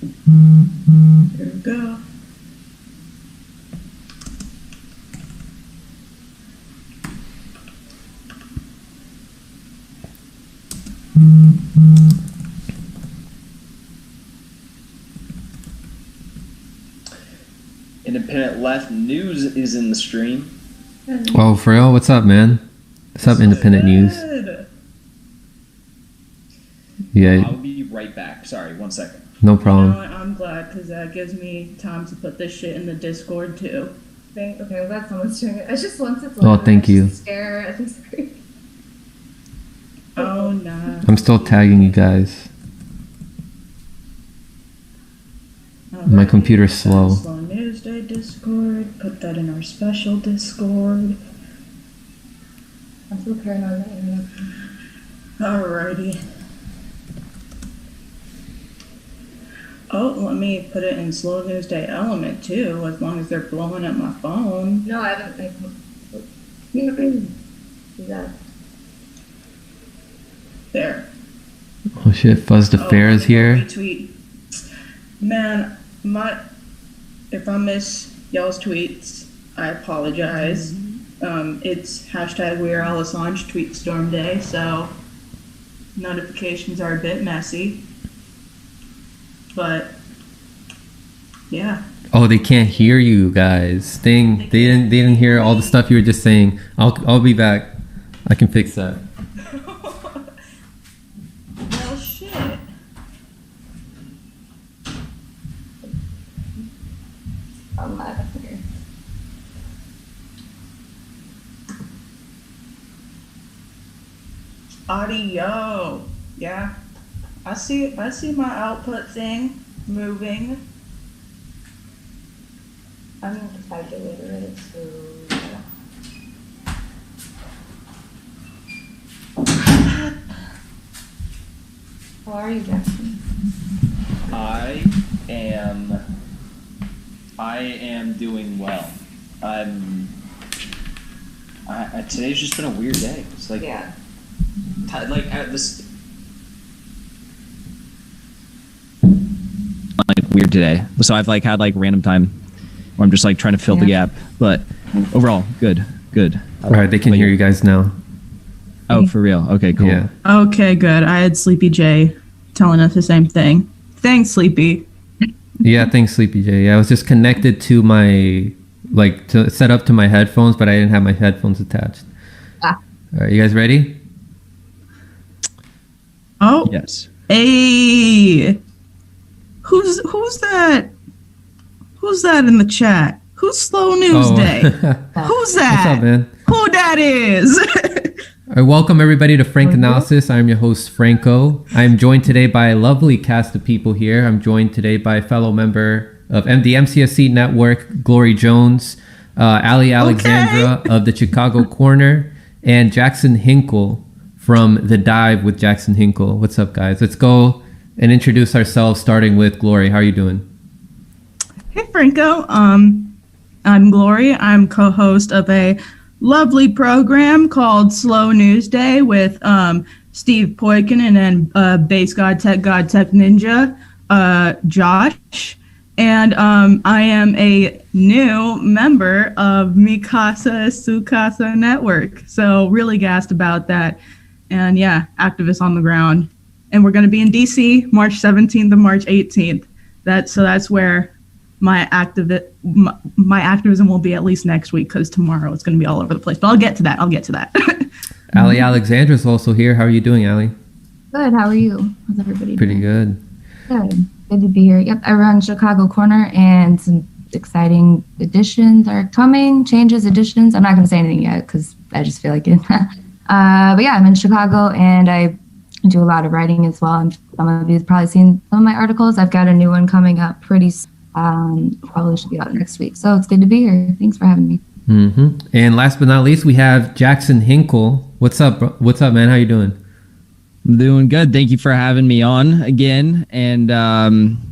Here we go. Independent Left News is in the stream. Oh, for real? What's up, man? What's up, Independent News? Yeah. I'll be right back. Sorry, 1 second. No problem. You know what? I'm glad because that gives me time to put this shit in the Discord too. Okay, I'm glad someone's doing it. It's just once it's Oh, thank you. Stare at the screen. Oh no. I'm still tagging you guys. My computer's slow. Slow News Day Discord. Put that in our special Discord. I'm so paranoid that internet. Alrighty. Oh, let me put it in Slow News Day Element too, as long as they're blowing up my phone. No, I haven't. Do that. There. Oh shit, Fuzz the Fair is here. Retweet. Man, if I miss y'all's tweets, I apologize. It's hashtag We Are All Assange Tweet Storm Day, so notifications are a bit messy. But yeah. Oh, they can't hear you guys. They didn't hear all the stuff you were just saying. I'll be back. I can fix that. Well, shit. I'm live up here. Audio. Yeah. I see my output thing moving. I'm going to decide to later it, so how are you, Jackson? I am doing well. Today's just been a weird day. It's like, yeah. Like at this. Like weird today, so I've like had like random time where I'm just like trying to fill the gap, but overall good. All right, they can hear you guys now. Oh, for real? Okay, cool. Yeah. Okay, good. I had Sleepy J telling us the same thing. Thanks, Sleepy. Yeah, thanks, Sleepy J. Yeah, I was just connected to my set up to my headphones, but I didn't have my headphones attached. All right, you guys ready? Oh. Yes. Hey. Who's that? Who's that in the chat? Who's Slow News Day? Who's that? What's up, man? Who that is? All right, welcome everybody to Frank Analysis. I'm your host, Franco. I'm joined today by a lovely cast of people here. I'm joined today by a fellow member of the MCSC Network, Glory Jones, Ali Alexandra of the Chicago Corner, and Jackson Hinkle from The Dive with Jackson Hinkle. What's up, guys? Let's go and introduce ourselves, starting with Glory. How are you doing? Hey, Franco. I'm Glory. I'm co-host of a lovely program called Slow News Day with Steve Poikin and Base God Tech Ninja, Josh. And I am a new member of Mikasa Sukasa Network. So really gassed about that. And yeah, activists on the ground. And we're going to be in DC March 17th to March 18th. That's where my activism will be, at least next week, because tomorrow it's going to be all over the place. But I'll get to that. Ali Alexandra is also here. How are you doing, Ali? Good. How are you? How's everybody Pretty doing? good. Good to be here. Yep, I run Chicago Corner, and some exciting additions are coming. Additions. I'm not going to say anything yet because I just feel like it. But yeah, I'm in Chicago, and I do a lot of writing as well. And some of you have probably seen some of my articles. I've got a new one coming up pretty soon. Probably should be out next week. So it's good to be here. Thanks for having me. Mm-hmm. And last but not least, we have Jackson Hinkle. What's up, bro? What's up, man? How you doing? I'm doing good. Thank you for having me on again. And I am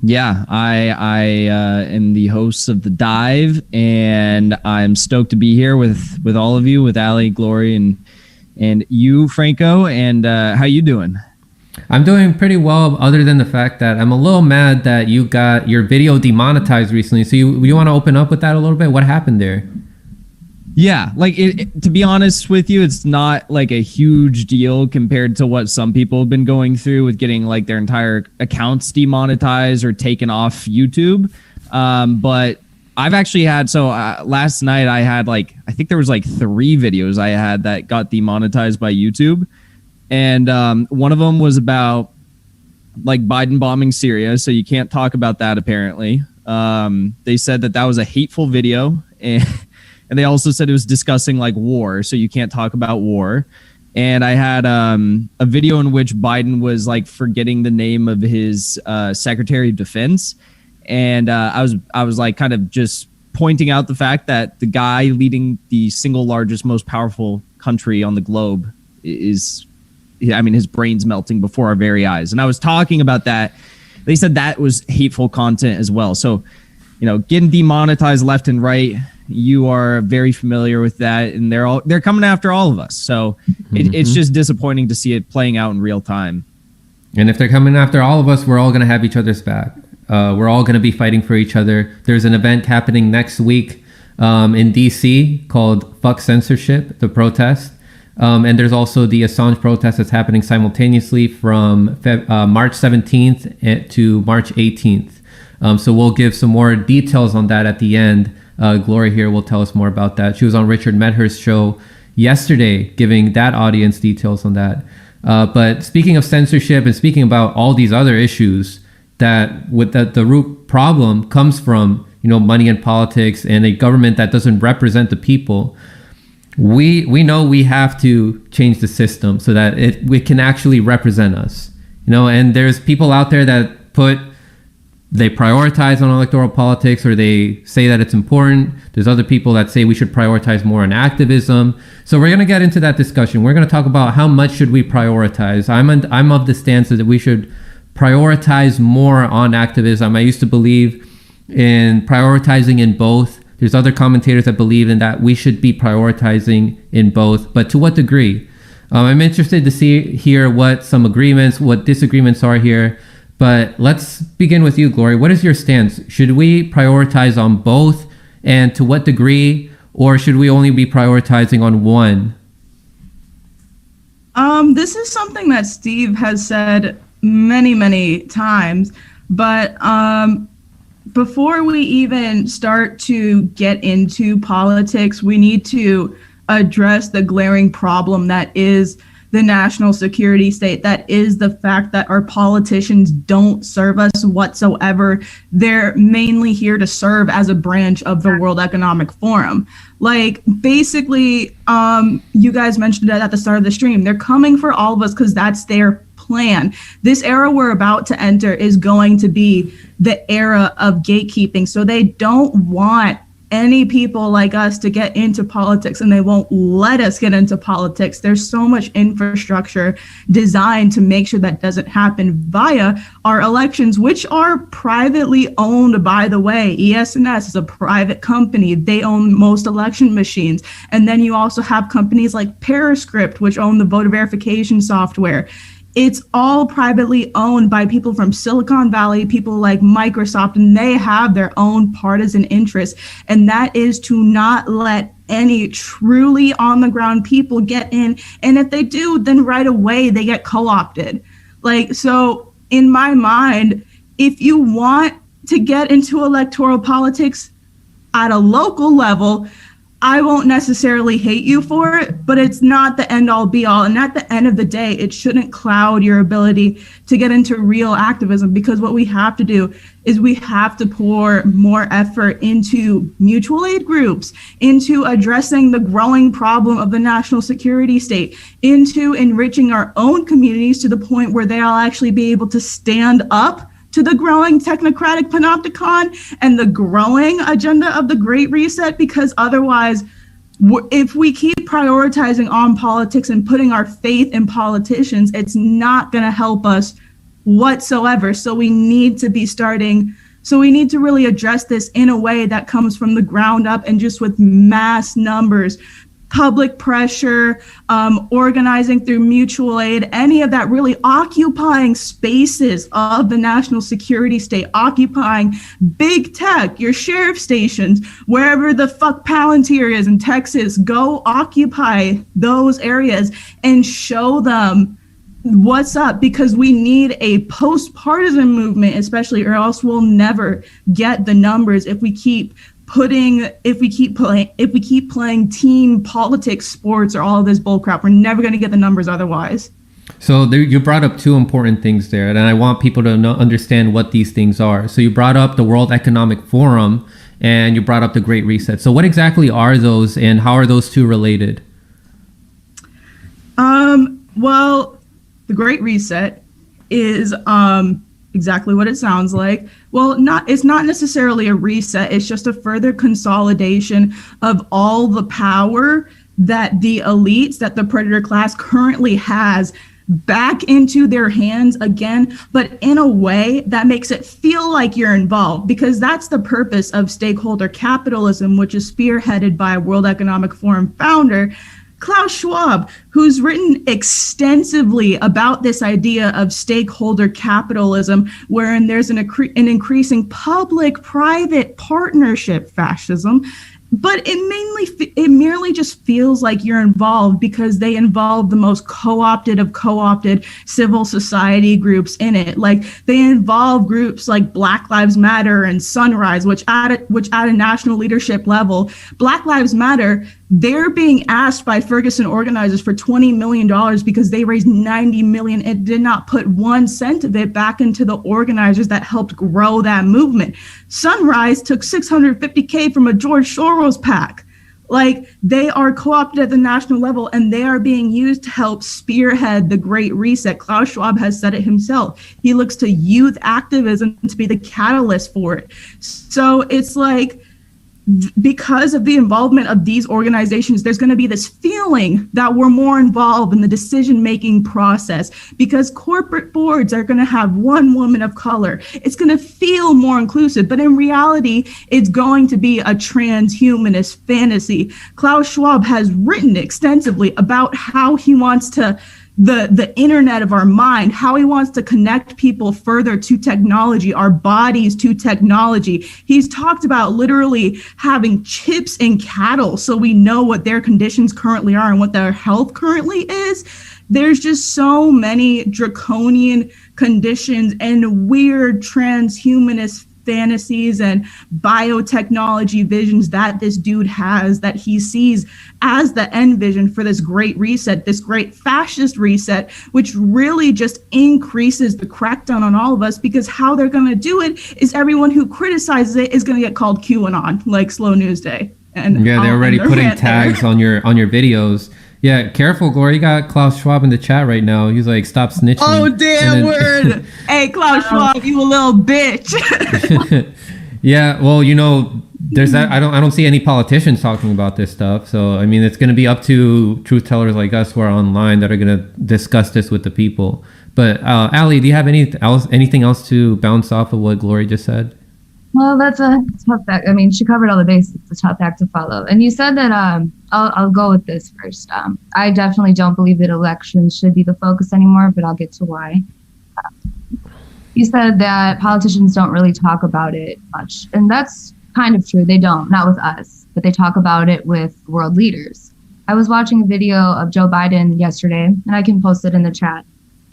the host of The Dive, and I'm stoked to be here with all of you, with Ali, Glory, and you, Franco. And how you doing? I'm doing pretty well, other than the fact that I'm a little mad that you got your video demonetized recently. So you want to open up with that a little bit? What happened there? Yeah, like to be honest with you, it's not like a huge deal compared to what some people have been going through with getting like their entire accounts demonetized or taken off YouTube. But I've actually had, last night I had like, I think there was like 3 videos I had that got demonetized by YouTube. And one of them was about like Biden bombing Syria. So you can't talk about that apparently. They said that was a hateful video. And they also said it was discussing like war. So you can't talk about war. And I had a video in which Biden was like forgetting the name of his Secretary of Defense. And I was like kind of just pointing out the fact that the guy leading the single largest, most powerful country on the globe is, I mean, his brain's melting before our very eyes. And I was talking about that. They said that was hateful content as well. So, you know, getting demonetized left and right, you are very familiar with that, and they're coming after all of us. So it's just disappointing to see it playing out in real time. And if they're coming after all of us, we're all going to have each other's back. We're all going to be fighting for each other. There's an event happening next week in DC called Fuck Censorship, the protest. And there's also the Assange protest that's happening simultaneously from March 17th to March 18th. So we'll give some more details on that at the end. Glory here will tell us more about that. She was on Richard Medhurst's show yesterday, giving that audience details on that. But speaking of censorship and speaking about all these other issues, that with the root problem comes from, you know, money in politics and a government that doesn't represent the people. We know we have to change the system so that it can actually represent us, you know. And there's people out there that they prioritize on electoral politics, or they say that it's important. There's other people that say we should prioritize more on activism. So we're going to get into that discussion. We're going to talk about how much should we prioritize. I'm of the stance that we should prioritize more on activism. I used to believe in prioritizing in both. There's other commentators that believe in that we should be prioritizing in both, but to what degree? I'm interested to hear what some agreements, what disagreements are here. But let's begin with you, Glory. What is your stance? Should we prioritize on both, and to what degree, or should we only be prioritizing on one? This is something that Steve has said many, many times, but before we even start to get into politics, we need to address the glaring problem that is the national security state. That is the fact that our politicians don't serve us whatsoever. They're mainly here to serve as a branch of the World Economic Forum. Like, basically, you guys mentioned it at the start of the stream. They're coming for all of us because that's their plan. This era we're about to enter is going to be the era of gatekeeping. So they don't want any people like us to get into politics, and they won't let us get into politics. There's so much infrastructure designed to make sure that doesn't happen via our elections, which are privately owned, by the way. ES&S is a private company. They own most election machines. And then you also have companies like Periscript, which own the voter verification software. It's all privately owned by people from Silicon Valley, people like Microsoft, and they have their own partisan interests. And that is to not let any truly on the ground people get in. And if they do, then right away they get co-opted. Like, so in my mind, if you want to get into electoral politics at a local level, I won't necessarily hate you for it, but it's not the end all be all. And at the end of the day, it shouldn't cloud your ability to get into real activism, because what we have to do is we have to pour more effort into mutual aid groups, into addressing the growing problem of the national security state, into enriching our own communities to the point where they'll actually be able to stand up to the growing technocratic panopticon and the growing agenda of the Great Reset, because otherwise, if we keep prioritizing on politics and putting our faith in politicians, it's not going to help us whatsoever. So we need to really address this in a way that comes from the ground up and just with mass numbers, public pressure, organizing through mutual aid, any of that, really occupying spaces of the national security state, occupying big tech, your sheriff stations, wherever the fuck Palantir is in Texas, go occupy those areas and show them what's up, because we need a post-partisan movement, especially, or else we'll never get the numbers if we keep playing team politics, sports, or all of this bullcrap. We're never going to get the numbers otherwise. So there, you brought up two important things there, and I want people to understand what these things are. So you brought up the World Economic Forum, and you brought up the Great Reset. So what exactly are those, and how are those two related? Well, the Great Reset is exactly what it sounds like. Well, it's not necessarily a reset. It's just a further consolidation of all the power that the elites, that the predator class currently has, back into their hands again, but in a way that makes it feel like you're involved, because that's the purpose of stakeholder capitalism, which is spearheaded by World Economic Forum founder Klaus Schwab, who's written extensively about this idea of stakeholder capitalism, wherein there's an increasing public-private partnership fascism. But it merely just feels like you're involved because they involve the most co-opted of co-opted civil society groups in it. Like, they involve groups like Black Lives Matter and Sunrise, which at a national leadership level, Black Lives Matter, they're being asked by Ferguson organizers for $20 million because they raised $90 million and did not put 1 cent of it back into the organizers that helped grow that movement. Sunrise took $650K from a George Soros PAC. Like, they are co-opted at the national level, and they are being used to help spearhead the Great Reset. Klaus Schwab has said it himself. He looks to youth activism to be the catalyst for it. So it's like, because of the involvement of these organizations, there's going to be this feeling that we're more involved in the decision-making process because corporate boards are going to have one woman of color. It's going to feel more inclusive, but in reality, it's going to be a transhumanist fantasy. Klaus Schwab has written extensively about how he wants to the internet of our mind, how he wants to connect people further to technology, our bodies to technology. He's talked about literally having chips in cattle so we know what their conditions currently are and what their health currently is. There's just so many draconian conditions and weird transhumanist fantasies and biotechnology visions that this dude has, that he sees as the end vision for this great reset, this great fascist reset, which really just increases the crackdown on all of us, because how they're going to do it is everyone who criticizes it is going to get called QAnon, like Slow News Day. And yeah, they're already putting tags on your videos. Yeah, careful, Gloria. You got Klaus Schwab in the chat right now. He's like, stop snitching. Oh, damn word. Hey, Klaus Schwab, you a little bitch. Yeah, well, you know, there's that. I don't see any politicians talking about this stuff. So, I mean, it's going to be up to truth tellers like us who are online that are going to discuss this with the people. But Allie, do you have anything else to bounce off of what Gloria just said? Well, that's a tough act. I mean, she covered all the bases. It's a tough act to follow. And you said that, I'll go with this first. I definitely don't believe that elections should be the focus anymore, but I'll get to why. You said that politicians don't really talk about it much. And that's kind of true. They don't, not with us, but they talk about it with world leaders. I was watching a video of Joe Biden yesterday, and I can post it in the chat.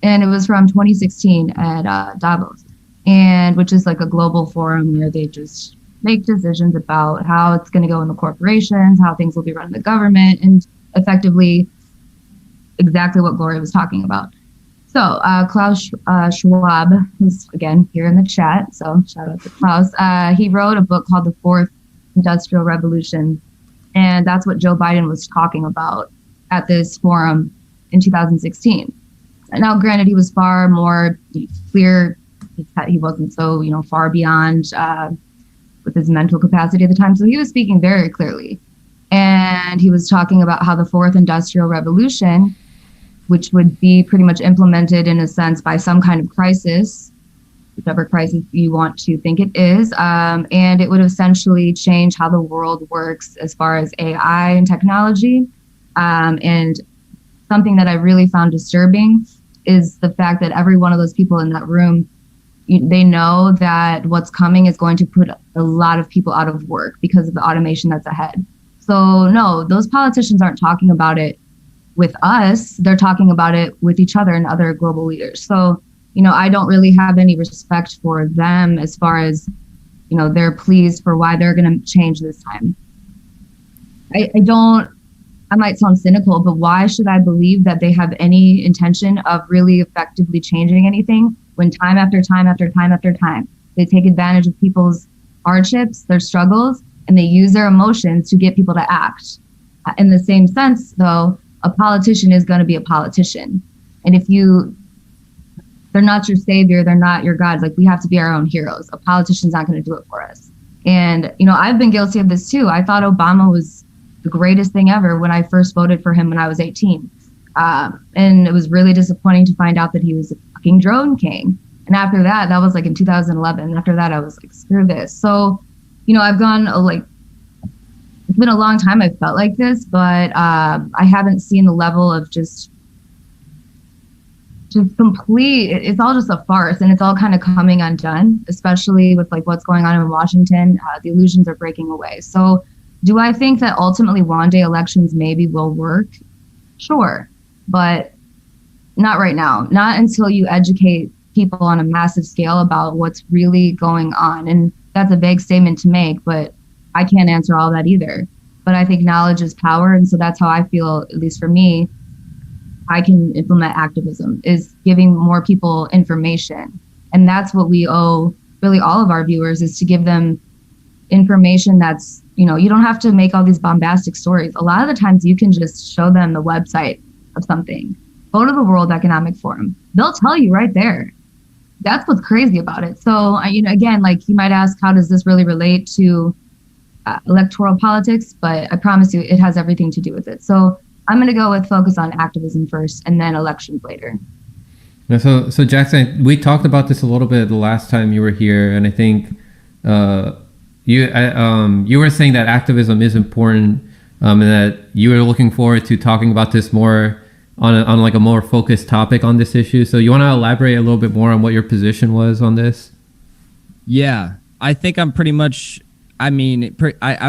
And it was from 2016 at Davos. And which is like a global forum where they just make decisions about how it's going to go in the corporations, how things will be run in the government, and effectively exactly what Gloria was talking about. So Klaus Schwab, who's again here in the chat, so shout out to Klaus. He wrote a book called The Fourth Industrial Revolution, and that's what Joe Biden was talking about at this forum in 2016. Now, granted, he was far more clear. He wasn't so, far beyond with his mental capacity at the time. So he was speaking very clearly. And he was talking about how the fourth industrial revolution, which would be pretty much implemented in a sense by some kind of crisis, whichever crisis you want to think it is. And it would essentially change how the world works as far as AI and technology. And something that I really found disturbing is the fact that every one of those people in that room, they know that what's coming is going to put a lot of people out of work because of the automation that's ahead. So no, those politicians aren't talking about it with us. They're talking about it with each other and other global leaders. So, I don't really have any respect for them as far as, they're pleased for why they're going to change this time. I might sound cynical, but why should I believe that they have any intention of really effectively changing anything when time after time after time after time, they take advantage of people's hardships, their struggles, and they use their emotions to get people to act. In the same sense, though, a politician is going to be a politician. And if they're not your savior, they're not your gods. Like, we have to be our own heroes. A politician's not going to do it for us. And, I've been guilty of this too. I thought Obama was the greatest thing ever when I first voted for him when I was 18. And it was really disappointing to find out that he was a fucking drone king. And after that was like in 2011. After that, I was like, screw this. So, I've gone it's been a long time I've felt like this, but I haven't seen the level of just complete, it's all just a farce, and it's all kind of coming undone, especially with like what's going on in Washington. The illusions are breaking away. So do I think that ultimately one day elections maybe will work? Sure, but not right now. Not until you educate people on a massive scale about what's really going on. And that's a vague statement to make, but I can't answer all that either. But I think knowledge is power. And so that's how I feel, at least for me, I can implement activism, is giving more people information. And that's what we owe really all of our viewers, is to give them information that's, you don't have to make all these bombastic stories. A lot of the times you can just show them the website of something. Go to the World Economic Forum. They'll tell you right there. That's what's crazy about it. So, again, like, you might ask, how does this really relate to electoral politics? But I promise you, it has everything to do with it. So I'm going to go with focus on activism first and then elections later. So Jackson, we talked about this a little bit the last time you were here, and I think you were saying that activism is important, and that you were looking forward to talking about this more on like a more focused topic on this issue. So you want to elaborate a little bit more on what your position was on this? Yeah, I think I'm pretty much. I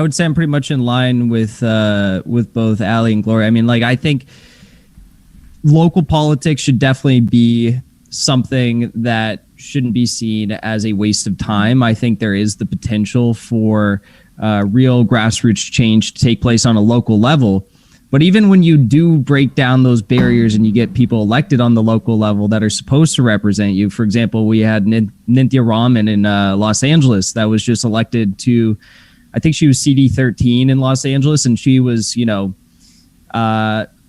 would say I'm pretty much in line with both Allie and Gloria. I mean, like, I think local politics should definitely be something that shouldn't be seen as a waste of time. I think there is the potential for real grassroots change to take place on a local level. But even when you do break down those barriers and you get people elected on the local level that are supposed to represent you, for example, we had Nithya Raman in Los Angeles that was just elected to, I think she was CD 13 in Los Angeles, and she was,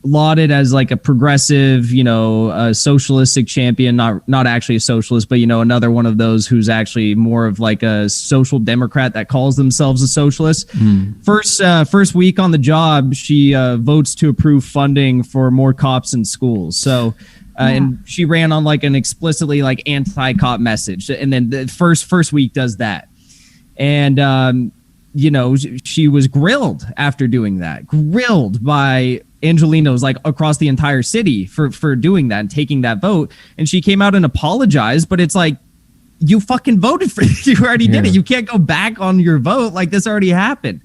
lauded as like a progressive, a socialistic champion, not actually a socialist, but another one of those who's actually more of like a social democrat that calls themselves a socialist. First week on the job, she votes to approve funding for more cops in schools. So and she ran on like an explicitly like anti-cop message, and then the first week does that. And she was grilled after doing that, grilled by Angelinos like across the entire city for doing that and taking that vote. And she came out and apologized, but it's like, you fucking voted for it. You already did it. You can't go back on your vote. Like, this already happened.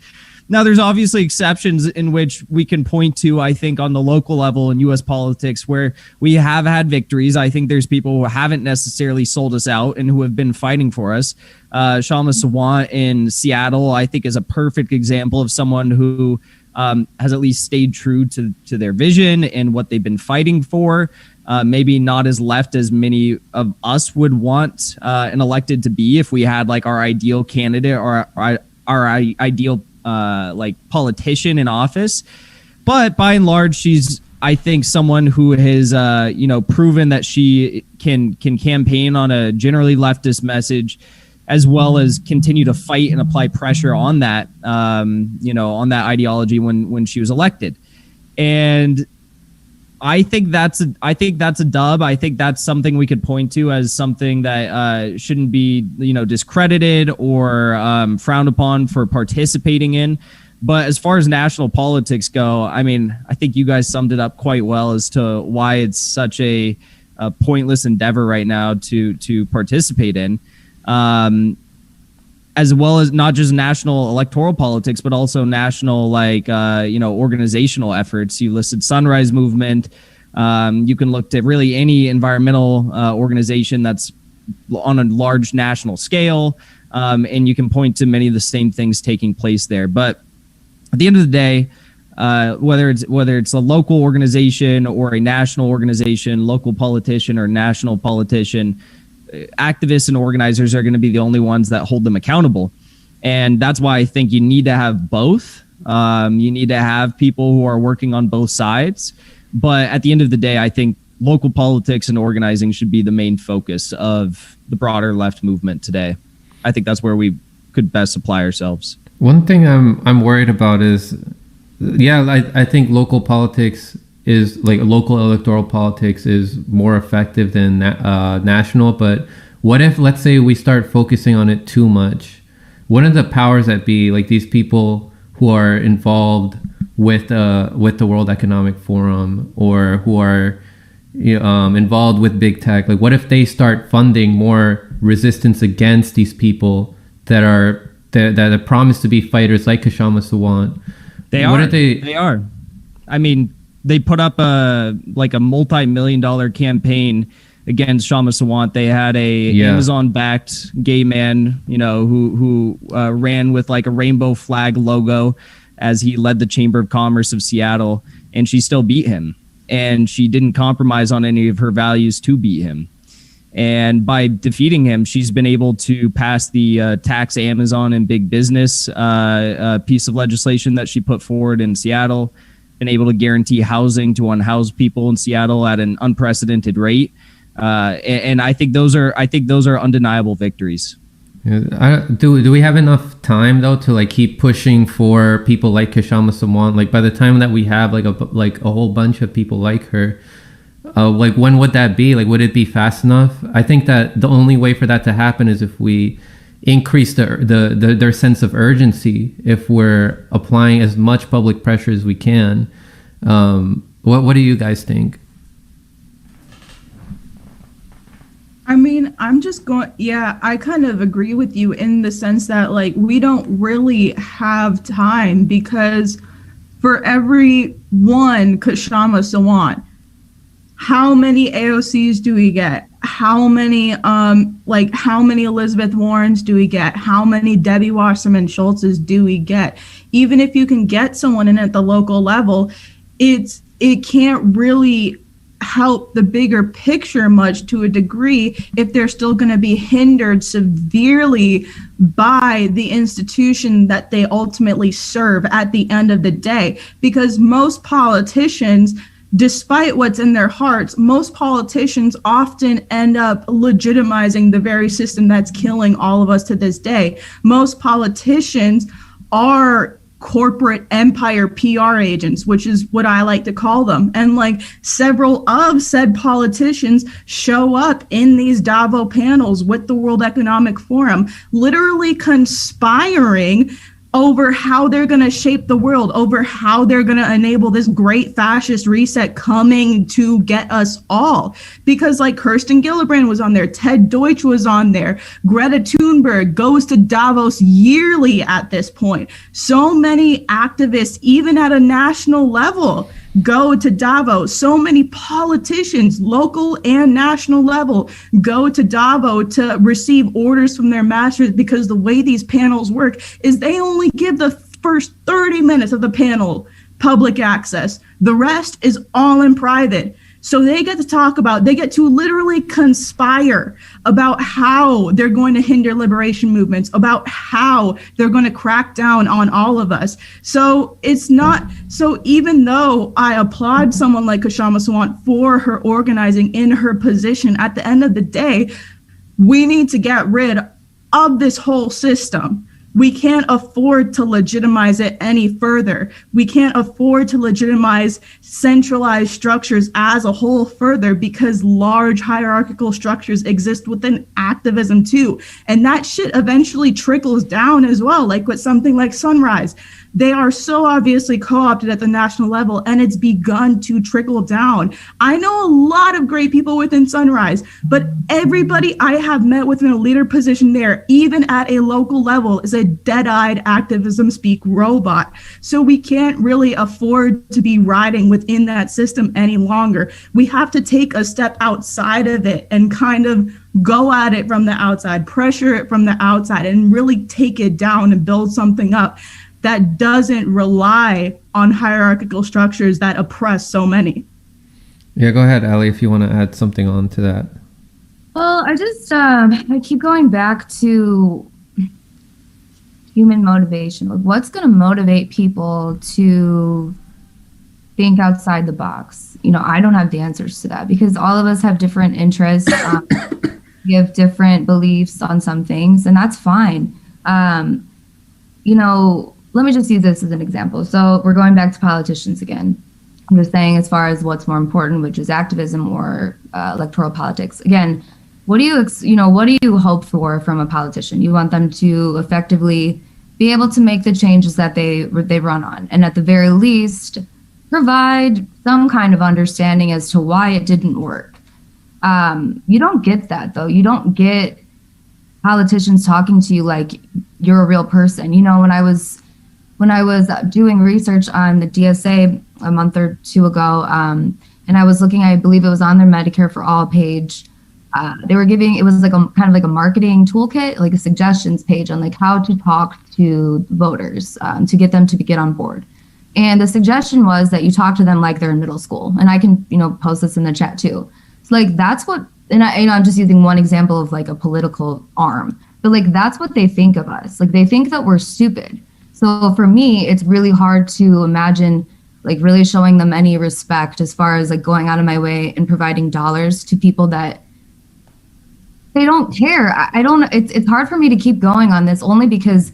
Now, there's obviously exceptions in which we can point to, I think, on the local level in U.S. politics where we have had victories. I think there's people who haven't necessarily sold us out and who have been fighting for us. Shalma Sawant in Seattle, I think, is a perfect example of someone who has at least stayed true to their vision and what they've been fighting for. Maybe not as left as many of us would want an elected to be if we had like our ideal candidate or our ideal like politician in office. But by and large, she's, I think, someone who has proven that she can campaign on a generally leftist message, as well as continue to fight and apply pressure on that, on that ideology when she was elected. And I think that's a dub. I think that's something we could point to as something that shouldn't be, discredited or frowned upon for participating in. But as far as national politics go, I mean, I think you guys summed it up quite well as to why it's such a pointless endeavor right now to participate in, as well as not just national electoral politics, but also national organizational efforts. You listed Sunrise Movement. You can look to really any environmental organization that's on a large national scale, and you can point to many of the same things taking place there. But at the end of the day, whether it's a local organization or a national organization, local politician or national politician, activists and organizers are going to be the only ones that hold them accountable. And that's why I think you need to have both. You need to have people who are working on both sides. But at the end of the day, I think local politics and organizing should be the main focus of the broader left movement today. I think that's where we could best apply ourselves. One thing I'm worried about is, I think local politics is like local electoral politics is more effective than national. But what if, let's say, we start focusing on it too much? One of the powers that be, like these people who are involved with the World Economic Forum or who are involved with big tech, like what if they start funding more resistance against these people that promise to be fighters like Kshama Sawant? They are. I mean, they put up a multi-million-dollar campaign against Kshama Sawant. They had a Amazon-backed gay man, who ran with like a rainbow flag logo as he led the Chamber of Commerce of Seattle, and she still beat him. And she didn't compromise on any of her values to beat him. And by defeating him, she's been able to pass the tax Amazon and big business piece of legislation that she put forward in Seattle, been able to guarantee housing to unhoused people in Seattle at an unprecedented rate. And I think those are undeniable victories. Do we have enough time though to like keep pushing for people like Kshama Sawant? Like by the time that we have like a whole bunch of people like her, like when would that be? Like would it be fast enough? I think that the only way for that to happen is if we increase their sense of urgency. If we're applying as much public pressure as we can, what do you guys think? I mean, I kind of agree with you in the sense that like we don't really have time, because for every one Kshama Sawant, how many AOCs do we get? How many Elizabeth Warrens do we get? How many Debbie Wasserman Schultzes do we get? Even if you can get someone in at the local level, it can't really help the bigger picture much to a degree if they're still going to be hindered severely by the institution that they ultimately serve at the end of the day. Because most politicians, despite what's in their hearts, most politicians often end up legitimizing the very system that's killing all of us to this day. Most politicians are corporate empire PR agents, which is what I like to call them. And like several of said politicians show up in these Davos panels with the World Economic Forum, literally conspiring over how they're going to shape the world, over how they're going to enable this great fascist reset coming to get us all. Because like Kirsten Gillibrand was on there, Ted Deutsch was on there, Greta Thunberg goes to Davos yearly at this point. So many activists, even at a national level, go to Davos. So many politicians, local and national level, go to Davos to receive orders from their masters, because the way these panels work is they only give the first 30 minutes of the panel public access. The rest is all in private. So they get to literally conspire about how they're going to hinder liberation movements, about how they're going to crack down on all of us. So even though I applaud someone like Kshama Sawant for her organizing in her position, at the end of the day, we need to get rid of this whole system. We can't afford to legitimize it any further. We can't afford to legitimize centralized structures as a whole further, because large hierarchical structures exist within activism too. And that shit eventually trickles down as well, like with something like Sunrise. they are so obviously co-opted at the national level, and it's begun to trickle down. I know a lot of great people within Sunrise, but everybody I have met within a leader position there, even at a local level, is a dead-eyed activism speak robot. So we can't really afford to be riding within that system any longer. We have to take a step outside of it and kind of go at it from the outside, pressure it from the outside, and really take it down and build something up that doesn't rely on hierarchical structures that oppress so many. Yeah, go ahead, Ali, if you want to add something on to that. Well, I keep going back to human motivation. Like, what's going to motivate people to think outside the box? I don't have the answers to that, because all of us have different interests. We have different beliefs on some things, and that's fine. Let me just use this as an example. So we're going back to politicians again. I'm just saying, as far as what's more important, which is activism or electoral politics. Again, what do you hope for from a politician? You want them to effectively be able to make the changes that they run on, and at the very least, provide some kind of understanding as to why it didn't work. You don't get that, though. You don't get politicians talking to you like you're a real person. When I was doing research on the DSA a month or two ago, and I was looking, I believe it was on their Medicare for All page. They were giving, it was like a kind of like a marketing toolkit, like a suggestions page on like how to talk to voters to get them to get on board. And the suggestion was that you talk to them like they're in middle school. And I can, post this in the chat too. So like, that's what, and I'm just using one example of like a political arm, but like, that's what they think of us. Like, they think that we're stupid. So for me, it's really hard to imagine like really showing them any respect as far as like going out of my way and providing dollars to people that they don't care. I don't, it's hard for me to keep going on this, only because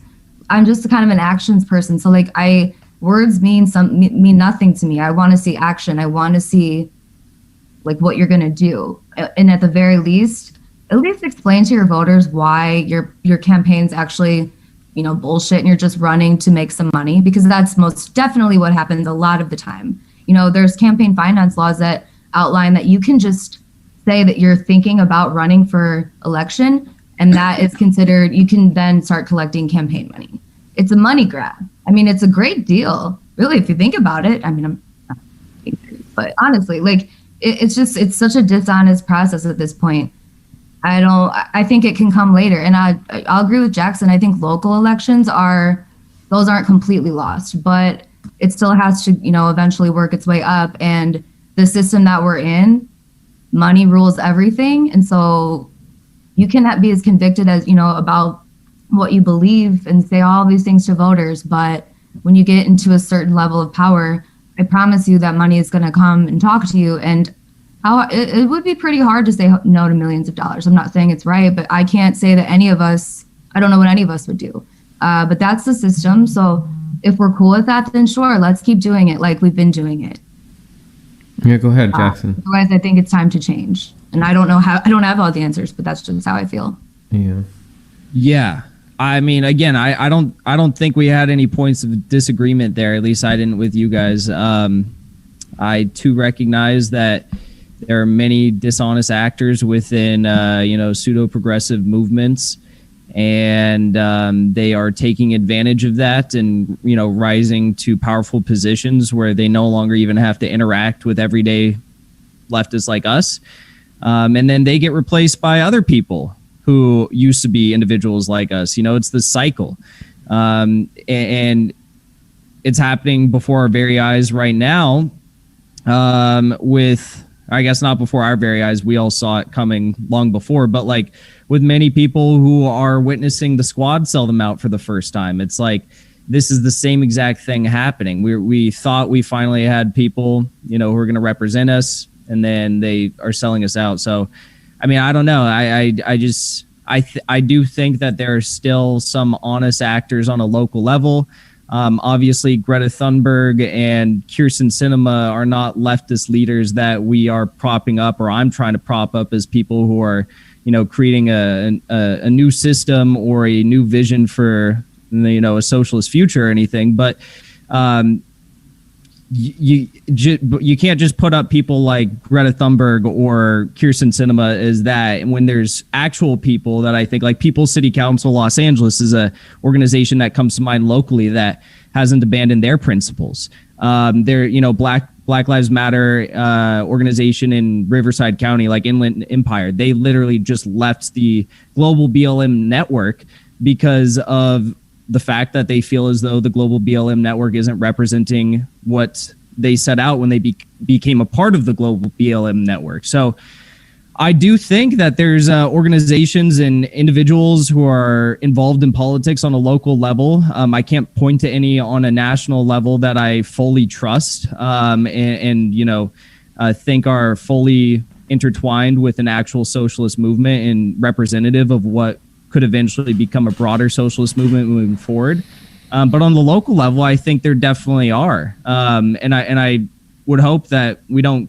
I'm just kind of an actions person. So like words mean nothing to me. I want to see action. I want to see like what you're going to do. And at the very least, at least explain to your voters why your campaign's actually, bullshit, and you're just running to make some money, because that's most definitely what happens a lot of the time. There's campaign finance laws that outline that you can just say that you're thinking about running for election, and that is considered, you can then start collecting campaign money. It's a money grab. I mean, it's a great deal, really, if you think about it. I mean, but honestly, like, it's such a dishonest process at this point. I think it can come later. And I'll agree with Jackson. I think local elections those aren't completely lost, but it still has to, eventually work its way up. And the system that we're in, money rules everything. And so you cannot be as convicted as, about what you believe and say all these things to voters. But when you get into a certain level of power, I promise you that money is going to come and talk to you. And it would be pretty hard to say no to millions of dollars. I'm not saying it's right, but I can't say that I don't know what any of us would do. But that's the system. So if we're cool with that, then sure, let's keep doing it like we've been doing it. Yeah, go ahead, Jackson. Otherwise, I think it's time to change. And I don't have all the answers, but that's just how I feel. Yeah. Yeah. I mean, again, I don't think we had any points of disagreement there. At least I didn't with you guys. I too recognize that there are many dishonest actors within, pseudo-progressive movements, and they are taking advantage of that and, rising to powerful positions where they no longer even have to interact with everyday leftists like us. And then they get replaced by other people who used to be individuals like us. It's the cycle. And it's happening before our very eyes right now, with, I guess not before our very eyes, we all saw it coming long before, but like with many people who are witnessing the squad sell them out for the first time, it's like, this is the same exact thing happening. We thought we finally had people, who are going to represent us, and then they are selling us out. So, I mean, I don't know. I do think that there are still some honest actors on a local level. Obviously, Greta Thunberg and Kyrsten Sinema are not leftist leaders that we are propping up, or I'm trying to prop up as people who are, creating a new system or a new vision for a socialist future or anything, but you can't just put up people like Greta Thunberg or Kirsten Sinema as that. And when there's actual people that I think, like People's City Council Los Angeles is a organization that comes to mind locally that hasn't abandoned their principles. They're, Black Lives Matter organization in Riverside County, like Inland Empire, they literally just left the global BLM network because of the fact that they feel as though the global BLM network isn't representing what they set out when they became a part of the global BLM network. So I do think that there's organizations and individuals who are involved in politics on a local level. I can't point to any on a national level that I fully trust and think are fully intertwined with an actual socialist movement and representative of what could eventually become a broader socialist movement moving forward. But on the local level, I think there definitely are. And I would hope that we don't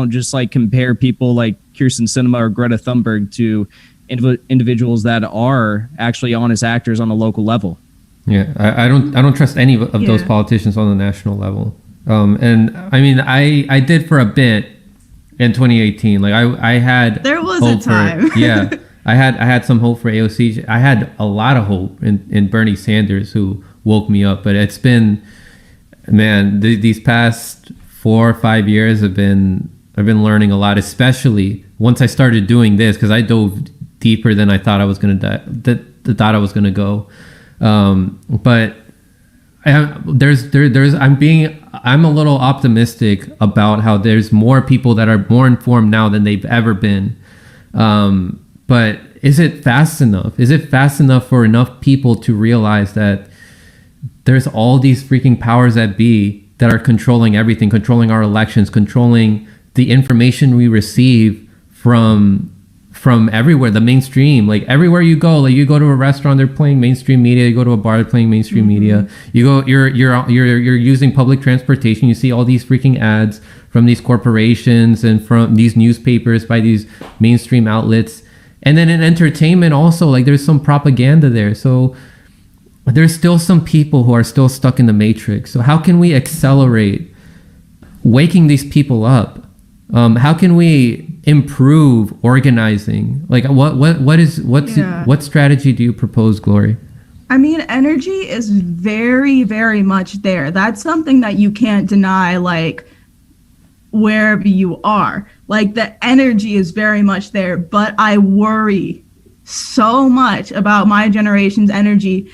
just like compare people like Kirsten Sinema or Greta Thunberg to individuals that are actually honest actors on a local level. Yeah, I don't trust any of those politicians on the national level. And I mean, I did for a bit in 2018. Like I had there was a time. I had some hope for AOC. I had a lot of hope in Bernie Sanders, who woke me up. But it's been, man, these past 4 or 5 years I've been learning a lot, especially once I started doing this, because I dove deeper than I thought I was gonna go. But I'm a little optimistic about how there's more people that are more informed now than they've ever been. But is it fast enough? Is it fast enough for enough people to realize that there's all these freaking powers that be that are controlling everything, controlling our elections, controlling the information we receive from everywhere, the mainstream, like everywhere you go, like you go to a restaurant, they're playing mainstream media, you go to a bar, they're playing mainstream media, you're using public transportation, you see all these freaking ads from these corporations and from these newspapers by these mainstream outlets. And then in entertainment also, like there's some propaganda there. So there's still some people who are still stuck in the matrix. So how can we accelerate waking these people up? How can we improve organizing? Like what strategy do you propose, Glory? I mean, energy is very, very much there. That's something that you can't deny, like wherever you are. Like the energy is very much there, but I worry so much about my generation's energy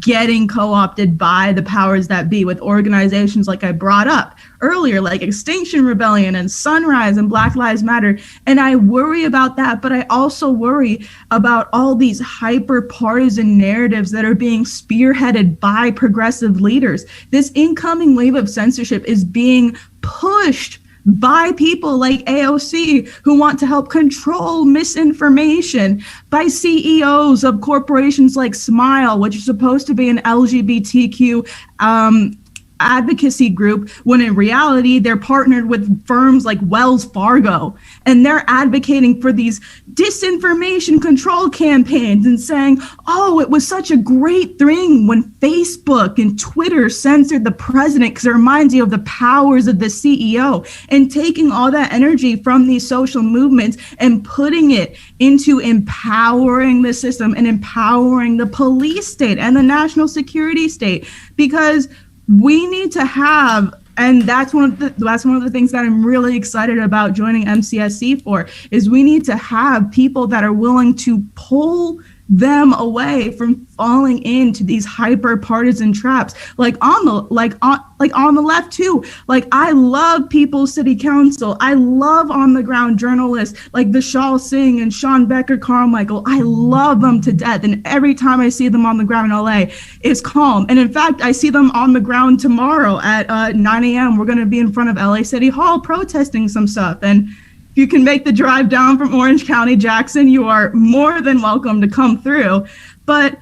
getting co-opted by the powers that be with organizations like I brought up earlier, like Extinction Rebellion and Sunrise and Black Lives Matter. And I worry about that, but I also worry about all these hyper-partisan narratives that are being spearheaded by progressive leaders. This incoming wave of censorship is being pushed by people like AOC who want to help control misinformation, by CEOs of corporations like Smile, which is supposed to be an LGBTQ advocacy group, when in reality they're partnered with firms like Wells Fargo, and they're advocating for these disinformation control campaigns and saying, oh, it was such a great thing when Facebook and Twitter censored the president because it reminds you of the powers of the CEO, and taking all that energy from these social movements and putting it into empowering the system and empowering the police state and the national security state. Because we need to have, and that's one of the things that I'm really excited about joining MCSC for, is we need to have people that are willing to pull them away from falling into these hyper partisan traps, like on the left too. Like I love People's City Council. I love on the ground journalists like Vishal Singh and Sean Becker Carmichael. I love them to death. And every time I see them on the ground in LA, it's calm. And in fact, I see them on the ground tomorrow at 9 a.m. We're going to be in front of LA City Hall protesting some stuff. And if you can make the drive down from Orange County, Jackson, you are more than welcome to come through. But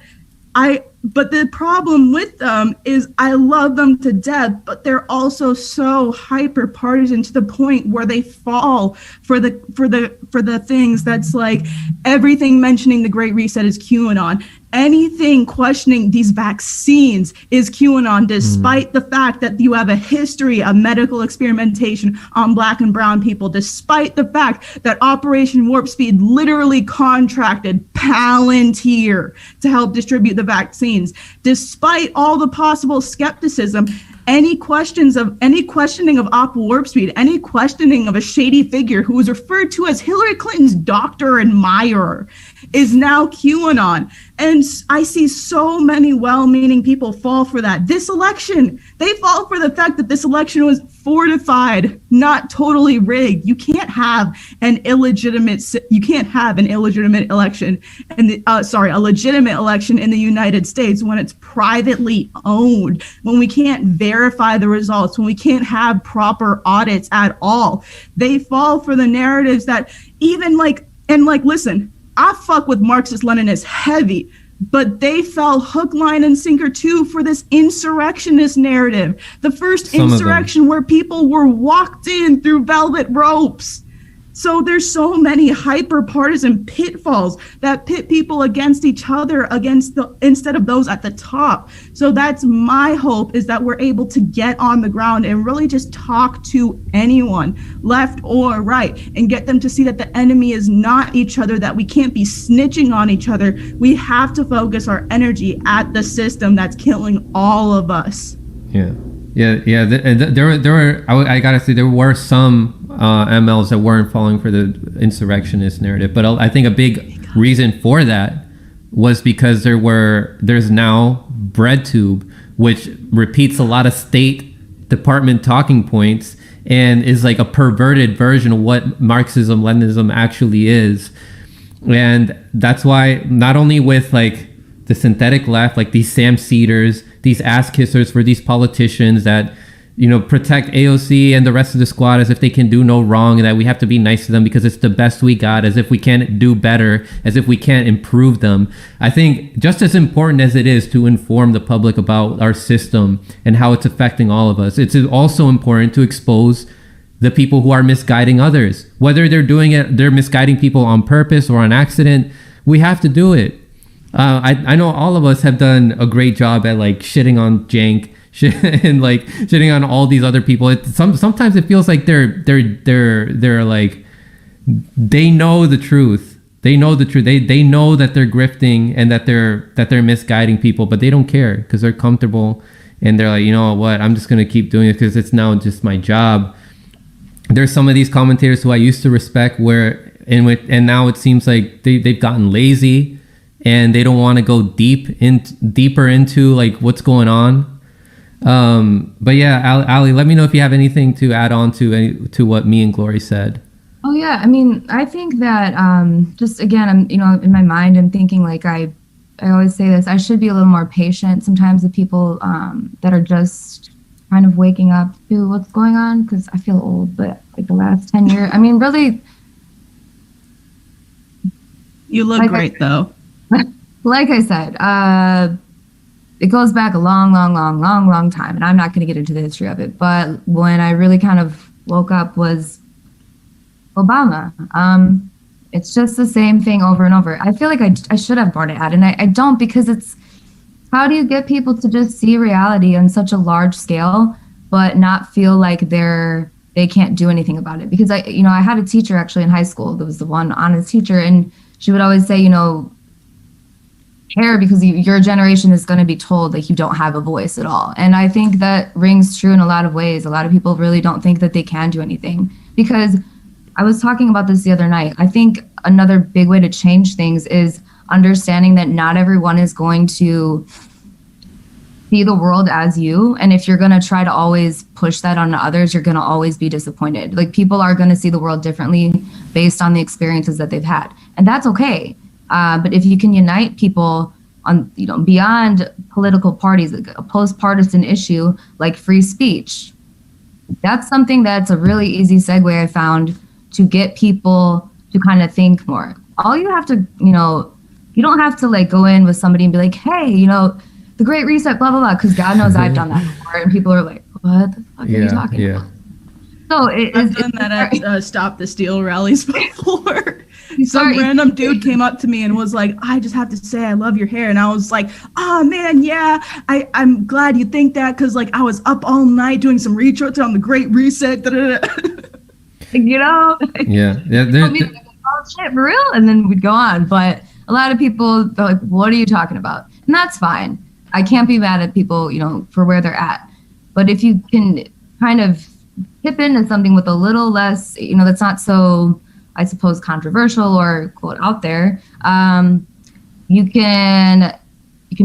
the problem with them is I love them to death, but they're also so hyper partisan to the point where they fall for the things that's like everything mentioning the Great Reset is QAnon. anything questioning these vaccines is QAnon, despite the fact that you have a history of medical experimentation on Black and brown people, despite the fact that Operation Warp Speed literally contracted Palantir to help distribute the vaccines, despite all the possible skepticism. Any questioning of Op Warp Speed, any questioning of a shady figure who was referred to as Hillary Clinton's doctor admirer is now QAnon. And I see so many well-meaning people fall for that. This election, they fall for the fact that this election was fortified, not totally rigged. You can't have an illegitimate election, and a legitimate election in the United States when it's privately owned, when we can't verify the results, when we can't have proper audits at all. They fall for the narratives that listen, I fuck with Marxist-Leninists heavy, but they fell hook, line, and sinker too for this insurrectionist narrative. The first insurrection where people were walked in through velvet ropes. So there's so many hyper-partisan pitfalls that pit people against each other instead of those at the top. So that's my hope, is that we're able to get on the ground and really just talk to anyone, left or right, and get them to see that the enemy is not each other, that we can't be snitching on each other. We have to focus our energy at the system that's killing all of us. Yeah. I gotta say, there were some MLs that weren't falling for the insurrectionist narrative, but I think a big reason for that was because there's now BreadTube, which repeats a lot of State Department talking points and is like a perverted version of what Marxism, Leninism actually is. And that's why not only with like the synthetic left, like these Sam Cedars, these ass kissers for these politicians that, protect AOC and the rest of the squad as if they can do no wrong, and that we have to be nice to them because it's the best we got, as if we can't do better, as if we can't improve them. I think just as important as it is to inform the public about our system and how it's affecting all of us, it's also important to expose the people who are misguiding others. Whether they're misguiding people on purpose or on accident, we have to do it. I know all of us have done a great job at like shitting on Jank and like shitting on all these other people. Sometimes it feels like they're like, they know the truth. They know the truth. They know that they're grifting and that they're misguiding people, but they don't care because they're comfortable and they're like, you know what, I'm just gonna keep doing it because it's now just my job. There's some of these commentators who I used to respect and now it seems like they've gotten lazy and they don't want to go deeper into like what's going on. But yeah, Ali, let me know if you have anything to add on to what me and Glory said. Oh yeah, I mean, I think that just again, I'm in my mind, I'm thinking like I always say this, I should be a little more patient sometimes with people that are just kind of waking up to what's going on, because I feel old, but like the last 10 years, I mean, really. You look great though. Like I said, it goes back a long time, and I'm not going to get into the history of it. But when I really kind of woke up was Obama. It's just the same thing over and over. I feel like I should have brought it out, and I don't, because it's, how do you get people to just see reality on such a large scale, but not feel like they can't do anything about it? Because I had a teacher actually in high school that was the one honest teacher, and she would always say, care because your generation is going to be told like you don't have a voice at all. And I think that rings true in a lot of ways. A lot of people really don't think that they can do anything, because I was talking about this the other night. I think another big way to change things is understanding that not everyone is going to see the world as you. And if you're going to try to always push that on others, you're going to always be disappointed. Like, people are going to see the world differently based on the experiences that they've had. And that's okay. But if you can unite people on, beyond political parties, like a post-partisan issue like free speech, that's something that's a really easy segue I found to get people to kind of think more. All you have to, you don't have to like go in with somebody and be like, hey, the Great Reset, blah, blah, blah, because God knows I've done that before. And people are like, what the fuck are you talking about? So I've done that at Stop the Steal rallies before. Some random dude came up to me and was like, I just have to say I love your hair. And I was like, oh man, yeah, I'm glad you think that, because like I was up all night doing some research on the Great Reset. You know? Yeah. Oh shit, for real? And then we'd go on. But a lot of people, they're like, what are you talking about? And that's fine. I can't be mad at people, you know, for where they're at. But if you can kind of tip into something with a little less, you know, that's not so, I suppose, controversial or quote out there, you can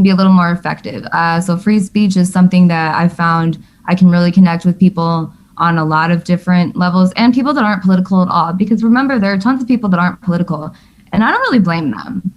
be a little more effective. So free speech is something that I found I can really connect with people on a lot of different levels, and people that aren't political at all. Because remember, there are tons of people that aren't political, and I don't really blame them.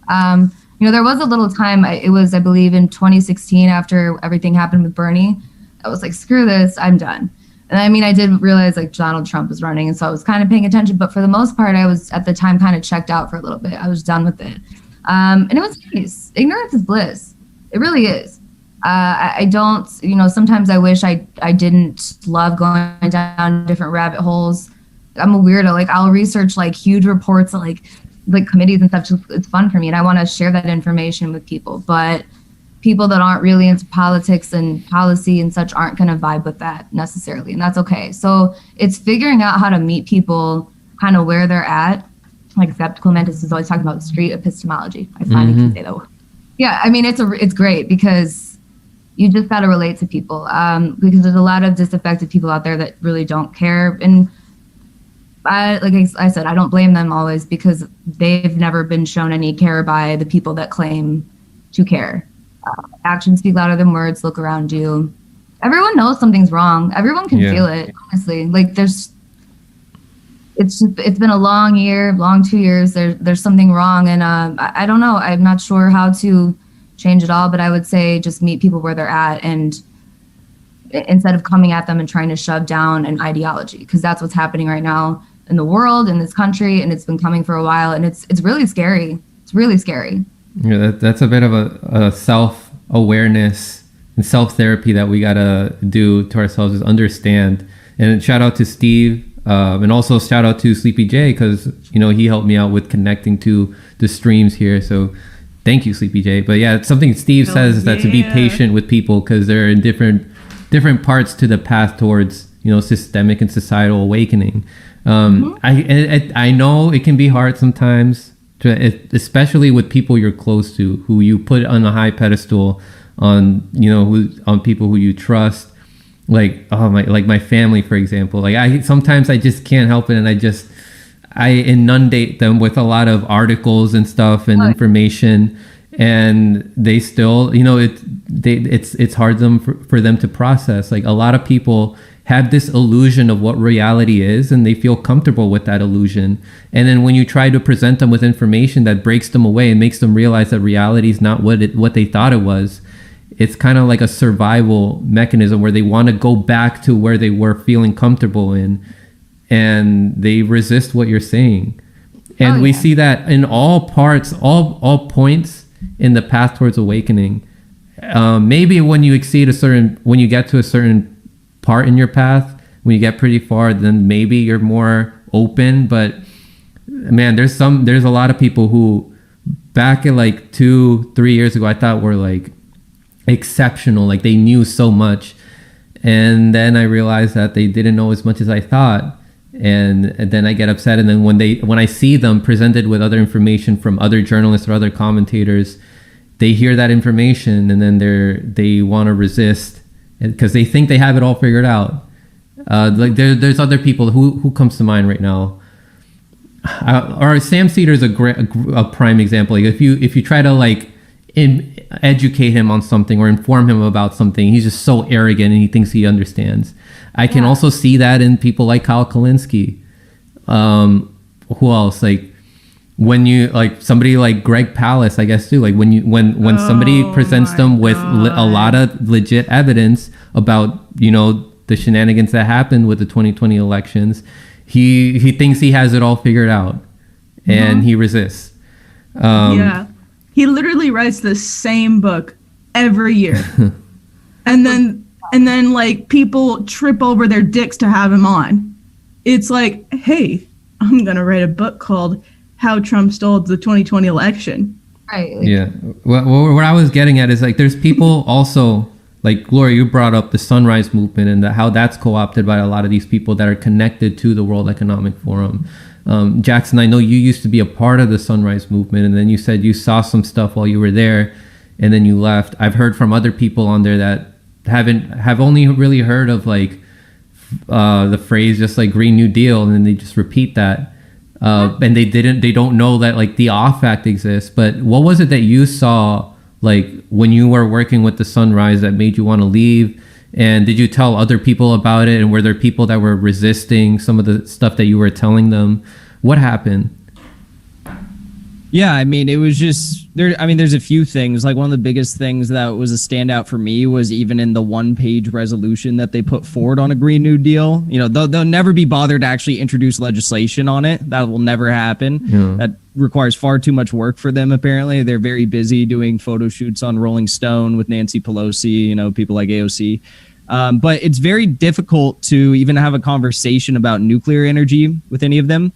You know, there was a little time, it was, I believe, in 2016, after everything happened with Bernie, I was like, screw this, I'm done. And I mean, I did realize like Donald Trump was running, and so I was kind of paying attention, but for the most part, I was at the time kind of checked out for a little bit. I was done with it. And it was nice. Ignorance is bliss. It really is. I don't, you know, sometimes I wish I didn't love going down different rabbit holes. I'm a weirdo. Like I'll research like huge reports of like committees and stuff. It's fun for me, and I want to share that information with people. But people that aren't really into politics and policy and such aren't going to vibe with that necessarily, and that's okay. So it's figuring out how to meet people kind of where they're at. Like Skeptical Mantis is always talking about street epistemology. I finally can say that word. Yeah, I mean, it's great because you just got to relate to people, because there's a lot of disaffected people out there that really don't care. And like I said, I don't blame them always, because they've never been shown any care by the people that claim to care. Actions speak louder than words. Look around you. Everyone knows something's wrong. Everyone can feel it, honestly. Like it's been a long 2 years. There's something wrong, and I don't know. I'm not sure how to change it all, but I would say just meet people where they're at, and instead of coming at them and trying to shove down an ideology, because that's what's happening right now in the world, in this country, and it's been coming for a while, and it's really scary. It's really scary. Yeah, that's a bit of a self-awareness and self-therapy that we gotta do to ourselves, is understand. And shout out to Steve, and also shout out to Sleepy J, because you know he helped me out with connecting to the streams here. So thank you, Sleepy J. But yeah, it's something Steve says is that to be patient with people, because they're in different parts to the path towards, you know, systemic and societal awakening. I know it can be hard sometimes, especially with people you're close to, who you put on a high pedestal, on, you know, on people who you trust, like my family, for example. Like sometimes I just can't help it, and I inundate them with a lot of articles and stuff and information, and they still, you know, it's hard for them to process. Like a lot of people have this illusion of what reality is, and they feel comfortable with that illusion. And then when you try to present them with information that breaks them away and makes them realize that reality is not what they thought it was, it's kind of like a survival mechanism where they want to go back to where they were feeling comfortable in, and they resist what you're saying. And we see that in all parts, all points in the path towards awakening. Maybe when you when you get to a certain part in your path, when you get pretty far, then maybe you're more open. But man, there's a lot of people who back at like 2-3 years ago, I thought were like exceptional, like they knew so much. And then I realized that they didn't know as much as I thought. And then I get upset. And then when I see them presented with other information from other journalists or other commentators, they hear that information, and then they want to resist because they think they have it all figured out. Like there's other people who comes to mind right now. Or Sam Cedar is a prime example. Like if you try to like educate him on something or inform him about something, he's just so arrogant and he thinks he understands. I can also see that in people like Kyle Kalinske. Who else? Like when you like somebody like Greg Palast, I guess too. Like when somebody presents them with a lot of legit evidence about, you know, the shenanigans that happened with the 2020 elections, he thinks he has it all figured out, and he resists. He literally writes the same book every year, and then like people trip over their dicks to have him on. it's like, hey, I'm gonna write a book called "How Trump Stole the 2020 Election." Right. Yeah. What I was getting at is like, there's people also, like Gloria, you brought up the Sunrise Movement and how that's co-opted by a lot of these people that are connected to the World Economic Forum. Jackson, I know you used to be a part of the Sunrise Movement, and then you said you saw some stuff while you were there, and then you left. I've heard from other people on there that have only really heard of like the phrase just like Green New Deal, and then they just repeat that. And they don't know that like the OFF Act exists. But what was it that you saw like when you were working with the Sunrise that made you want to leave? And did you tell other people about it? And were there people that were resisting some of the stuff that you were telling them? What happened? Yeah, I mean, it was just there. I mean, there's a few things. Like one of the biggest things that was a standout for me was even in the 1-page resolution that they put forward on a Green New Deal. You know, they'll never be bothered to actually introduce legislation on it. That will never happen. Yeah. That requires far too much work for them. Apparently, they're very busy doing photo shoots on Rolling Stone with Nancy Pelosi. You know, people like AOC. But it's very difficult to even have a conversation about nuclear energy with any of them.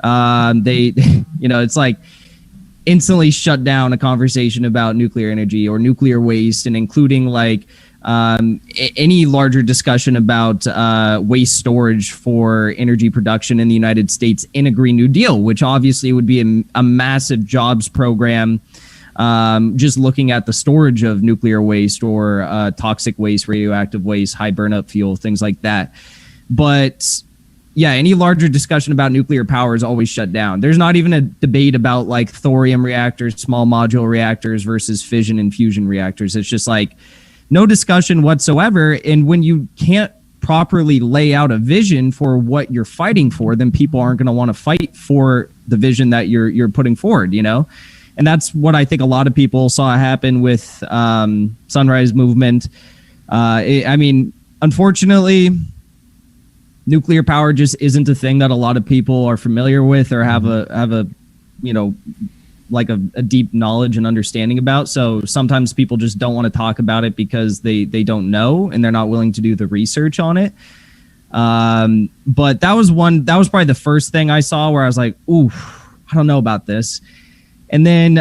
They, you know, it's like instantly shut down a conversation about nuclear energy or nuclear waste, and including like any larger discussion about waste storage for energy production in the United States in a Green New Deal, which obviously would be a massive jobs program. Just looking at the storage of nuclear waste or toxic waste, radioactive waste, high burnup fuel, things like that. But yeah, any larger discussion about nuclear power is always shut down. There's not even a debate about like thorium reactors, small modular reactors versus fission and fusion reactors. It's just like no discussion whatsoever. And when you can't properly lay out a vision for what you're fighting for, then people aren't going to want to fight for the vision that you're putting forward, you know? And that's what I think a lot of people saw happen with Sunrise Movement. I mean, unfortunately, nuclear power just isn't a thing that a lot of people are familiar with or have a you know, like a deep knowledge and understanding about. So sometimes people just don't want to talk about it because they don't know and they're not willing to do the research on it. But that was probably the first thing I saw where I was like, ooh, I don't know about this. And then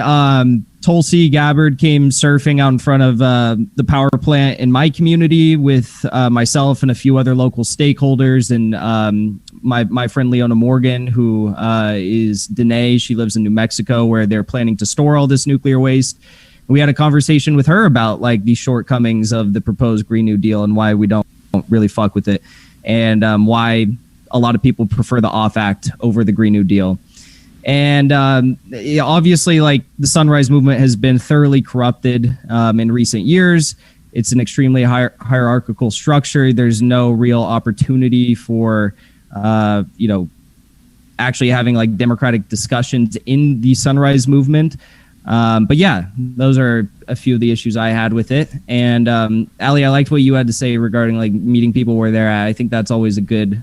Tulsi Gabbard came surfing out in front of the power plant in my community with myself and a few other local stakeholders, and my friend Leona Morgan, who is Danae. She lives in New Mexico, where they're planning to store all this nuclear waste. And we had a conversation with her about like the shortcomings of the proposed Green New Deal and why we don't really fuck with it, and why a lot of people prefer the OFF Act over the Green New Deal. And obviously, like the Sunrise Movement has been thoroughly corrupted in recent years. It's an extremely hierarchical structure. There's no real opportunity for, you know, actually having like democratic discussions in the Sunrise Movement. But yeah, those are a few of the issues I had with it. And Ali, I liked what you had to say regarding like meeting people where they're at. I think that's always a good,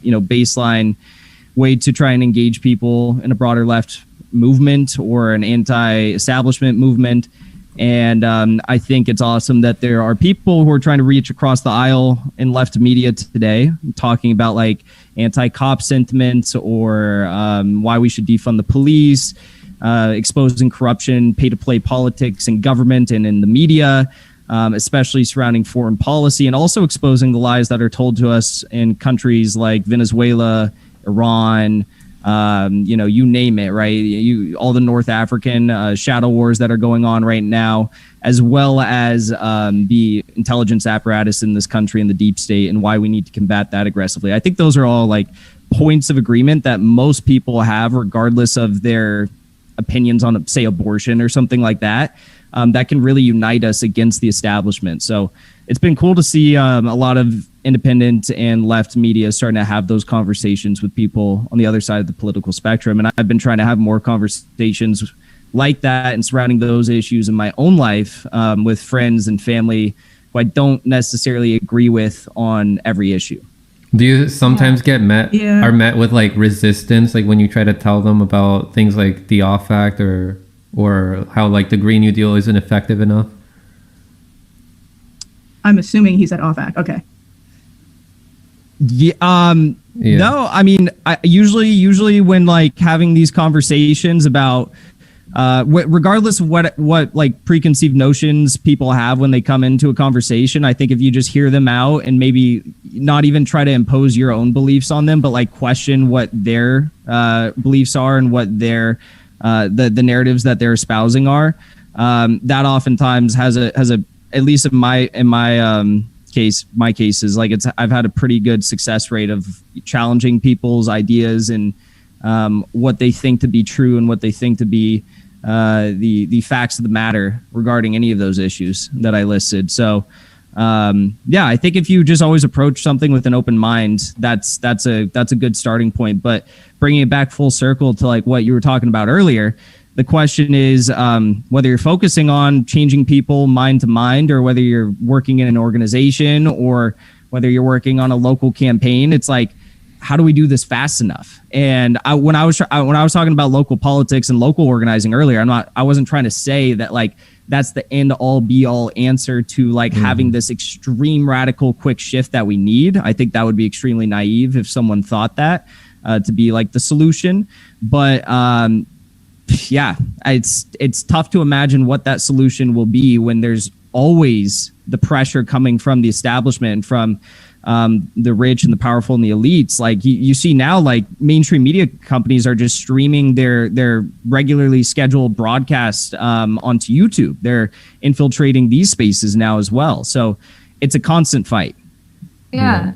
you know, baseline way to try and engage people in a broader left movement or an anti-establishment movement. And I think it's awesome that there are people who are trying to reach across the aisle in left media today, talking about like anti-cop sentiments or why we should defund the police, exposing corruption, pay-to-play politics in government and in the media, especially surrounding foreign policy, and also exposing the lies that are told to us in countries like Venezuela, Iran, you know, you name it, right? All the North African shadow wars that are going on right now, as well as the intelligence apparatus in this country and the deep state, and why we need to combat that aggressively. I think those are all like points of agreement that most people have, regardless of their opinions on, say, abortion or something like that, that can really unite us against the establishment. So it's been cool to see a lot of independent and left media starting to have those conversations with people on the other side of the political spectrum. And I've been trying to have more conversations like that and surrounding those issues in my own life with friends and family who I don't necessarily agree with on every issue. Do you sometimes get met with like resistance, like when you try to tell them about things like the OFF Act or how like the Green New Deal isn't effective enough? I'm assuming he said OFF Act. Okay. Yeah. Yeah. No, I mean, I usually when like having these conversations about regardless of what like preconceived notions people have when they come into a conversation, I think if you just hear them out and maybe not even try to impose your own beliefs on them, but like question what their beliefs are and what their the narratives that they're espousing are, that oftentimes has a at least in my cases, like I've had a pretty good success rate of challenging people's ideas and what they think to be true and what they think to be the facts of the matter regarding any of those issues that I listed. So I think if you just always approach something with an open mind, that's a good starting point. But bringing it back full circle to like what you were talking about earlier, the question is whether you're focusing on changing people mind to mind, or whether you're working in an organization, or whether you're working on a local campaign. It's like, how do we do this fast enough? And when I was talking about local politics and local organizing earlier, I wasn't trying to say that like that's the end all be all answer to like having this extreme radical quick shift that we need. I think that would be extremely naive if someone thought that to be like the solution. But it's tough to imagine what that solution will be when there's always the pressure coming from the establishment and from the rich and the powerful and the elites. Like you see now, like mainstream media companies are just streaming their regularly scheduled broadcasts onto YouTube. They're infiltrating these spaces now as well. So it's a constant fight. Yeah.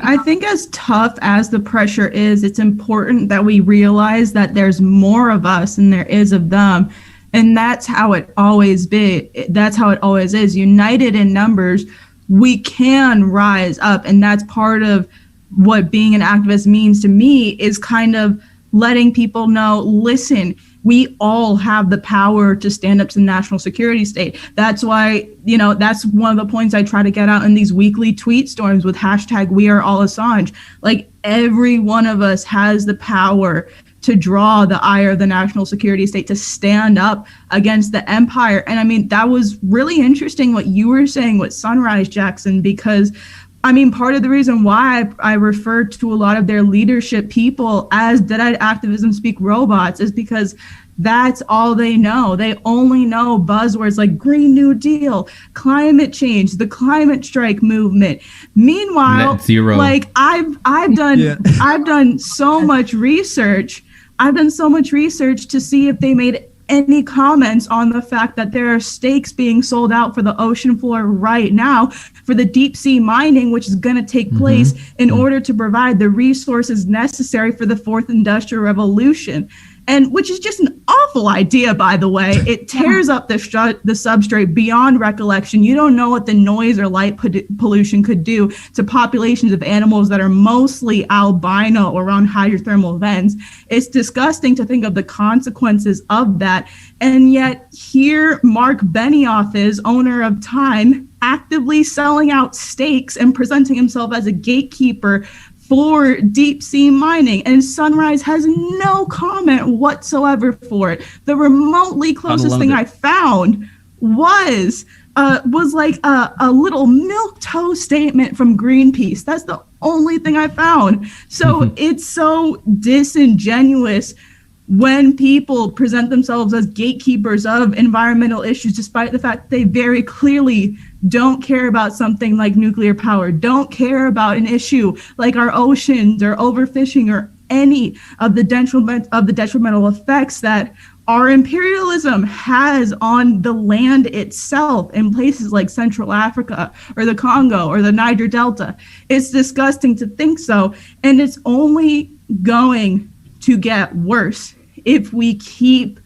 I think as tough as the pressure is, it's important that we realize that there's more of us than there is of them. And that's how it always be. That's how it always is. United in numbers, we can rise up. And that's part of what being an activist means to me, is kind of letting people know, listen, we all have the power to stand up to the national security state. That's why, that's one of the points I try to get out in these weekly tweet storms with hashtag We Are All Assange. Like, every one of us has the power to draw the ire of the national security state, to stand up against the empire. And I mean, that was really interesting what you were saying with Sunrise, Jackson, because I mean, part of the reason why I refer to a lot of their leadership people as Dead-Eyed Activism Speak Robots is because that's all they know. They only know buzzwords like Green New Deal, climate change, the climate strike movement. Meanwhile, Net zero. Like I've done so much research. I've done so much research to see if they made any comments on the fact that there are stakes being sold out for the ocean floor right now for the deep sea mining, which is going to take place in order to provide the resources necessary for the fourth industrial revolution. And which is just an awful idea, by the way. It tears up the substrate beyond recollection. You don't know what the noise or light pollution could do to populations of animals that are mostly albino or on hydrothermal vents. It's disgusting to think of the consequences of that. And yet here Mark Benioff is, owner of Time, actively selling out stakes and presenting himself as a gatekeeper for deep sea mining, and Sunrise has no comment whatsoever for it. The remotely closest thing I found was like a little milquetoast statement from Greenpeace. That's the only thing I found. So it's so disingenuous when people present themselves as gatekeepers of environmental issues, despite the fact that they very clearly don't care about something like nuclear power, don't care about an issue like our oceans or overfishing or any of the detrimental effects that our imperialism has on the land itself in places like Central Africa or the Congo or the Niger Delta. It's disgusting to think so, and it's only going to get worse if we keep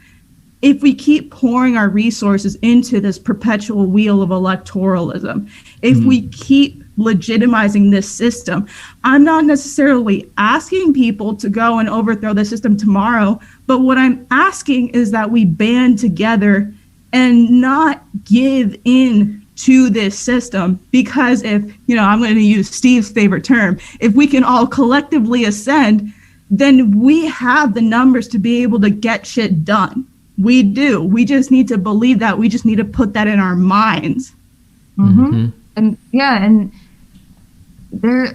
pouring our resources into this perpetual wheel of electoralism, if we keep legitimizing this system. I'm not necessarily asking people to go and overthrow the system tomorrow, but what I'm asking is that we band together and not give in to this system, because if, I'm going to use Steve's favorite term, if we can all collectively ascend, then we have the numbers to be able to get shit done. We do. We just need to believe that. We just need to put that in our minds. And there,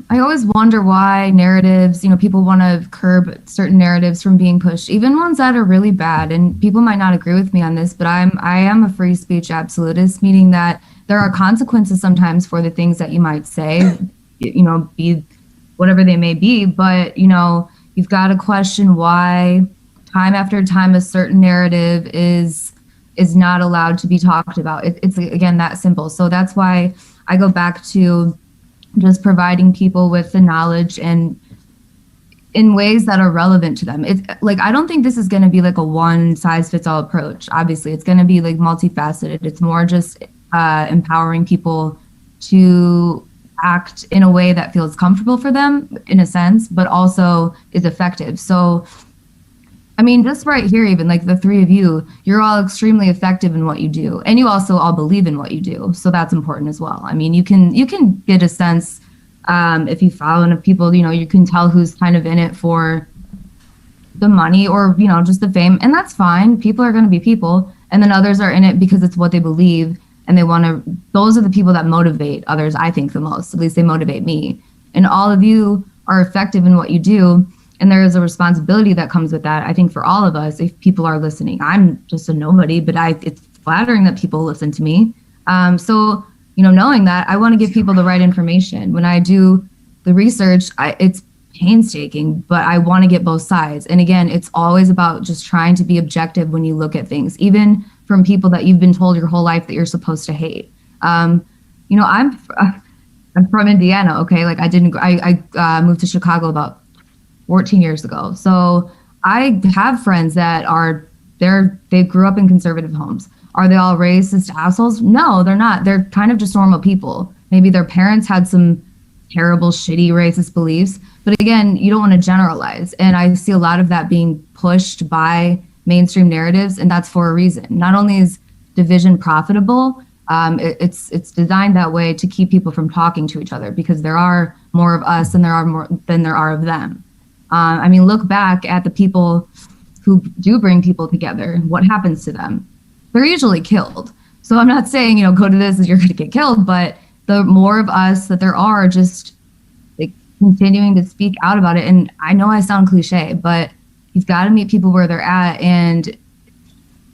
I always wonder why narratives, people want to curb certain narratives from being pushed, even ones that are really bad. And people might not agree with me on this, but I am a free speech absolutist, meaning that there are consequences sometimes for the things that you might say, be whatever they may be. But, you've got to question why time after time a certain narrative is not allowed to be talked about. It's again, that simple. So that's why I go back to just providing people with the knowledge and in ways that are relevant to them. It's like, I don't think this is going to be like a one size fits all approach. Obviously, it's going to be like multifaceted. It's more just empowering people to act in a way that feels comfortable for them in a sense, but also is effective. So, I mean, just right here, even like the three of you, you're all extremely effective in what you do. And you also all believe in what you do. So that's important as well. I mean, you can get a sense if you follow enough people, you can tell who's kind of in it for the money or, just the fame. And that's fine. People are going to be people. And then others are in it because it's what they believe. And they want to, those are the people that motivate others, I think, the most. At least they motivate me. And all of you are effective in what you do. And there is a responsibility that comes with that, I think, for all of us, if people are listening. I'm just a nobody, but it's flattering that people listen to me. So, knowing that, I want to give people the right information. When I do the research, it's painstaking, but I want to get both sides. And again, it's always about just trying to be objective when you look at things, even from people that you've been told your whole life that you're supposed to hate. I'm from Indiana, okay? Like I moved to Chicago about 14 years ago. So I have friends that they grew up in conservative homes. Are they all racist assholes? No, they're not. They're kind of just normal people. Maybe their parents had some terrible, shitty racist beliefs. But again, you don't want to generalize. And I see a lot of that being pushed by mainstream narratives, and that's for a reason. Not only is division profitable, it's designed that way to keep people from talking to each other because there are more of us than there are of them. Look back at the people who do bring people together. What happens to them? They're usually killed. So I'm not saying, go to this and you're going to get killed, but the more of us that there are just like continuing to speak out about it. And I know I sound cliche, but you've got to meet people where they're at and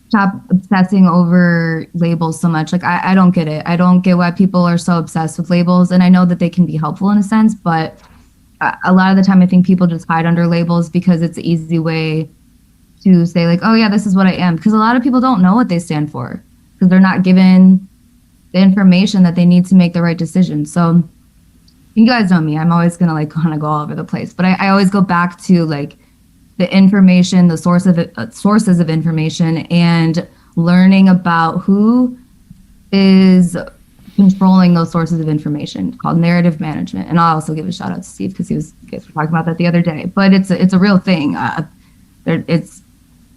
stop obsessing over labels so much. Like, I don't get it. I don't get why people are so obsessed with labels. And I know that they can be helpful in a sense, but a lot of the time I think people just hide under labels because it's an easy way to say like, oh yeah, this is what I am. Because a lot of people don't know what they stand for because they're not given the information that they need to make the right decision. So you guys know me. I'm always going to like kind of go all over the place, but I always go back to like the information, the sources of information, and learning about who is controlling those sources of information, called narrative management. And I'll also give a shout out to Steve because you guys were talking about that the other day. But it's a real thing. It's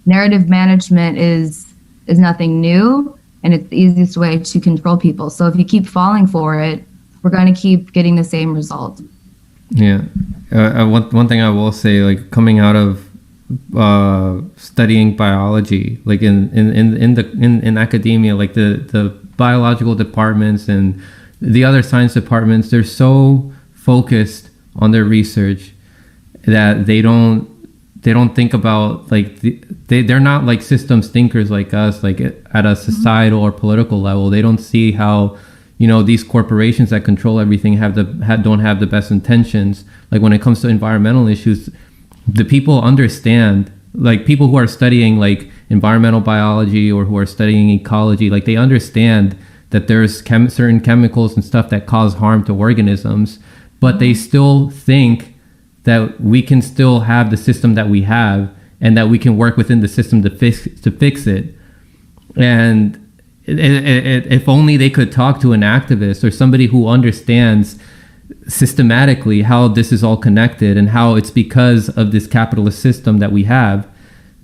narrative management is nothing new, and it's the easiest way to control people. So if you keep falling for it, we're going to keep getting the same result. Yeah. One thing I will say, like coming out of studying biology, like in academia, like the biological departments and the other science departments, they're so focused on their research that they don't think about like they're not like systems thinkers like us, like at a societal or political level. They don't see how these corporations that control everything don't have the best intentions. Like when it comes to environmental issues, the people understand, like people who are studying like environmental biology or who are studying ecology, like they understand that there's certain chemicals and stuff that cause harm to organisms, but they still think that we can still have the system that we have and that we can work within the system to fix it. And if only they could talk to an activist or somebody who understands systematically how this is all connected and how it's because of this capitalist system that we have,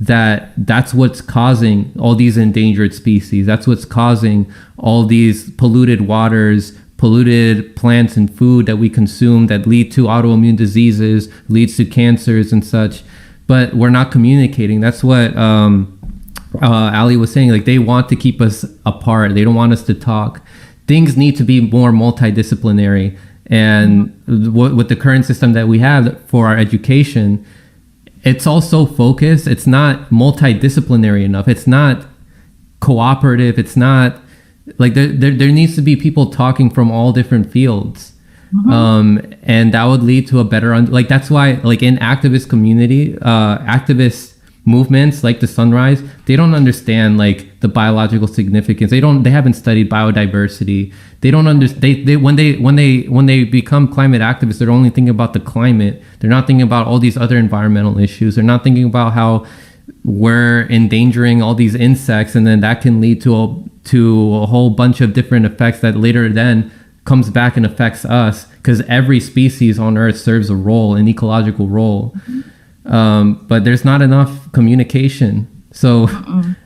that's what's causing all these endangered species. That's what's causing all these polluted waters, polluted plants and food that we consume that lead to autoimmune diseases, leads to cancers and such. But we're not communicating. That's what Ali was saying. Like they want to keep us apart. They don't want us to talk. Things need to be more multidisciplinary. And with the current system that we have for our education, it's also focused. It's not multidisciplinary enough. It's not cooperative. It's not like there needs to be people talking from all different fields. And that would lead to a better, that's why, like, in activist community, activist movements like the Sunrise, they don't understand like the biological significance. They haven't studied biodiversity. They don't understand. When they become climate activists, they're only thinking about the climate. They're not thinking about all these other environmental issues. They're not thinking about how we're endangering all these insects, and then that can lead to a whole bunch of different effects that later then comes back and affects us, because every species on Earth serves a role, an ecological role. But there's not enough communication. So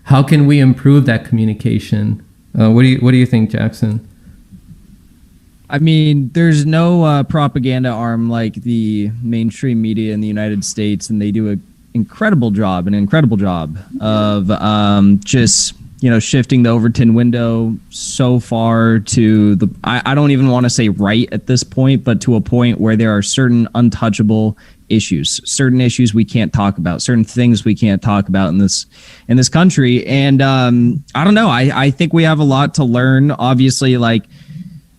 how can we improve that communication? What do you think, Jackson? I mean, there's no propaganda arm like the mainstream media in the United States, and they do an incredible job of just, shifting the Overton window so far to the, I don't even want to say right at this point, but to a point where there are certain untouchable issues, certain issues we can't talk about, certain things we can't talk about in this country. And I don't know. I think we have a lot to learn, obviously, like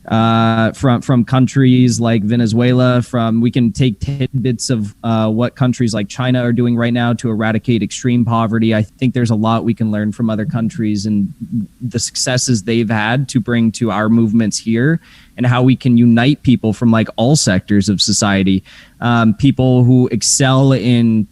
from countries like Venezuela. We can take tidbits of what countries like China are doing right now to eradicate extreme poverty. I think there's a lot we can learn from other countries and the successes they've had to bring to our movements here, and how we can unite people from like all sectors of society, people who excel in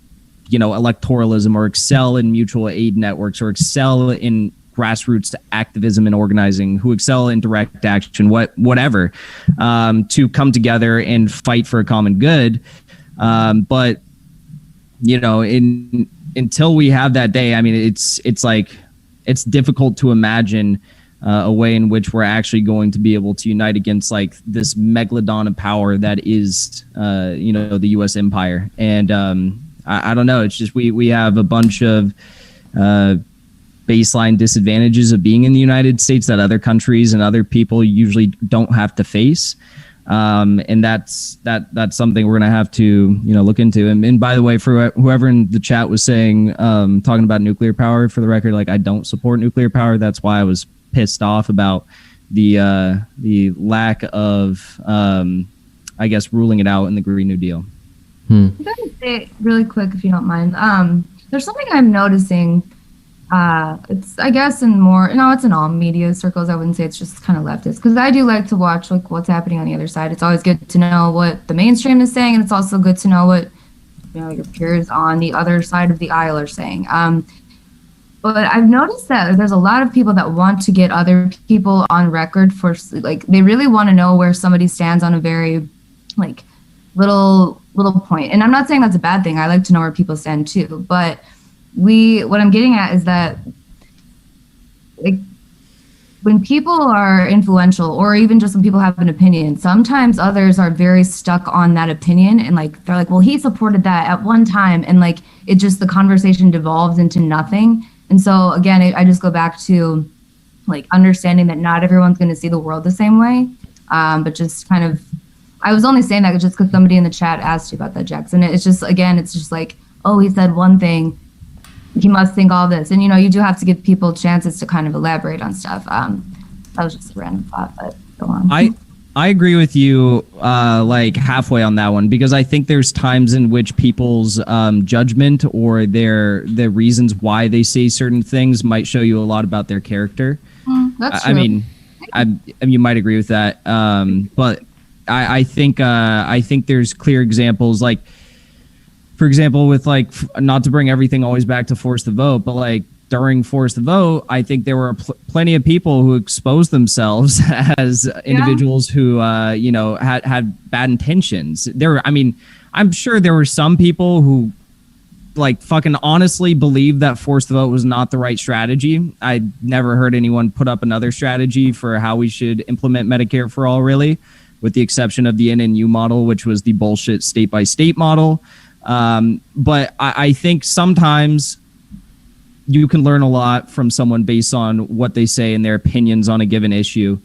electoralism, or excel in mutual aid networks, or excel in grassroots activism and organizing, who excel in direct action, whatever, to come together and fight for a common good. But until we have that day, I mean, it's difficult to imagine a way in which we're actually going to be able to unite against like this megalodon of power that is the U.S. empire. And I don't know, it's just we have a bunch of baseline disadvantages of being in the United States that other countries and other people usually don't have to face. And that's something we're going to have to, look into. And by the way, for whoever in the chat was saying, talking about nuclear power, for the record, like, I don't support nuclear power. That's why I was pissed off about the lack of, I guess, ruling it out in the Green New Deal. I'm going to say really quick, if you don't mind. There's something I'm noticing. It's, I guess, it's in all media circles. I wouldn't say it's just kind of leftist, because I do like to watch like what's happening on the other side. It's always good to know what the mainstream is saying, and it's also good to know what your peers on the other side of the aisle are saying. But I've noticed that there's a lot of people that want to get other people on record for, like, they really want to know where somebody stands on a very like little point. And I'm not saying that's a bad thing. I like to know where people stand too, but what I'm getting at is that, like, when people are influential, or even just when people have an opinion, sometimes others are very stuck on that opinion, and like they're like, well, he supported that at one time, and like the conversation devolves into nothing. And so again, I just go back to like understanding that not everyone's going to see the world the same way, but just kind of, I was only saying that just because somebody in the chat asked you about that, Jackson. It's just like, oh, he said one thing, he must think all this. And, you do have to give people chances to kind of elaborate on stuff. That was just a random thought, but go on. I agree with you like halfway on that one, because I think there's times in which people's judgment or their reasons why they say certain things might show you a lot about their character. That's true. I mean, you might agree with that. But I think there's clear examples, like, for example, with like, not to bring everything always back to Force the Vote, but like during Force the Vote, I think there were plenty of people who exposed themselves as individuals who, had bad intentions. I'm sure there were some people who like fucking honestly believed that Force the Vote was not the right strategy. I never heard anyone put up another strategy for how we should implement Medicare for all, really, with the exception of the NNU model, which was the bullshit state-by-state model. But I think sometimes you can learn a lot from someone based on what they say and their opinions on a given issue.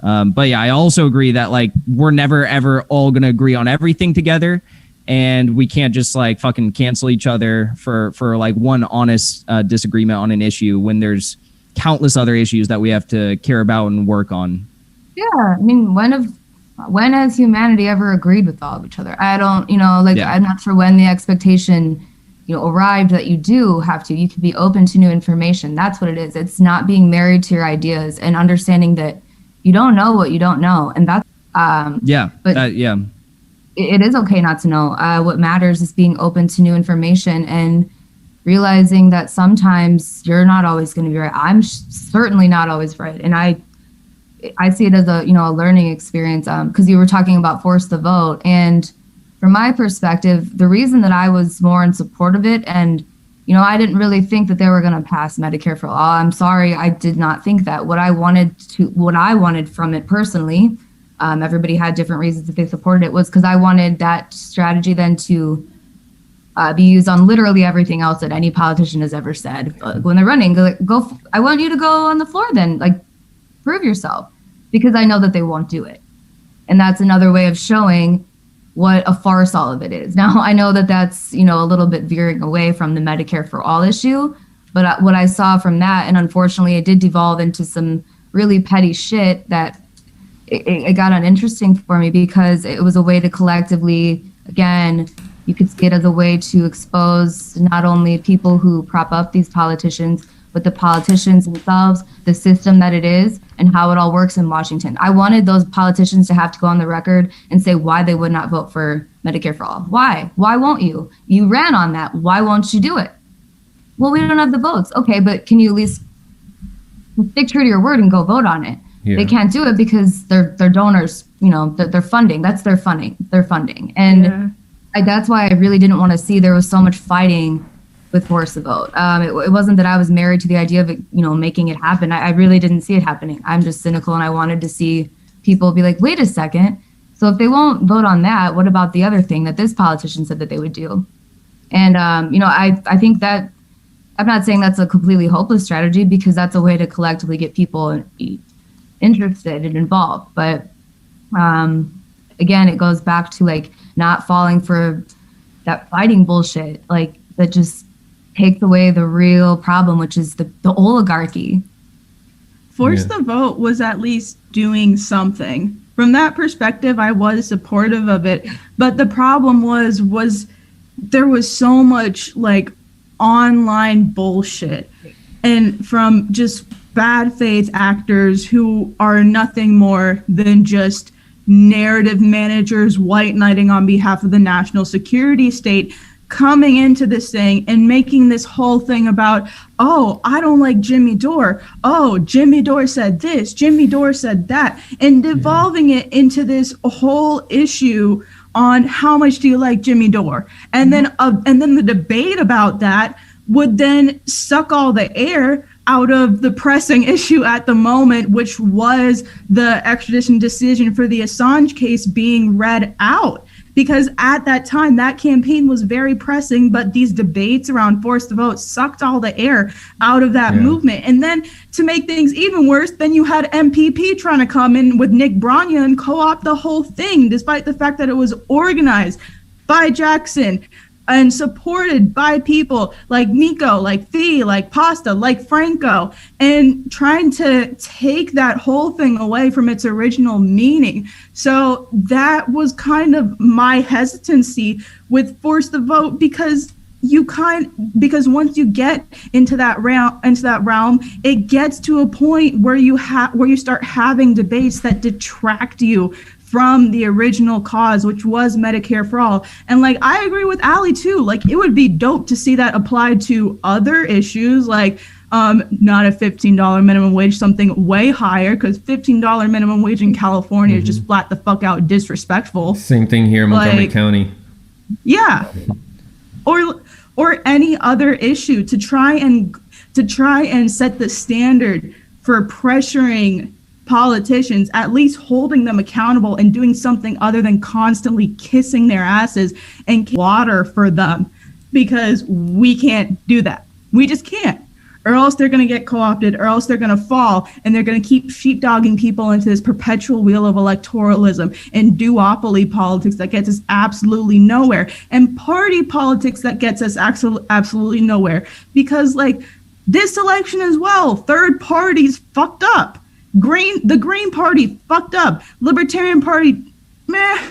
But yeah, I also agree that like we're never ever all gonna agree on everything together, and we can't just like fucking cancel each other for like one honest disagreement on an issue when there's countless other issues that we have to care about and work on. Yeah, I mean, when has humanity ever agreed with all of each other? I don't, I'm not sure when the expectation, arrived that you do have to. You can be open to new information. That's what it is. It's not being married to your ideas and understanding that you don't know what you don't know, and that's it is okay not to know. What matters is being open to new information and realizing that sometimes you're not always going to be right. I'm certainly not always right, and I see it as a learning experience. Because you were talking about force the vote, and from my perspective, the reason that I was more in support of it, and I didn't really think that they were going to pass Medicare for all. I'm sorry, I did not think that. What I wanted from it personally, everybody had different reasons that they supported it, was because I wanted that strategy then to be used on literally everything else that any politician has ever said. When they're running, I want you to go on the floor then, like, prove yourself, because I know that they won't do it. And that's another way of showing what a farce all of it is. Now, I know that that's, a little bit veering away from the Medicare for all issue, but what I saw from that, and unfortunately it did devolve into some really petty shit that it got uninteresting for me, because it was a way to collectively, again, you could see it as a way to expose not only people who prop up these politicians, but the politicians themselves, the system that it is, and how it all works in Washington. I wanted those politicians to have to go on the record and say why they would not vote for Medicare for all. Why? Why won't you? You ran on that. Why won't you do it? Well, we don't have the votes. Okay, but can you at least stick true to your word and go vote on it? Yeah. They can't do it because their donors, they're funding. That's their funding. Their funding. And that's why I really didn't want to see there was so much fighting with force the vote. It wasn't that I was married to the idea of it, making it happen. I really didn't see it happening. I'm just cynical, and I wanted to see people be like, wait a second. So if they won't vote on that, what about the other thing that this politician said that they would do? And, I think that, I'm not saying that's a completely hopeless strategy, because that's a way to collectively get people interested and involved. But again, it goes back to like not falling for that fighting bullshit, like that just takes away the real problem, which is the oligarchy. Force the vote was at least doing something. From that perspective, I was supportive of it. But the problem was there was so much like online bullshit, and from just bad faith actors who are nothing more than just narrative managers, white knighting on behalf of the national security state, coming into this thing and making this whole thing about, oh, I don't like Jimmy Dore. Oh, Jimmy Dore said this, Jimmy Dore said that, and devolving it into this whole issue on how much do you like Jimmy Dore? And then the debate about that would then suck all the air out of the pressing issue at the moment, which was the extradition decision for the Assange case being read out. Because at that time, that campaign was very pressing, but these debates around force the vote sucked all the air out of that movement. And then to make things even worse, then you had MPP trying to come in with Nick Branya and co-opt the whole thing, despite the fact that it was organized by Jackson and supported by people like Niko, like Fee, like Pasta, like Franco, and trying to take that whole thing away from its original meaning. So that was kind of my hesitancy with force the vote, because once you get into that realm, it gets to a point where you start having debates that detract you from the original cause, which was Medicare for all. And like, I agree with Ali too. Like, it would be dope to see that applied to other issues, like not a $15 minimum wage, something way higher, because $15 minimum wage in California is just flat the fuck out disrespectful. Same thing here in Montgomery County. Yeah. Or any other issue to try and set the standard for pressuring politicians, at least holding them accountable and doing something other than constantly kissing their asses and water for them, because we can't do that. We just can't. or else they're going to get co-opted, or else they're going to fall, and they're going to keep sheepdogging people into this perpetual wheel of electoralism and duopoly politics that gets us absolutely nowhere, and party politics that gets us absolutely nowhere. Because like this election as well, third parties fucked up. The Green Party fucked up. Libertarian Party, meh.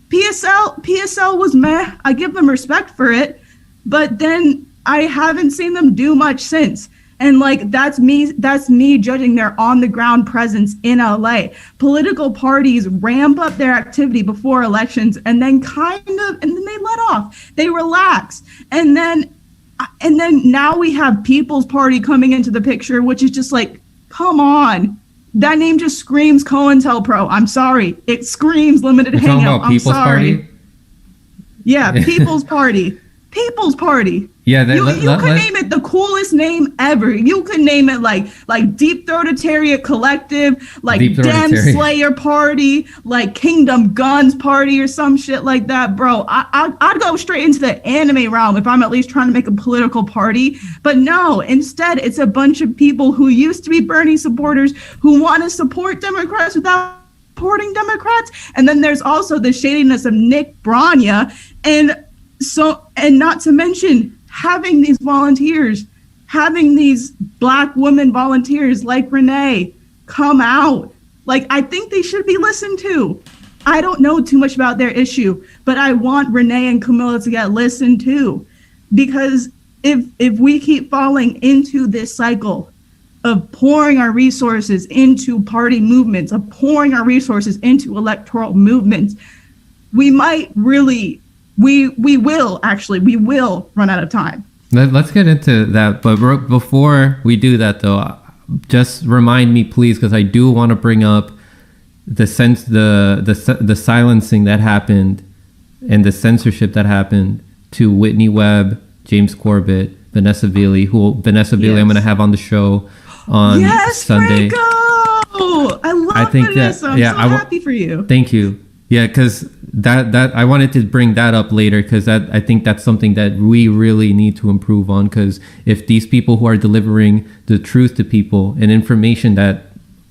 PSL was meh. I give them respect for it, but then I haven't seen them do much since. And like that's me judging their on the ground presence in LA. Political parties ramp up their activity before elections and then they let off. They relax. And then now we have People's Party coming into the picture, which is just like, come on. That name just screams COINTELPRO. I'm sorry. It screams limited You're hangout. I'm People's sorry. Party? Yeah, People's Party. People's Party. Yeah, you could name it the coolest name ever. You could name it like Deep Throatitariat Collective, like Dem Slayer Party, like Kingdom Guns Party or some shit like that, bro. I'd go straight into the anime realm if I'm at least trying to make a political party. But no, instead it's a bunch of people who used to be Bernie supporters who want to support Democrats without supporting Democrats. And then there's also the shadiness of Nick Branya, and not to mention having these volunteers, having these Black women volunteers like Renee come out. Like, I think they should be listened to. I don't know too much about their issue, but I want Renee and Camilla to get listened to, because if we keep falling into this cycle of pouring our resources into party movements, of pouring our resources into electoral movements, we might really we will run out of time. Let's get into that. But before we do that, though, just remind me, please, because I do want to bring up the silencing that happened and the censorship that happened to Whitney Webb, James Corbett, Vanessa Veely, Yes. I'm going to have on the show on Sunday. Franco! I love Vanessa. I'm so happy for you. Thank you. Yeah, because that I wanted to bring that up later, because I think that's something that we really need to improve on. Because if these people who are delivering the truth to people and information that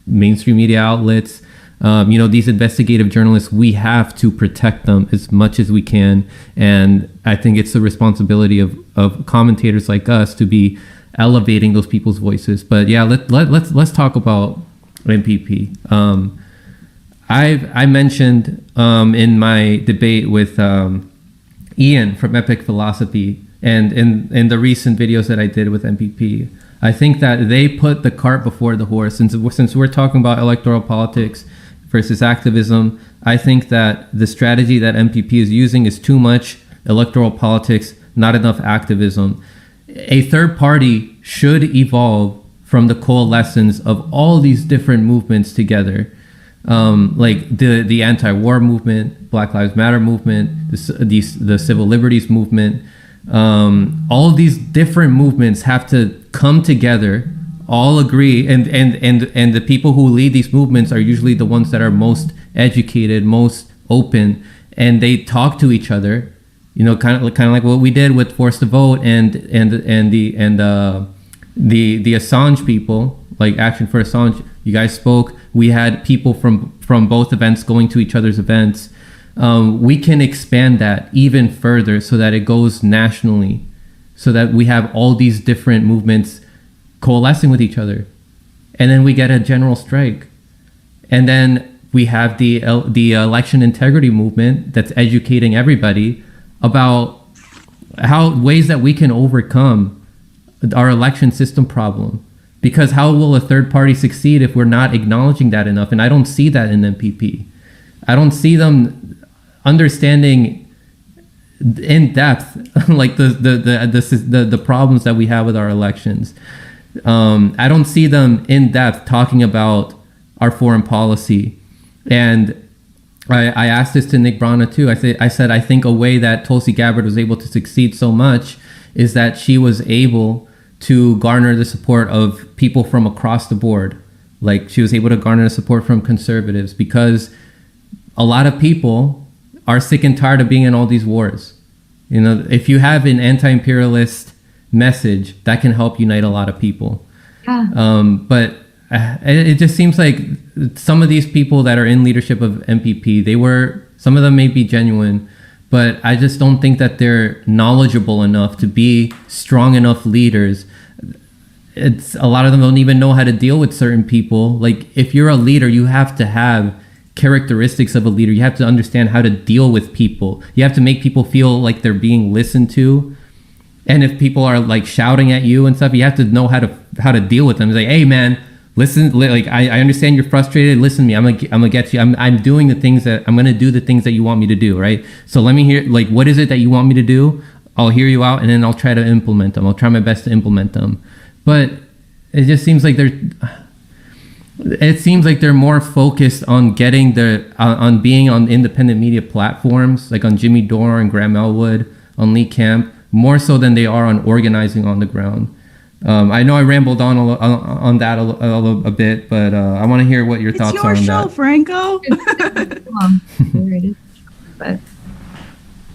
mainstream media outlets, these investigative journalists, we have to protect them as much as we can. And I think it's the responsibility of commentators like us to be elevating those people's voices. But yeah, let's talk about MPP. I mentioned in my debate with Ian from Epic Philosophy and in the recent videos that I did with MPP, I think that they put the cart before the horse. Since we're talking about electoral politics versus activism, I think that the strategy that MPP is using is too much electoral politics, not enough activism. A third party should evolve from the coalescence of all these different movements together. Like the anti-war movement, Black Lives Matter movement, the civil liberties movement. All of these different movements have to come together, all agree, and the people who lead these movements are usually the ones that are most educated, most open, and they talk to each other. Kind of like what we did with Force to Vote and the Assange people, like Action for Assange. You guys spoke. We had people from both events going to each other's events. We can expand that even further so that it goes nationally, so that we have all these different movements coalescing with each other, and then we get a general strike, and then we have the election integrity movement that's educating everybody about ways that we can overcome our election system problem. Because how will a third party succeed if we're not acknowledging that enough? And I don't see that in MPP. I don't see them understanding in depth like the problems that we have with our elections. I don't see them in depth talking about our foreign policy. And I asked this to Nick Brana too. I said I think a way that Tulsi Gabbard was able to succeed so much is that she was able to garner the support of people from across the board. Like, she was able to garner the support from conservatives, because a lot of people are sick and tired of being in all these wars. If you have an anti-imperialist message that can help unite a lot of people. Yeah. But it just seems like some of these people that are in leadership of MPP, some of them may be genuine, but I just don't think that they're knowledgeable enough to be strong enough leaders. It's a lot of them don't even know how to deal with certain people. Like, if you're a leader, you have to have characteristics of a leader. You have to understand how to deal with people. You have to make people feel like they're being listened to. And if people are like shouting at you and stuff, you have to know how to deal with them. It's like, hey man, listen, like I understand you're frustrated. Listen to me. I'm gonna get you. I'm doing the things that I'm gonna do the things that you want me to do, right? So let me hear, like, what is it that you want me to do? I'll hear you out, and then I'll try to implement them. I'll try my best to implement them. But it just seems like they're more focused on getting on being on independent media platforms, like on Jimmy Dore and Graham Elwood, on Lee Camp, more so than they are on organizing on the ground. I know I rambled on that a bit, but I want to hear what your thoughts are on that. It's your show, Franco. But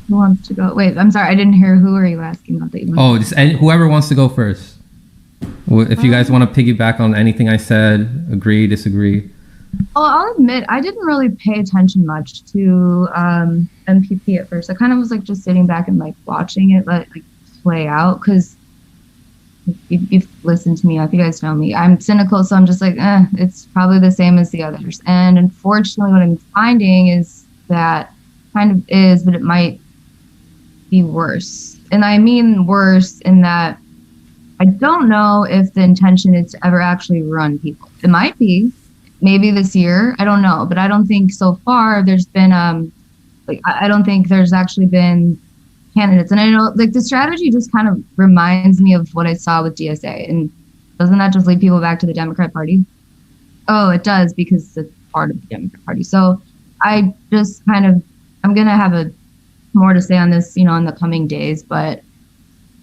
who wants to go? Wait, I'm sorry, I didn't hear. Who are you asking about that? Just whoever wants to go first. If you guys want to piggyback on anything I said, agree, disagree. Well, I'll admit I didn't really pay attention much to MPP at first. I kind of was like just sitting back and like watching it like play out, because you've listened to me, if you guys know me, I'm cynical, so I'm just like, it's probably the same as the others. And unfortunately, what I'm finding is that but it might be worse. And I mean worse in that I don't know if the intention is to ever actually run people. It might be, maybe this year, I don't know, but I don't think so far there's been I don't think there's actually been candidates. And I know like the strategy just kind of reminds me of what I saw with DSA. And doesn't that just lead people back to the Democrat Party? Oh, it does, because it's part of the Democrat Party. So I just I'm going to have more to say on this, in the coming days. But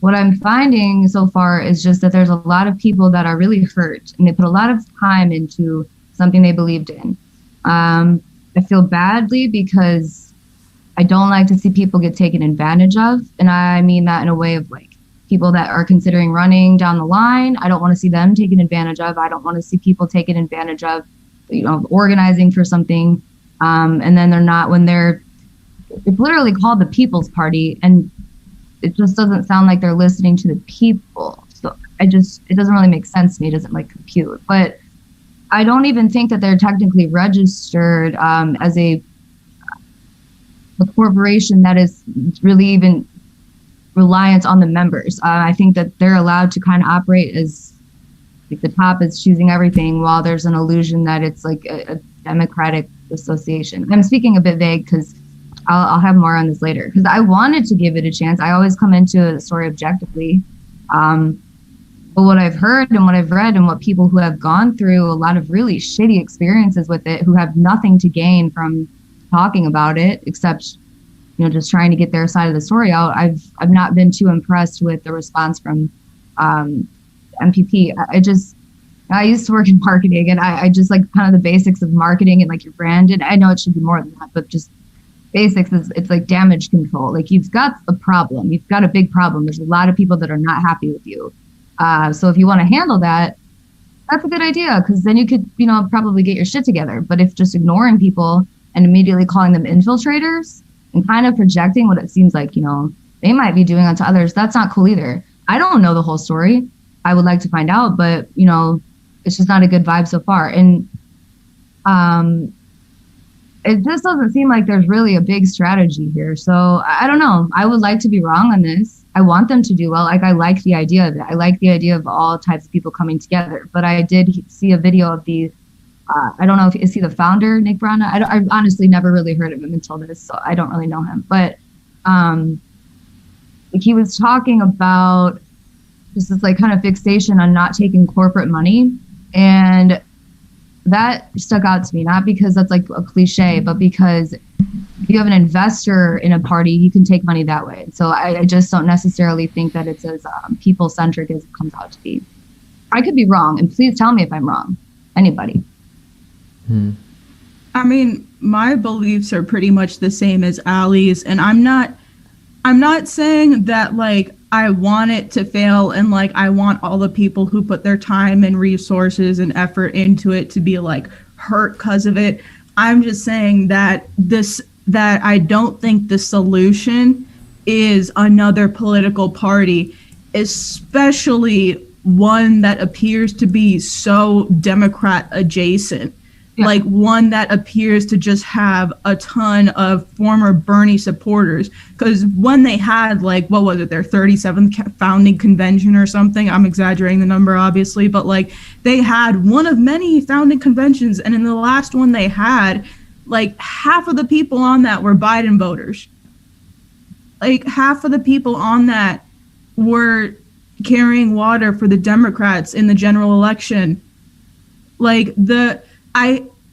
what I'm finding so far is just that there's a lot of people that are really hurt, and they put a lot of time into something they believed in. I feel badly because I don't like to see people get taken advantage of. And I mean that in a way of like people that are considering running down the line. I don't want to see them taken advantage of. I don't want to see people taken advantage of, organizing for something. And then they're not, it's literally called the People's Party, and it just doesn't sound like they're listening to the people. So it doesn't really make sense to me. It doesn't like compute. But I don't even think that they're technically registered as a corporation that is really even reliant on the members. I think that they're allowed to kind of operate as like the top is choosing everything, while there's an illusion that it's like a democratic association. I'm speaking a bit vague because I'll have more on this later, because I wanted to give it a chance. I always come into the story objectively. But what I've heard and what I've read and what people who have gone through a lot of really shitty experiences with it, who have nothing to gain from talking about it except, just trying to get their side of the story out. I've not been too impressed with the response from MPP. I used to work in marketing, and I just like kind of the basics of marketing and like your brand. And I know it should be more than that, but just basics is it's like damage control. Like you've got a problem, you've got a big problem. There's a lot of people that are not happy with you. So if you want to handle that, that's a good idea, because then you could, probably get your shit together. But if just ignoring people and immediately calling them infiltrators and kind of projecting what it seems like, they might be doing onto others, that's not cool either. I don't know the whole story. I would like to find out, but, it's just not a good vibe so far. And it just doesn't seem like there's really a big strategy here. So I don't know. I would like to be wrong on this. I want them to do well. Like I like the idea of it. I like the idea of all types of people coming together. But I did see a video of I don't know is he the founder, Nick Brana? I honestly never really heard of him until this, so I don't really know him. But like he was talking about just this like kind of fixation on not taking corporate money. And that stuck out to me, not because that's like a cliche, but because if you have an investor in a party, you can take money that way. So I just don't necessarily think that it's as people-centric as it comes out to be. I could be wrong, and please tell me if I'm wrong. Anybody. I mean, my beliefs are pretty much the same as Ali's, and I'm not saying that like I want it to fail, and like I want all the people who put their time and resources and effort into it to be like hurt because of it. I'm just saying that I don't think the solution is another political party, especially one that appears to be so Democrat adjacent. Yeah. Like one that appears to just have a ton of former Bernie supporters. Because when they had like, what was it, their 37th founding convention or something, I'm exaggerating the number obviously, but like they had one of many founding conventions. And in the last one they had, like half of the people on that were Biden voters. Like half of the people on that were carrying water for the Democrats in the general election. Like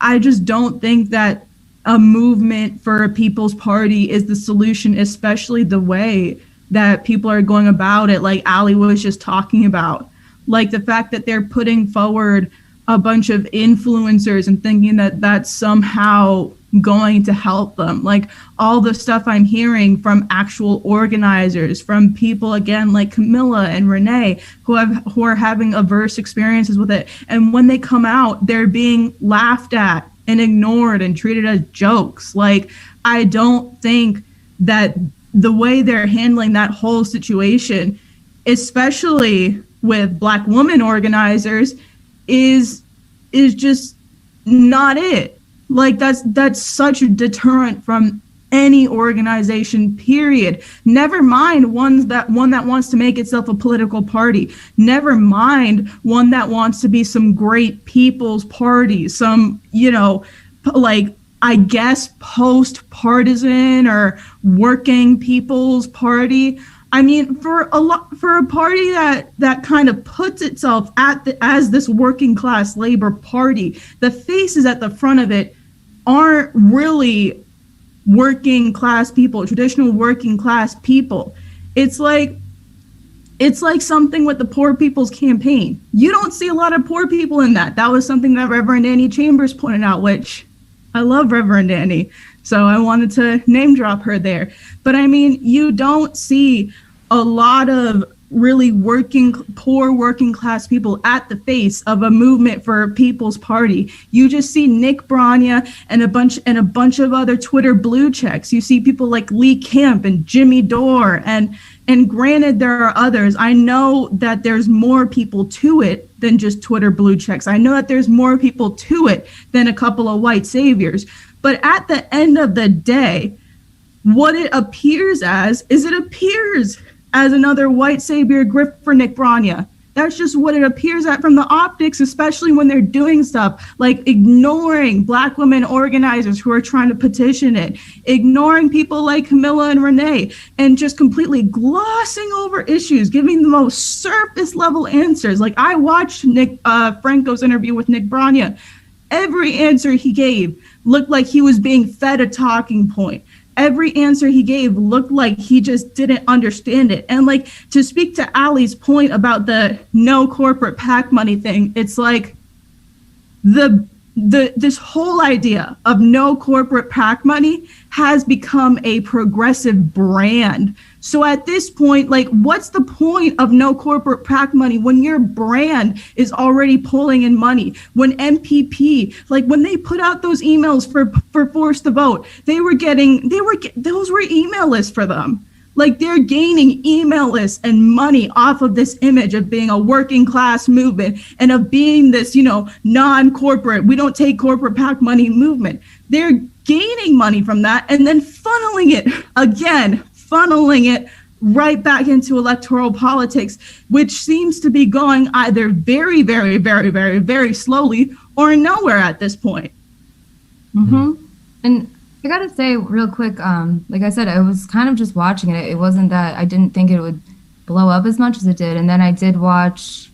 I just don't think that a movement for a People's Party is the solution, especially the way that people are going about it, like Ali was just talking about. Like the fact that they're putting forward a bunch of influencers and thinking that that's somehow going to help them. Like all the stuff I'm hearing from actual organizers, from people again like Camilla and Renee who are having adverse experiences with it, and when they come out they're being laughed at and ignored and treated as jokes. Like I don't think that the way they're handling that whole situation, especially with Black women organizers, is just not it. Like that's such a deterrent from any organization, period. Never mind one that wants to make itself a political party. Never mind one that wants to be some great people's party, some, like I guess post-partisan or working people's party. I mean, for a party that kind of puts itself as this working class labor party, the faces at the front of it aren't really working class people, traditional working class people. It's like something with the Poor People's Campaign. You don't see a lot of poor people in that. That was something that Reverend Annie Chambers pointed out, which I love Reverend Annie, so I wanted to name drop her there. But I mean, you don't see a lot of really poor working class people at the face of a movement for a People's Party. You just see Nick Brania and a bunch of other Twitter blue checks. You see people like Lee Camp and Jimmy Dore, and granted there are others. I know that there's more people to it than just Twitter blue checks. I know that there's more people to it than a couple of white saviors. But at the end of the day, what it appears as is as another white savior grift for Nick Brania. That's just what it appears at from the optics, especially when they're doing stuff like ignoring Black women organizers who are trying to petition it, ignoring people like Camilla and Renee, and just completely glossing over issues, giving the most surface level answers. Like I watched Franco's interview with Nick Brania. Every answer he gave looked like he was being fed a talking point. Every answer he gave looked like he just didn't understand it. And like, to speak to Ali's point about the no corporate PAC money thing, it's like this whole idea of no corporate PAC money has become a progressive brand. So at this point, like, what's the point of no corporate PAC money when your brand is already pulling in money? When MPP, like when they put out those emails for Force to Vote, those were email lists for them. Like they're gaining email lists and money off of this image of being a working class movement and of being this, non-corporate, we don't take corporate PAC money movement. They're gaining money from that and then funneling it right back into electoral politics, which seems to be going either very, very, very, very, very slowly or nowhere at this point. Mm-hmm. And I gotta say real quick, like I said, I was kind of just watching it. It wasn't that I didn't think it would blow up as much as it did. And then I did watch,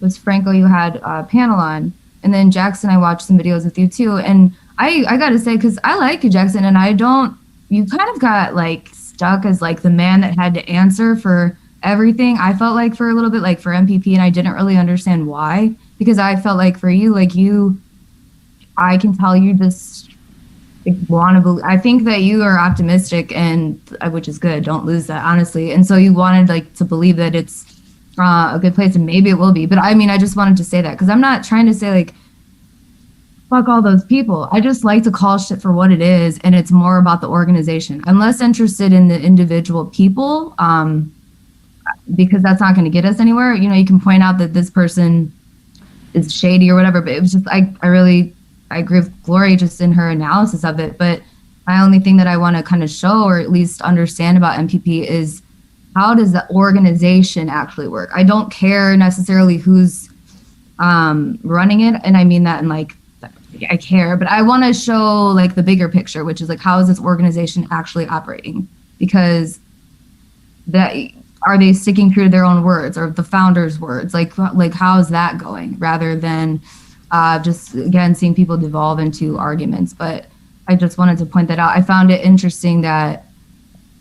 was Franco, you had a panel on, and then Jackson, I watched some videos with you too. And I gotta say, because I like you, Jackson, and you kind of got like stuck as like the man that had to answer for everything. I felt like for a little bit, like for MPP, and I didn't really understand why, because I felt like for you, like I can tell you just want to believe. I think that you are optimistic, and which is good. Don't lose that, honestly. And so you wanted like to believe that it's a good place, and maybe it will be. But I mean, I just wanted to say that because I'm not trying to say like fuck all those people. I just like to call shit for what it is, and it's more about the organization. I'm less interested in the individual people, because that's not going to get us anywhere. You know, you can point out that this person is shady or whatever, but it was just I agree with Glory just in her analysis of it. But my only thing that I want to kind of show, or at least understand about MPP, is how does the organization actually work? I don't care necessarily who's running it, and I mean that in like, I care, but I want to show like the bigger picture, which is like, how is this organization actually operating? Because that, are they sticking true to their own words or the founders' words? Like how is that going, rather than just again seeing people devolve into arguments? But I just wanted to point that out. I found it interesting that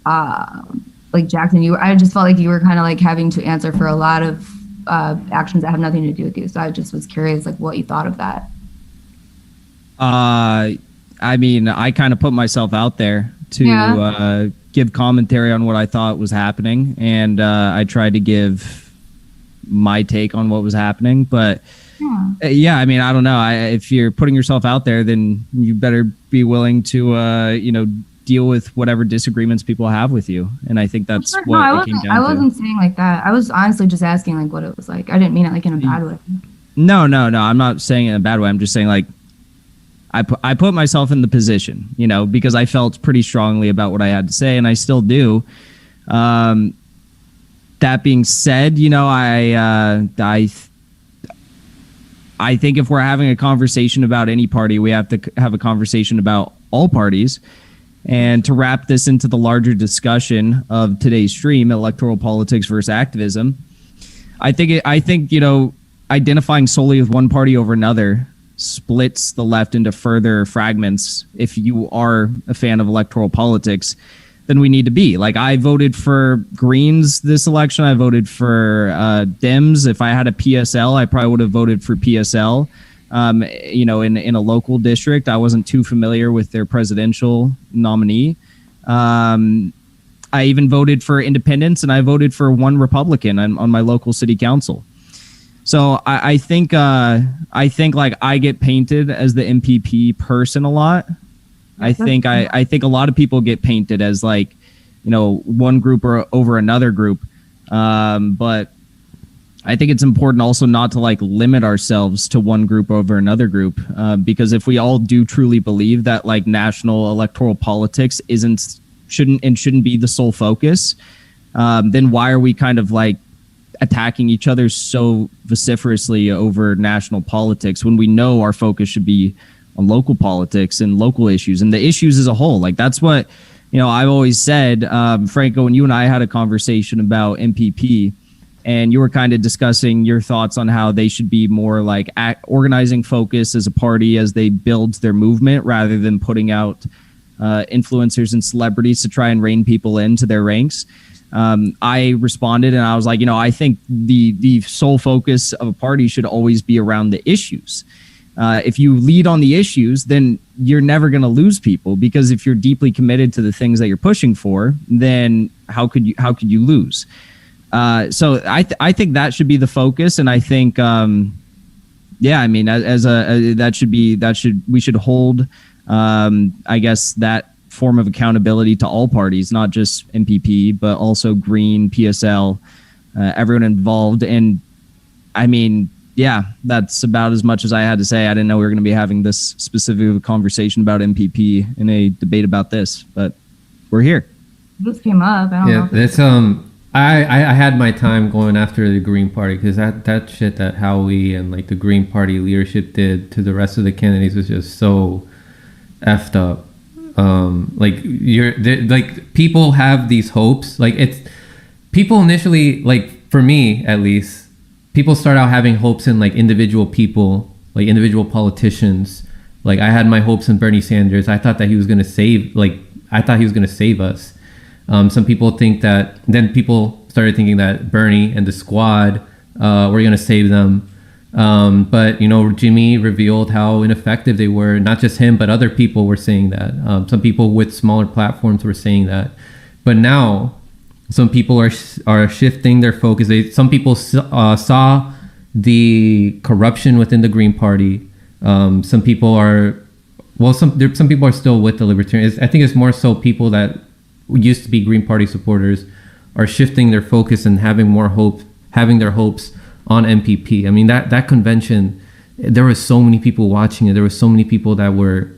like Jackson, I just felt like you were kind of like having to answer for a lot of actions that have nothing to do with you. So I just was curious like what you thought of that. I mean, I kind of put myself out there to give commentary on what I thought was happening, and I tried to give my take on what was happening. But yeah, I mean, I don't know. If you're putting yourself out there, then you better be willing to, deal with whatever disagreements people have with you. And I think that's what it came down to. I wasn't saying like that. I was honestly just asking like what it was like. I didn't mean it like in a bad way. No. I'm not saying it in a bad way. I'm just saying like, I put myself in the position, because I felt pretty strongly about what I had to say, and I still do. That being said, I think if we're having a conversation about any party, we have to have a conversation about all parties. And to wrap this into the larger discussion of today's stream, electoral politics versus activism, I think identifying solely with one party over another splits the left into further fragments. If you are a fan of electoral politics, then we need to be. Like, I voted for Greens this election. I voted for Dems. If I had a PSL, I probably would have voted for PSL. In a local district, I wasn't too familiar with their presidential nominee. I even voted for independents, and I voted for one Republican on my local city council. So I think like I get painted as the MPP person a lot. I think a lot of people get painted as like, one group or over another group. But I think it's important also not to like limit ourselves to one group over another group, because if we all do truly believe that like national electoral politics shouldn't be the sole focus, then why are we kind of like attacking each other so vociferously over national politics when we know our focus should be on local politics and local issues and the issues as a whole? Like, that's what, I've always said. Franco, when you and I had a conversation about MPP, and you were kind of discussing your thoughts on how they should be more like organizing focus as a party as they build their movement, rather than putting out influencers and celebrities to try and rein people into their ranks. I responded and I was like, I think the sole focus of a party should always be around the issues. If you lead on the issues, then you're never going to lose people, because if you're deeply committed to the things that you're pushing for, then how could you lose? So I think that should be the focus. And I think, we should hold, I guess, that form of accountability to all parties, not just MPP, but also Green, PSL, everyone involved. And I mean, yeah, that's about as much as I had to say. I didn't know we were going to be having this specific conversation about MPP in a debate about this, but we're here. This came up. I don't know. That's I had my time going after the Green Party, because that shit that Howie and like the Green Party leadership did to the rest of the candidates was just so effed up. Like people have these hopes. Like, it's people initially, like for me at least, people start out having hopes in like individual people, like individual politicians. Like, I had my hopes in Bernie Sanders. I thought that he was going to save us. Some people think that, then people started thinking that Bernie and the squad were going to save them. But, Jimmy revealed how ineffective they were. Not just him, but other people were saying that. Some people with smaller platforms were saying that. But now, some people are shifting their focus. Some people saw the corruption within the Green Party. Some people are, some people are still with the Libertarians. I think it's more so people that used to be Green Party supporters are shifting their focus and having their hopes on MPP. I mean, that convention, there were so many people watching it. There were so many people that were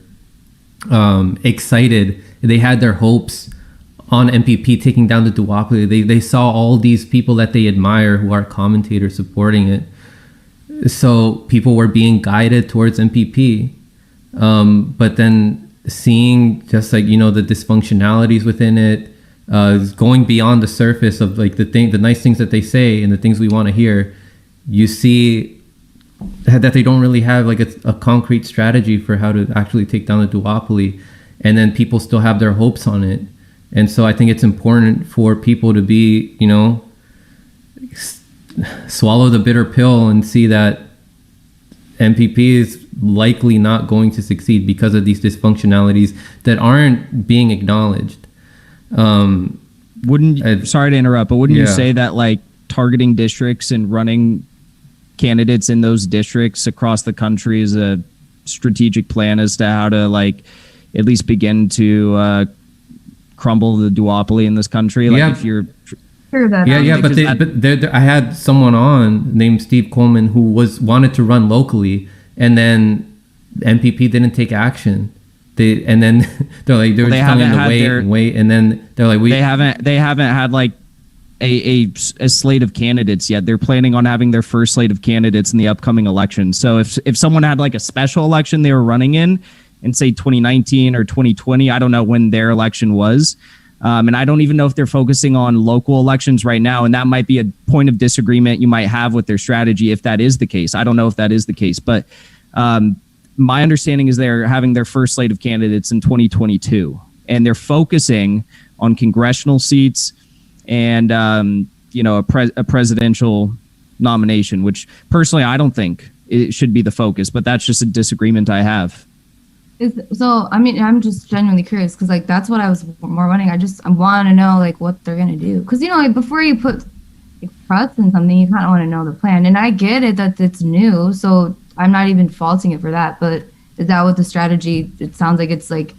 excited. They had their hopes on MPP taking down the duopoly. They saw all these people that they admire who are commentators supporting it. So people were being guided towards MPP. But then seeing just like, the dysfunctionalities within it, going beyond the surface of like the nice things that they say and the things we want to hear, you see that they don't really have like a concrete strategy for how to actually take down the duopoly. And then people still have their hopes on it. And so I think it's important for people to be, swallow the bitter pill and see that MPP is likely not going to succeed because of these dysfunctionalities that aren't being acknowledged. Sorry to interrupt, but wouldn't you say that like targeting districts and running candidates in those districts across the country is a strategic plan as to how to like at least begin to crumble the duopoly in this country? Like if you're I had someone on named Steve Coleman who wanted to run locally, and then MPP didn't take action. They're like just telling him to wait, and then they're like they haven't had like a slate of candidates yet. They're planning on having their first slate of candidates in the upcoming election. So if someone had like a special election they were running in say 2019 or 2020, I don't know when their election was. And I don't even know if they're focusing on local elections right now. And that might be a point of disagreement you might have with their strategy if that is the case. I don't know if that is the case. But my understanding is they're having their first slate of candidates in 2022. And they're focusing on congressional seats and, a presidential nomination, which personally I don't think it should be the focus. But that's just a disagreement I have. I'm just genuinely curious because like that's what I was more wondering. I want to know like what they're gonna do because like before you put trust in something, you kind of want to know the plan. And I get it that it's new, so I'm not even faulting it for that. But is that what the strategy? It sounds like it's like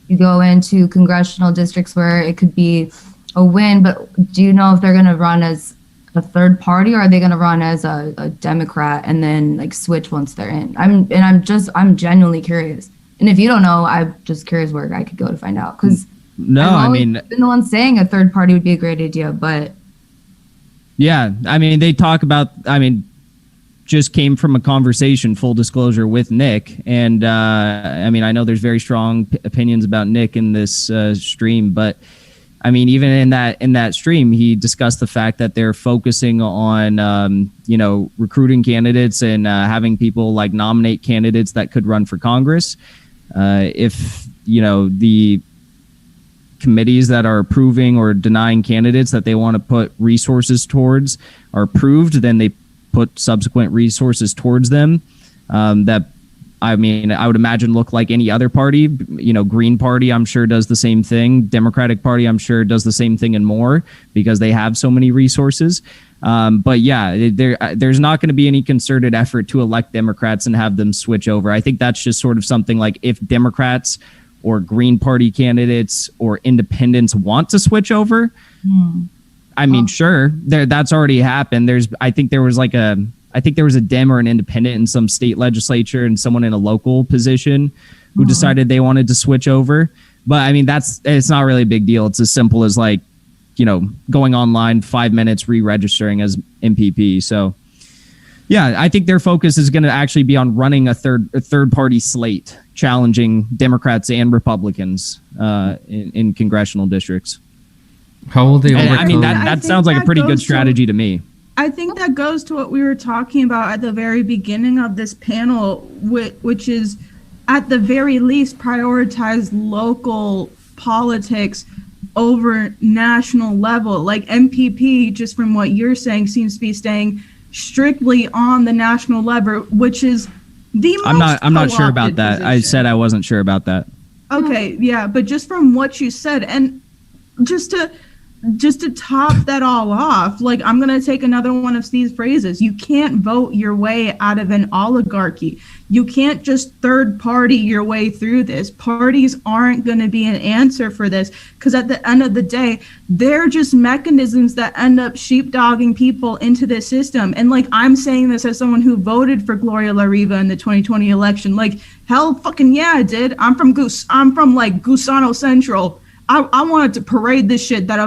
you go into congressional districts where it could be a win, but do you know if they're gonna run as a third party or are they gonna run as a Democrat and then like switch once they're in? I'm genuinely curious. And if you don't know, I'm just curious where I could go to find out. Because I've been the one saying a third party would be a great idea, but yeah, they talk about. Just came from a conversation, full disclosure, with Nick, and I know there's very strong opinions about Nick in this stream, but even in that stream, he discussed the fact that they're focusing on recruiting candidates and having people like nominate candidates that could run for Congress. If the committees that are approving or denying candidates that they want to put resources towards are approved, then they put subsequent resources towards them. That I would imagine look like any other party. Green Party, I'm sure, does the same thing. Democratic Party, I'm sure, does the same thing and more because they have so many resources. But yeah, there's not going to be any concerted effort to elect Democrats and have them switch over. I think that's just sort of something like if Democrats or Green Party candidates or independents want to switch over, sure, that's already happened. I think there was a Dem or an independent in some state legislature and someone in a local position who decided they wanted to switch over. But it's not really a big deal. It's as simple as like, going online 5 minutes, re-registering as MPP. So yeah, I think their focus is going to actually be on running a third party slate, challenging Democrats and Republicans in congressional districts. How will they overcome? That sounds like a pretty good strategy to me. I think that goes to what we were talking about at the very beginning of this panel, which is at the very least prioritize local politics over national level. Like MPP, just from what you're saying, seems to be staying strictly on the national level, which is the most I'm not sure about that. position. I said I wasn't sure about that. Okay, yeah, but just from what you said, and just to top that all off, like, I'm going to take another one of Steve's phrases. You can't vote your way out of an oligarchy. You can't just third party your way through this. Parties aren't going to be an answer for this, because at the end of the day, they're just mechanisms that end up sheepdogging people into this system. And like, I'm saying this as someone who voted for Gloria La Riva in the 2020 election. Like, hell fucking yeah, I did. I'm from like Gusano Central. I wanted to parade the shit out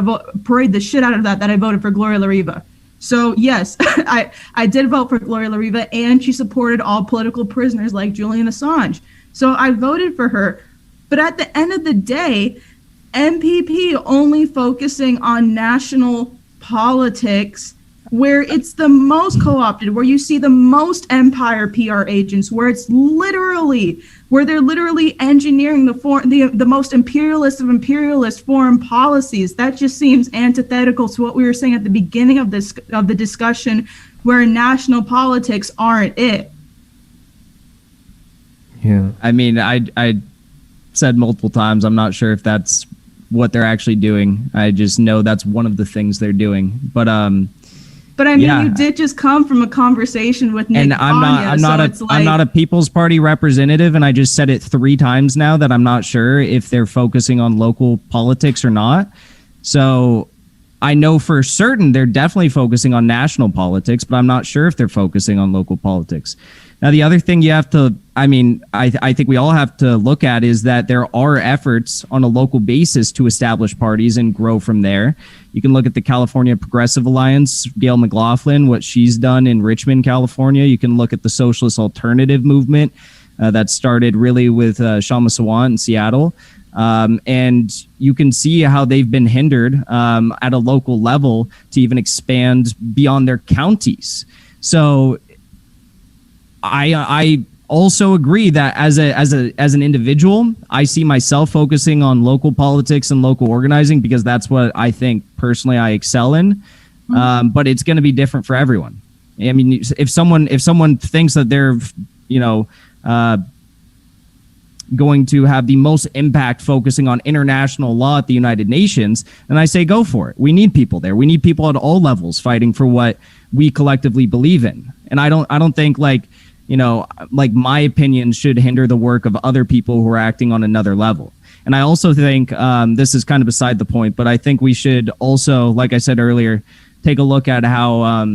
of that I voted for Gloria La Riva. So yes, I did vote for Gloria La Riva, and she supported all political prisoners like Julian Assange. So I voted for her. But at the end of the day, MPP only focusing on national politics, where it's the most co-opted, where you see the most empire PR agents, where they're literally engineering the most imperialist of imperialist foreign policies. That just seems antithetical to what we were saying at the beginning of the discussion, where national politics aren't it. Yeah. I mean, I said multiple times, I'm not sure if that's what they're actually doing. I just know that's one of the things they're doing. But I mean, you did just come from a conversation with Nick. And I'm not a People's Party representative, and I just said it 3 times now that I'm not sure if they're focusing on local politics or not. So I know for certain they're definitely focusing on national politics, but I'm not sure if they're focusing on local politics. Now, the other thing you have to, I think we all have to look at is that there are efforts on a local basis to establish parties and grow from there. You can look at the California Progressive Alliance, Gail McLaughlin, what she's done in Richmond, California. You can look at the Socialist Alternative Movement that started really with Shama Sawant in Seattle. And you can see how they've been hindered at a local level to even expand beyond their counties. So I also agree that as an individual, I see myself focusing on local politics and local organizing because that's what I think personally I excel in. But it's going to be different for everyone. I mean, if someone thinks that they're, going to have the most impact focusing on international law at the United Nations, then I say go for it. We need people there. We need people at all levels fighting for what we collectively believe in. And I don't think like my opinion should hinder the work of other people who are acting on another level. And I also think this is kind of beside the point, but I think we should also, like I said earlier, take a look at how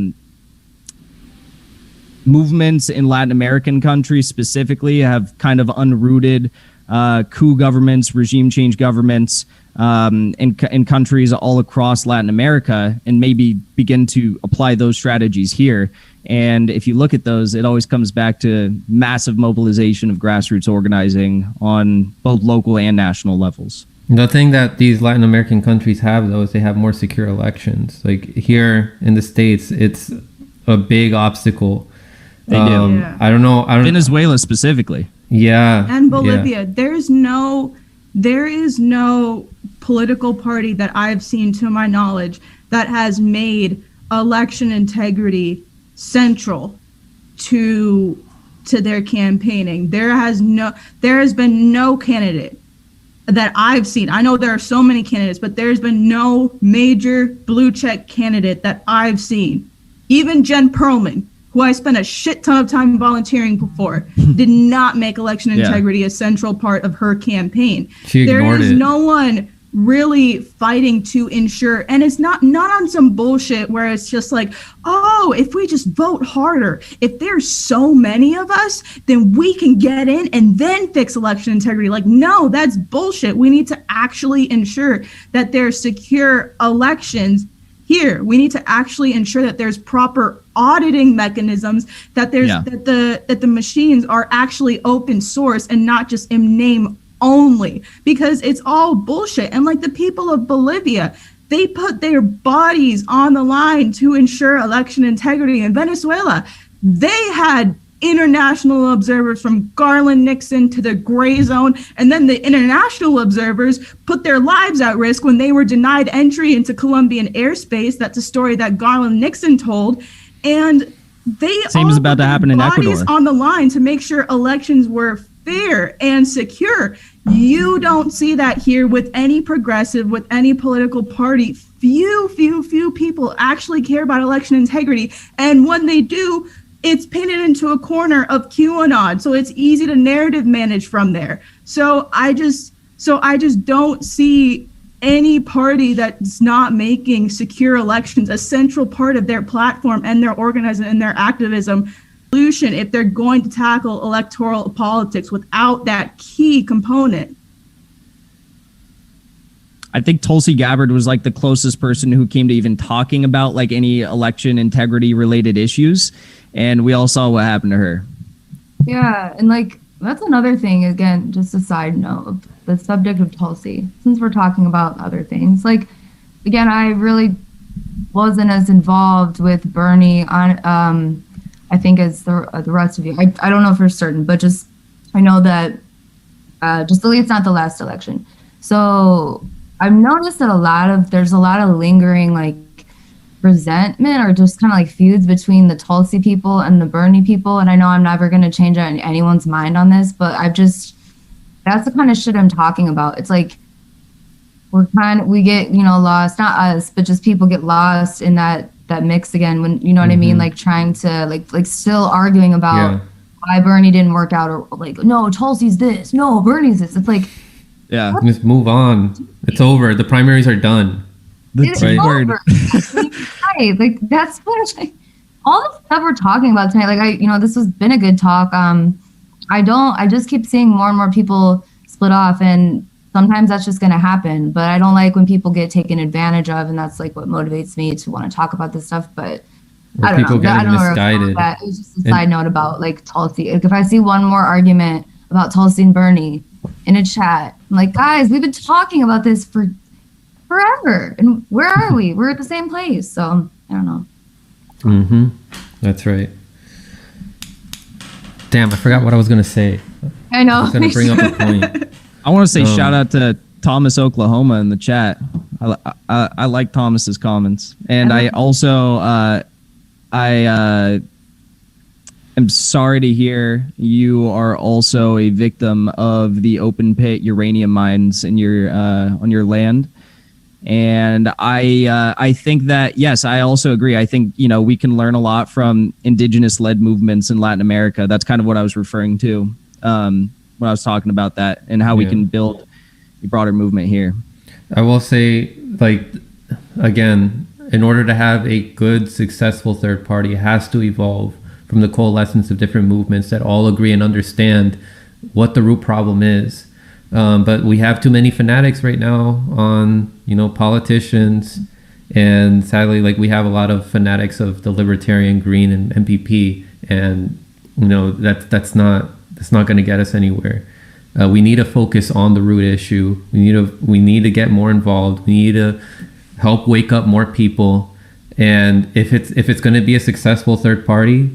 movements in Latin American countries specifically have kind of unrooted coup governments, regime change governments in countries all across Latin America, and maybe begin to apply those strategies here. And if you look at those, it always comes back to massive mobilization of grassroots organizing on both local and national levels. The thing that these Latin American countries have, though, is they have more secure elections. Like here in the States, it's a big obstacle. They do. Yeah. I don't know. Venezuela specifically. Yeah. And Bolivia. Yeah. There is no political party that I've seen, to my knowledge, that has made election integrity central to their campaigning. There has been no candidate that I've seen. I know there are so many candidates, but there's been no major blue check candidate that I've seen. Even Jen Perlman, who I spent a shit ton of time volunteering for, did not make election integrity a central part of her campaign. She ignored it. There is no one really fighting to ensure, and it's not on some bullshit where it's just like, oh, if we just vote harder, if there's so many of us, then we can get in and then fix election integrity. Like, no, that's bullshit. We need to actually ensure that there's secure elections here. We need to actually ensure that there's proper auditing mechanisms, that there's that the machines are actually open source and not just in name only, because it's all bullshit. And like the people of Bolivia, they put their bodies on the line to ensure election integrity. In Venezuela, they had international observers from Garland Nixon to the gray zone, and then the international observers put their lives at risk when they were denied entry into Colombian airspace. That's a story that Garland Nixon told. And Same is about to happen in bodies Ecuador. On the line to make sure elections were fair and secure. You don't see that here with any progressive, with any political party. Few people actually care about election integrity. And when they do, it's painted into a corner of QAnon. So it's easy to narrative manage from there. So I just don't see any party that's not making secure elections a central part of their platform and their organizing and their activism solution if they're going to tackle electoral politics without that key component. I think Tulsi Gabbard was like the closest person who came to even talking about like any election integrity related issues. And we all saw what happened to her. Yeah. And like, that's another thing, again, just a side note, the subject of Tulsi, since we're talking about other things, like, again, I really wasn't as involved with Bernie on, I think as the rest of you. I don't know for certain, but just, I know that just it's not the last election. So I've noticed that there's a lot of lingering like resentment or just kind of like feuds between the Tulsi people and the Bernie people. And I know I'm never going to change anyone's mind on this, but that's the kind of shit I'm talking about. It's like, we get, lost, not us, but just people get lost in that mix again when, you know what I mean? Like trying to like still arguing about why Bernie didn't work out or like, no, Tulsi's this, no, Bernie's this. It's like, yeah, just move on. It's over. The primaries are done. It's over. Right. Like that's what all the stuff we're talking about tonight. Like this has been a good talk. I just keep seeing more and more people split off, and sometimes that's just going to happen. But I don't like when people get taken advantage of, and that's like what motivates me to want to talk about this stuff. But I don't know. I don't know. That it was just a side note about like Tulsi. Like if I see one more argument about Tulsi and Bernie in a chat, I'm like, guys, we've been talking about this for forever, and where are we? We're at the same place. So I don't know. That's right. Damn, I forgot what I was gonna say. I know. I was gonna bring up a point. I want to say shout out to Thomas, Oklahoma in the chat. I like Thomas's comments, and I also I am sorry to hear you are also a victim of the open pit uranium mines in your on your land. And I think that, yes, I also agree. I think, we can learn a lot from indigenous led movements in Latin America. That's kind of what I was referring to when I was talking about that and how we can build a broader movement here. I will say, like, again, in order to have a good, successful third party, it has to evolve from the coalescence of different movements that all agree and understand what the root problem is. But we have too many fanatics right now on, politicians, and sadly, like we have a lot of fanatics of the Libertarian, Green, and MPP, and that's not going to get us anywhere. We need to focus on the root issue. We need to get more involved. We need to help wake up more people. And if it's going to be a successful third party,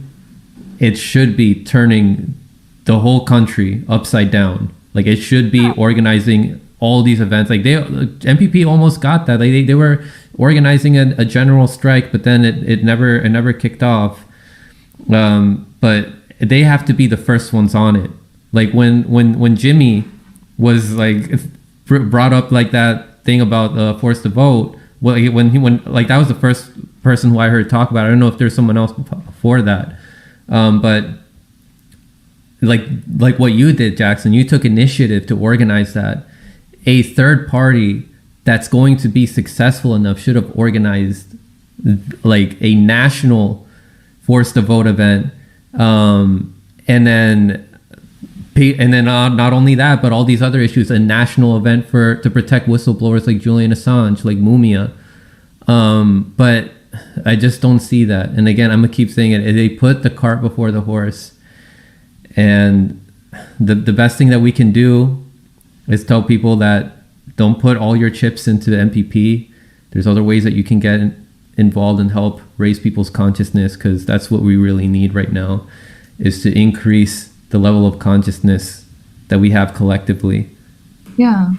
it should be turning the whole country upside down. Like it should be organizing all these events. Like MPP almost got that. Like they were organizing a general strike, but then it never kicked off. But they have to be the first ones on it. Like when Jimmy was like brought up like that thing about forced to vote. When like that was the first person who I heard talk about it. I don't know if there's someone else before that, but. Like what you did, Jackson, you took initiative to organize that. A third party that's going to be successful enough should have organized like a national forced to vote event, and then not only that, but all these other issues, a national event to protect whistleblowers like Julian Assange, like Mumia. But I just don't see that. And again, I'm gonna keep saying it. They put the cart before the horse. And the best thing that we can do is tell people that don't put all your chips into the MPP. There's other ways that you can get involved and help raise people's consciousness, because that's what we really need right now, is to increase the level of consciousness that we have collectively. Yeah.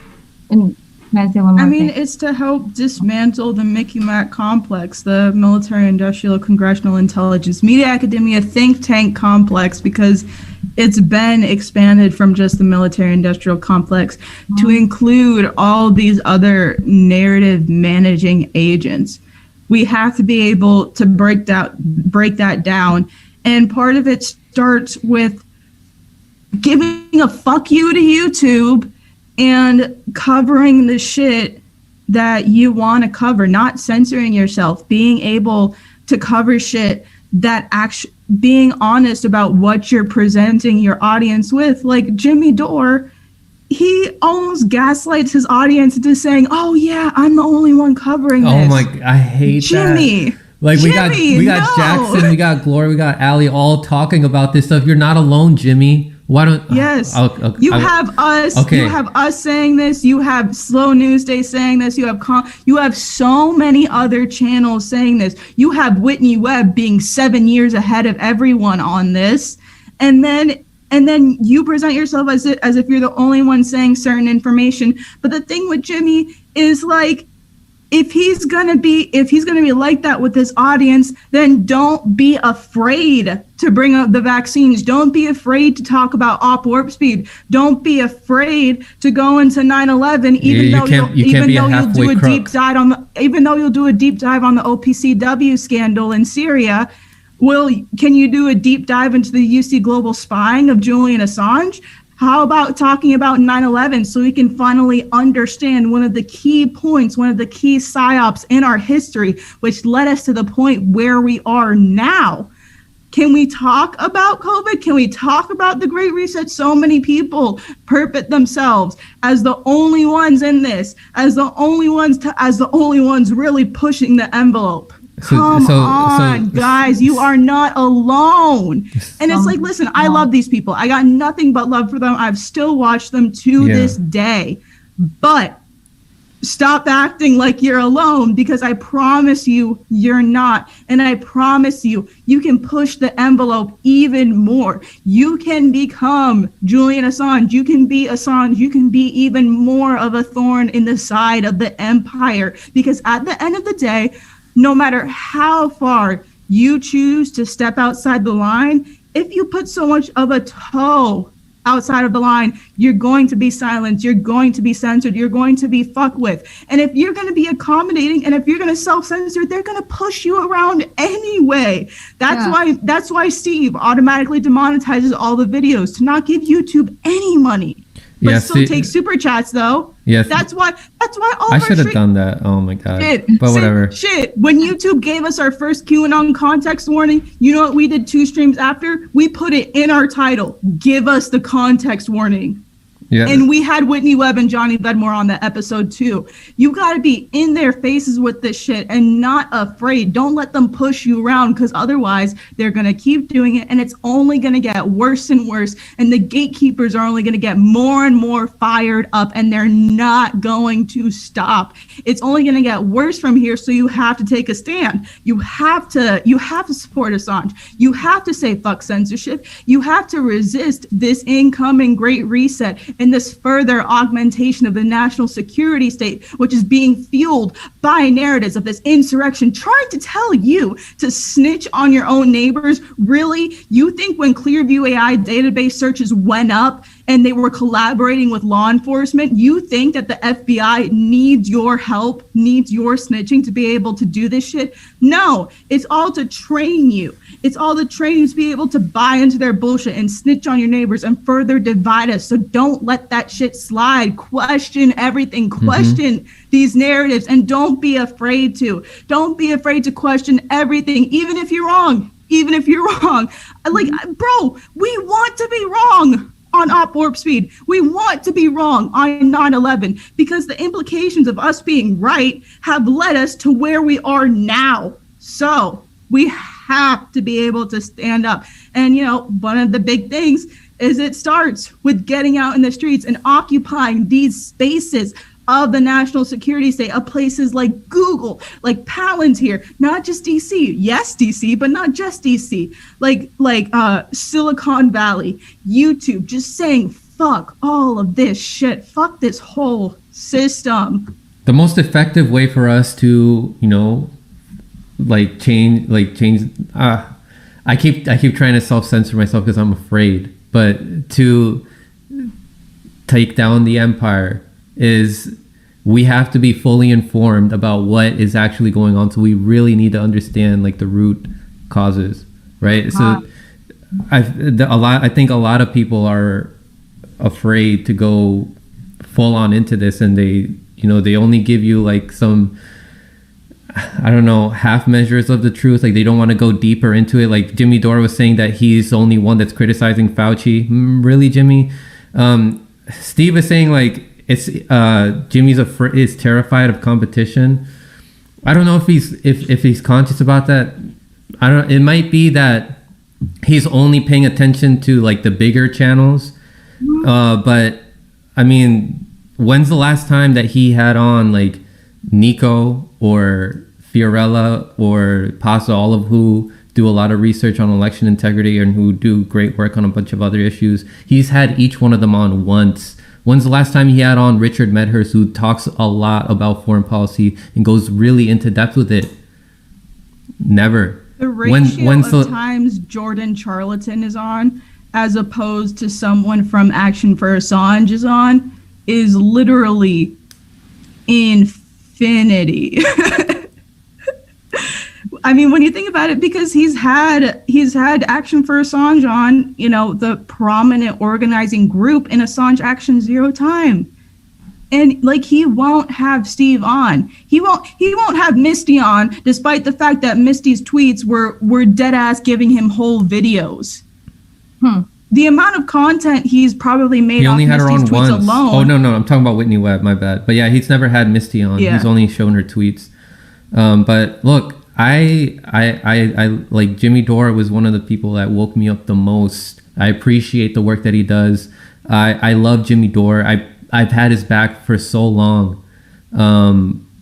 And Can I say one more thing? It's to help dismantle the Mickey Mac complex, the military-industrial congressional intelligence media academia think tank complex, because it's been expanded from just the military-industrial complex to include all these other narrative managing agents. We have to be able to break that down. And part of it starts with giving a fuck you to YouTube and covering the shit that you want to cover, not censoring yourself, being able to cover shit that actually, being honest about what you're presenting your audience with. Like Jimmy Dore, he almost gaslights his audience into saying, "Oh yeah, I'm the only one covering this." Oh my, I hate Jimmy, that. Like we got no. Jackson, we got Glory, we got Ali, all talking about this stuff. You're not alone, Jimmy. Why don't? Yes, you have us. Okay. You have us saying this. You have Slow News Day saying this. You have so many other channels saying this. You have Whitney Webb being 7 years ahead of everyone on this, and then you present yourself as if you're the only one saying certain information. But the thing with Jimmy is, like, if he's gonna be like that with his audience, then don't be afraid to bring up the vaccines. Don't be afraid to talk about Op Warp Speed. Don't be afraid to go into 9/11, even though you'll do a deep dive on the OPCW scandal in Syria. Can you do a deep dive into the UC Global spying of Julian Assange? How about talking about 9/11 so we can finally understand one of the key points, one of the key psyops in our history, which led us to the point where we are now? Can we talk about COVID? Can we talk about the Great Reset? So many people perpet themselves as the only ones in this, as the only ones really pushing the envelope. Come on, guys, you are not alone. And it's like, listen, I love these people. I got nothing but love for them. I've still watched them to this day. But stop acting like you're alone, because I promise you, you're not. And I promise you, you can push the envelope even more. You can become Julian Assange. You can be Assange. You can be even more of a thorn in the side of the empire. Because at the end of the day, no matter how far you choose to step outside the line, if you put so much of a toe outside of the line, you're going to be silenced, you're going to be censored, you're going to be fucked with. And if you're going to be accommodating and if you're going to self-censor, they're going to push you around anyway. That's why Steve automatically demonetizes all the videos, to not give YouTube any money. But still take super chats though. Yes. That's why all I should have done that. Oh my god. But whatever. When YouTube gave us our first QAnon context warning, you know what we did 2 streams after? We put it in our title. Give us the context warning. Yeah. And we had Whitney Webb and Johnny Vedmore on that episode too. You got to be in their faces with this shit and not afraid. Don't let them push you around, because otherwise they're going to keep doing it and it's only going to get worse and worse. And the gatekeepers are only going to get more and more fired up, and they're not going to stop. It's only going to get worse from here. So you have to take a stand. You have to support Assange. You have to say fuck censorship. You have to resist this incoming Great Reset and this further augmentation of the national security state, which is being fueled by narratives of this insurrection, trying to tell you to snitch on your own neighbors. Really? You think when Clearview AI database searches went up and they were collaborating with law enforcement, you think that the FBI needs your help, needs your snitching to be able to do this shit? No, it's all to train you. It's all to train you to be able to buy into their bullshit and snitch on your neighbors and further divide us. So don't let that shit slide. Question everything. Question these narratives, and don't be afraid to. Don't be afraid to question everything, even if you're wrong. Even if you're wrong. Like, bro, we want to be wrong on Op Warp Speed. We want to be wrong on 9/11, because the implications of us being right have led us to where we are now. So we have to be able to stand up. And, you know, one of the big things is it starts with getting out in the streets and occupying these spaces of the national security state, of places like Google, like Palantir, not just DC. Yes, DC, but not just DC. Like Silicon Valley, YouTube, just saying fuck all of this shit. Fuck this whole system. The most effective way for us to, change. I keep trying to self-censor myself because I'm afraid, but to take down the empire is we have to be fully informed about what is actually going on. So we really need to understand like the root causes, right? So I think a lot of people are afraid to go full on into this, and they only give you like some, I don't know, half measures of the truth. Like they don't want to go deeper into it. Like Jimmy Dore was saying that he's the only one that's criticizing Fauci. Really, Jimmy? Steve is saying like it's Jimmy's is terrified of competition. I don't know if he's conscious about that. I don't. It might be that he's only paying attention to like the bigger channels. But I mean, when's the last time that he had on like Niko or Fiorella or Pasa, all of who do a lot of research on election integrity and who do great work on a bunch of other issues? He's had each one of them on once. When's the last time he had on Richard Medhurst, who talks a lot about foreign policy and goes really into depth with it? Never. The ratio of times Jordan Charlatan is on as opposed to someone from Action for Assange is on is literally infinity. I mean, when you think about it, because he's had Action for Assange on, the prominent organizing group in Assange Action 0 time. And like he won't have Steve on. He won't have Misty on, despite the fact that Misty's tweets were dead ass giving him whole videos. The amount of content he's probably made off Misty's tweets alone. Oh no, I'm talking about Whitney Webb, my bad. But yeah, he's never had Misty on. Yeah. He's only shown her tweets. But look, I like Jimmy Dore was one of the people that woke me up the most. I appreciate the work that he does. I love Jimmy Dore. I've had his back for so long.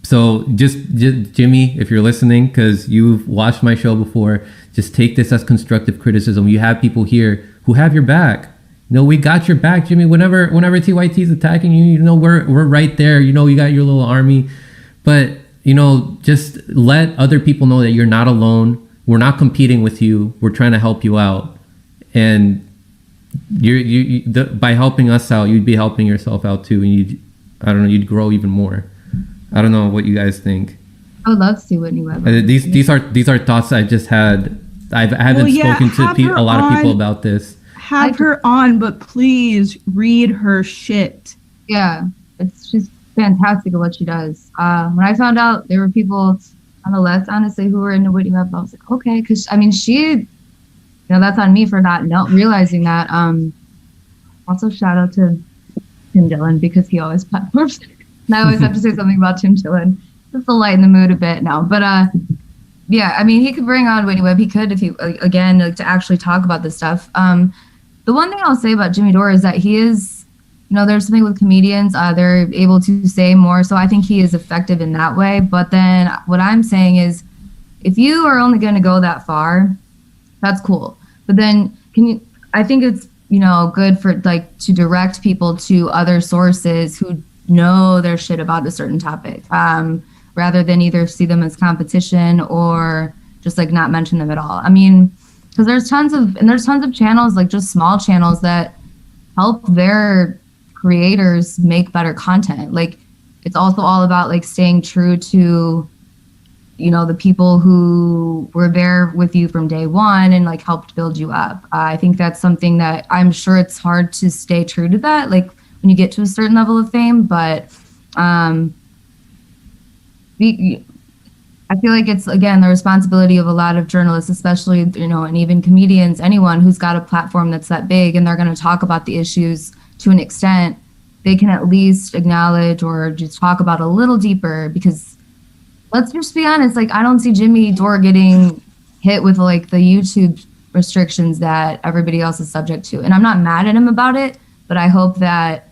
So just Jimmy, if you're listening, because you've watched my show before, just take this as constructive criticism. You have people here who have your back. We got your back, Jimmy. Whenever TYT is attacking you, we're right there. You got your little army. But just let other people know that you're not alone. We're not competing with you. We're trying to help you out. And by helping us out, you'd be helping yourself out too, and you'd grow even more. I don't know what you guys think. I would love to see Whitney Webb. These are thoughts I just had. I haven't spoken to a lot of people about this. Have her on, but please read her shit. Yeah, it's just fantastic at what she does. When I found out there were people on the left, honestly, who were into Whitney Webb, I was like, okay, because I mean, she. That's on me for not realizing that. Also, shout out to Tim Dillon because he always platforms. And I always have to say something about Tim Dillon just to lighten the mood a bit now. But yeah, I mean, he could bring on Whitney Webb. He could if he again to actually talk about this stuff. The one thing I'll say about Jimmy Dore is that he is, there's something with comedians. They're able to say more, so I think he is effective in that way. But then what I'm saying is, if you are only going to go that far, that's cool. But then I think it's, good for to direct people to other sources who know their shit about a certain topic, rather than either see them as competition or just not mention them at all. I mean, because there's tons of channels, just small channels that help their creators make better content. It's also all about staying true to the people who were there with you from day one and helped build you up. I think that's something that I'm sure it's hard to stay true to that, when you get to a certain level of fame. But I feel like it's, again, the responsibility of a lot of journalists, especially, and even comedians, anyone who's got a platform that's that big and they're going to talk about the issues to an extent, they can at least acknowledge or just talk about a little deeper, because let's just be honest, I don't see Jimmy Dore getting hit with the YouTube restrictions that everybody else is subject to. And I'm not mad at him about it, but I hope that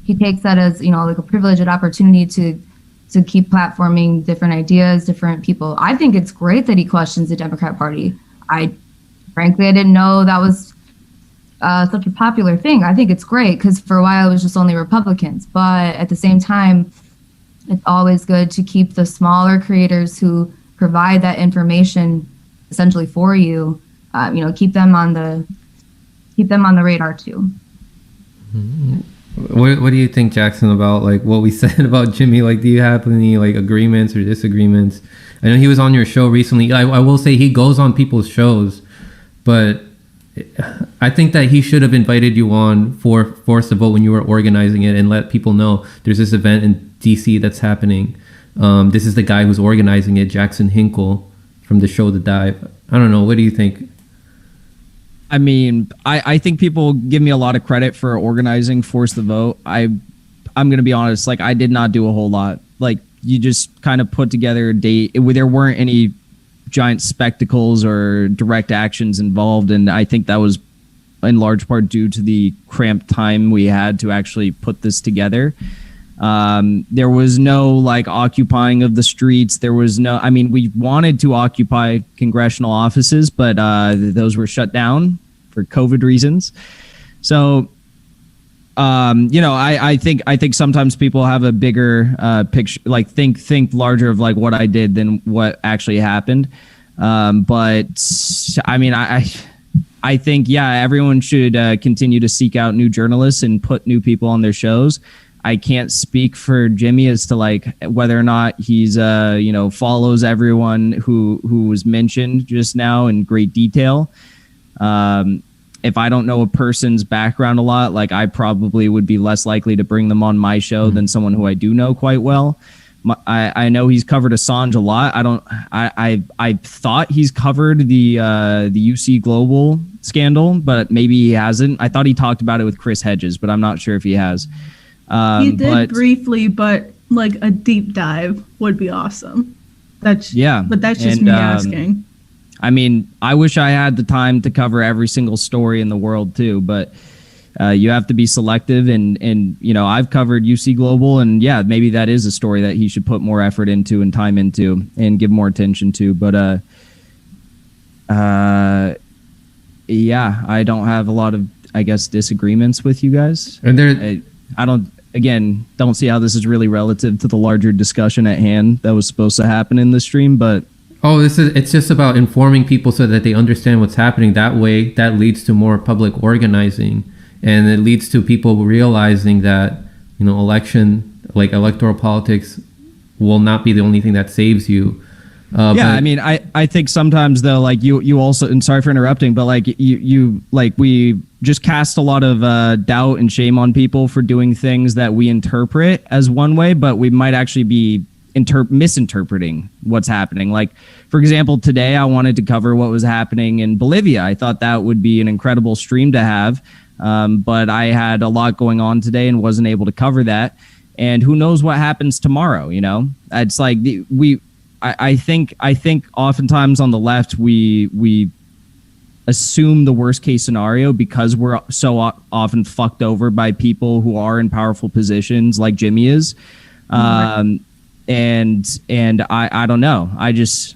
he takes that as, a privileged opportunity to keep platforming different ideas, different people. I think it's great that he questions the Democrat Party. Frankly, I didn't know that was such a popular thing. I think it's great because for a while it was just only Republicans, but at the same time, it's always good to keep the smaller creators who provide that information essentially for you. Keep them on the radar too. What do you think, Jackson, about like what we said about Jimmy? Like, do you have any like agreements or disagreements? I know he was on your show recently. I will say he goes on people's shows, but I think that he should have invited you on for Force the Vote when you were organizing it and let people know there's this event in DC that's happening. This is the guy who's organizing it, Jackson Hinkle from the show The Dive. I don't know. What do you think? I mean, I think people give me a lot of credit for organizing Force the Vote. I'm going to be honest, like I did not do a whole lot. Like you just kind of put together a date. There weren't any giant spectacles or direct actions involved. And I think that was in large part due to the cramped time we had to actually put this together. There was no like occupying of the streets. There was no, I mean, we wanted to occupy congressional offices, but those were shut down for COVID reasons. So, I think sometimes people have a bigger picture, like think larger of like what I did than what actually happened. But I mean, I think, yeah, everyone should continue to seek out new journalists and put new people on their shows. I can't speak for Jimmy as to like whether or not he's follows everyone who was mentioned just now in great detail. If I don't know a person's background a lot, like I probably would be less likely to bring them on my show than someone who I do know quite well. I know he's covered Assange a lot. I thought he's covered the UC Global scandal, but maybe he hasn't. I thought he talked about it with Chris Hedges, but I'm not sure if he has. He did briefly, but like a deep dive would be awesome. But that's just me asking. I mean, I wish I had the time to cover every single story in the world too, but you have to be selective. And I've covered UC Global, and yeah, maybe that is a story that he should put more effort into and time into and give more attention to. But yeah, I don't have a lot of, I guess, disagreements with you guys. And I don't see how this is really relative to the larger discussion at hand that was supposed to happen in the stream, but it's just about informing people so that they understand what's happening. That way, that leads to more public organizing, and it leads to people realizing that, electoral politics will not be the only thing that saves you. I mean, I think sometimes though, like you also, and sorry for interrupting, but like you we just cast a lot of doubt and shame on people for doing things that we interpret as one way, but we might actually be misinterpreting what's happening. Like, for example, today I wanted to cover what was happening in Bolivia. I thought that would be an incredible stream to have, but I had a lot going on today and wasn't able to cover that. And who knows what happens tomorrow? It's like I think oftentimes on the left we assume the worst case scenario because we're so often fucked over by people who are in powerful positions like Jimmy is. And I don't know. I just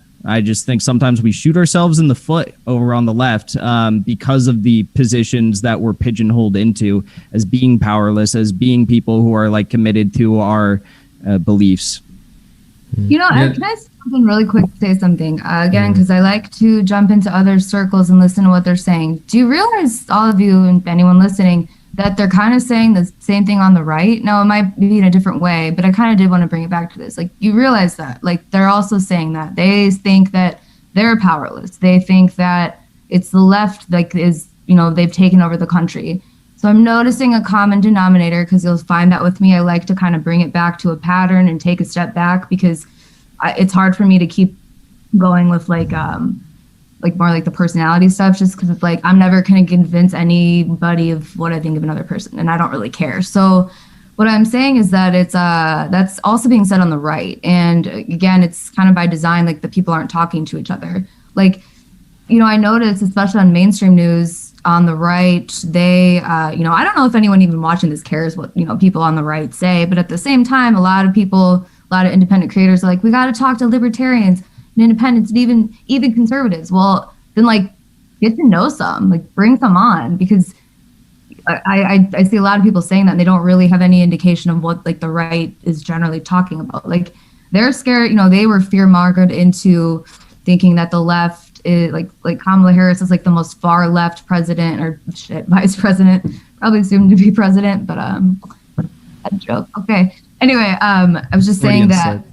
think sometimes we shoot ourselves in the foot over on the left because of the positions that we're pigeonholed into as being powerless, as being people who are like committed to our beliefs. Can I say something really quick? Say something again, because I like to jump into other circles and listen to what they're saying. Do you realize, all of you and anyone listening, that they're kind of saying the same thing on the right? Now, it might be in a different way, but I kind of did want to bring it back to this. Like, you realize that, like, they're also saying that they think that they're powerless. They think that it's the left, like, they've taken over the country. So I'm noticing a common denominator, because you'll find that with me, I like to kind of bring it back to a pattern and take a step back, because it's hard for me to keep going with like more like the personality stuff, just because it's like I'm never going to convince anybody of what I think of another person, and I don't really care. So what I'm saying is that it's that's also being said on the right, and again, it's kind of by design, like the people aren't talking to each other. Like, I noticed, especially on mainstream news on the right, they I don't know if anyone even watching this cares what people on the right say, but at the same time, a lot of independent creators are like, we got to talk to libertarians and independents and even conservatives. Well, then, like, get to know some, like, bring some on, because I see a lot of people saying that and they don't really have any indication of what like the right is generally talking about. Like they're scared, they were fear-mongered into thinking that the left is like Kamala Harris is like the most far left president or vice president, probably soon to be president, but a joke. Okay. Anyway, I was just saying that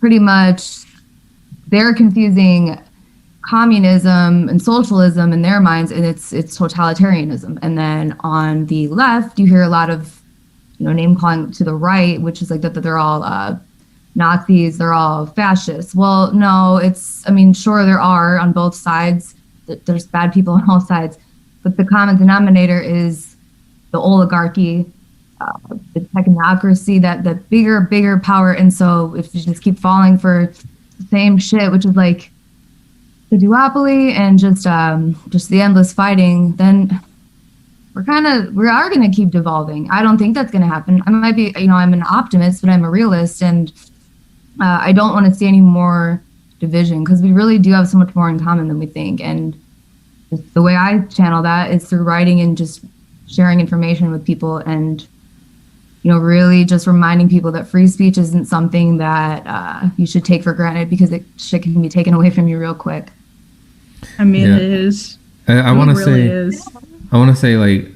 pretty much they're confusing communism and socialism in their minds, and it's totalitarianism. And then on the left, you hear a lot of name calling to the right, which is like that they're all Nazis, they're all fascists. Well, no, sure there are on both sides. There's bad people on all sides, but the common denominator is the oligarchy, the technocracy, that the bigger power. And so if you just keep falling for the same shit, which is like the duopoly and just the endless fighting, then we are going to keep devolving. I don't think that's going to happen. I might be, I'm an optimist, but I'm a realist, and I don't want to see any more division because we really do have so much more in common than we think. And just the way I channel that is through writing and just sharing information with people, and really just reminding people that free speech isn't something that you should take for granted, because shit can be taken away from you real quick. I mean, it is. I want to say like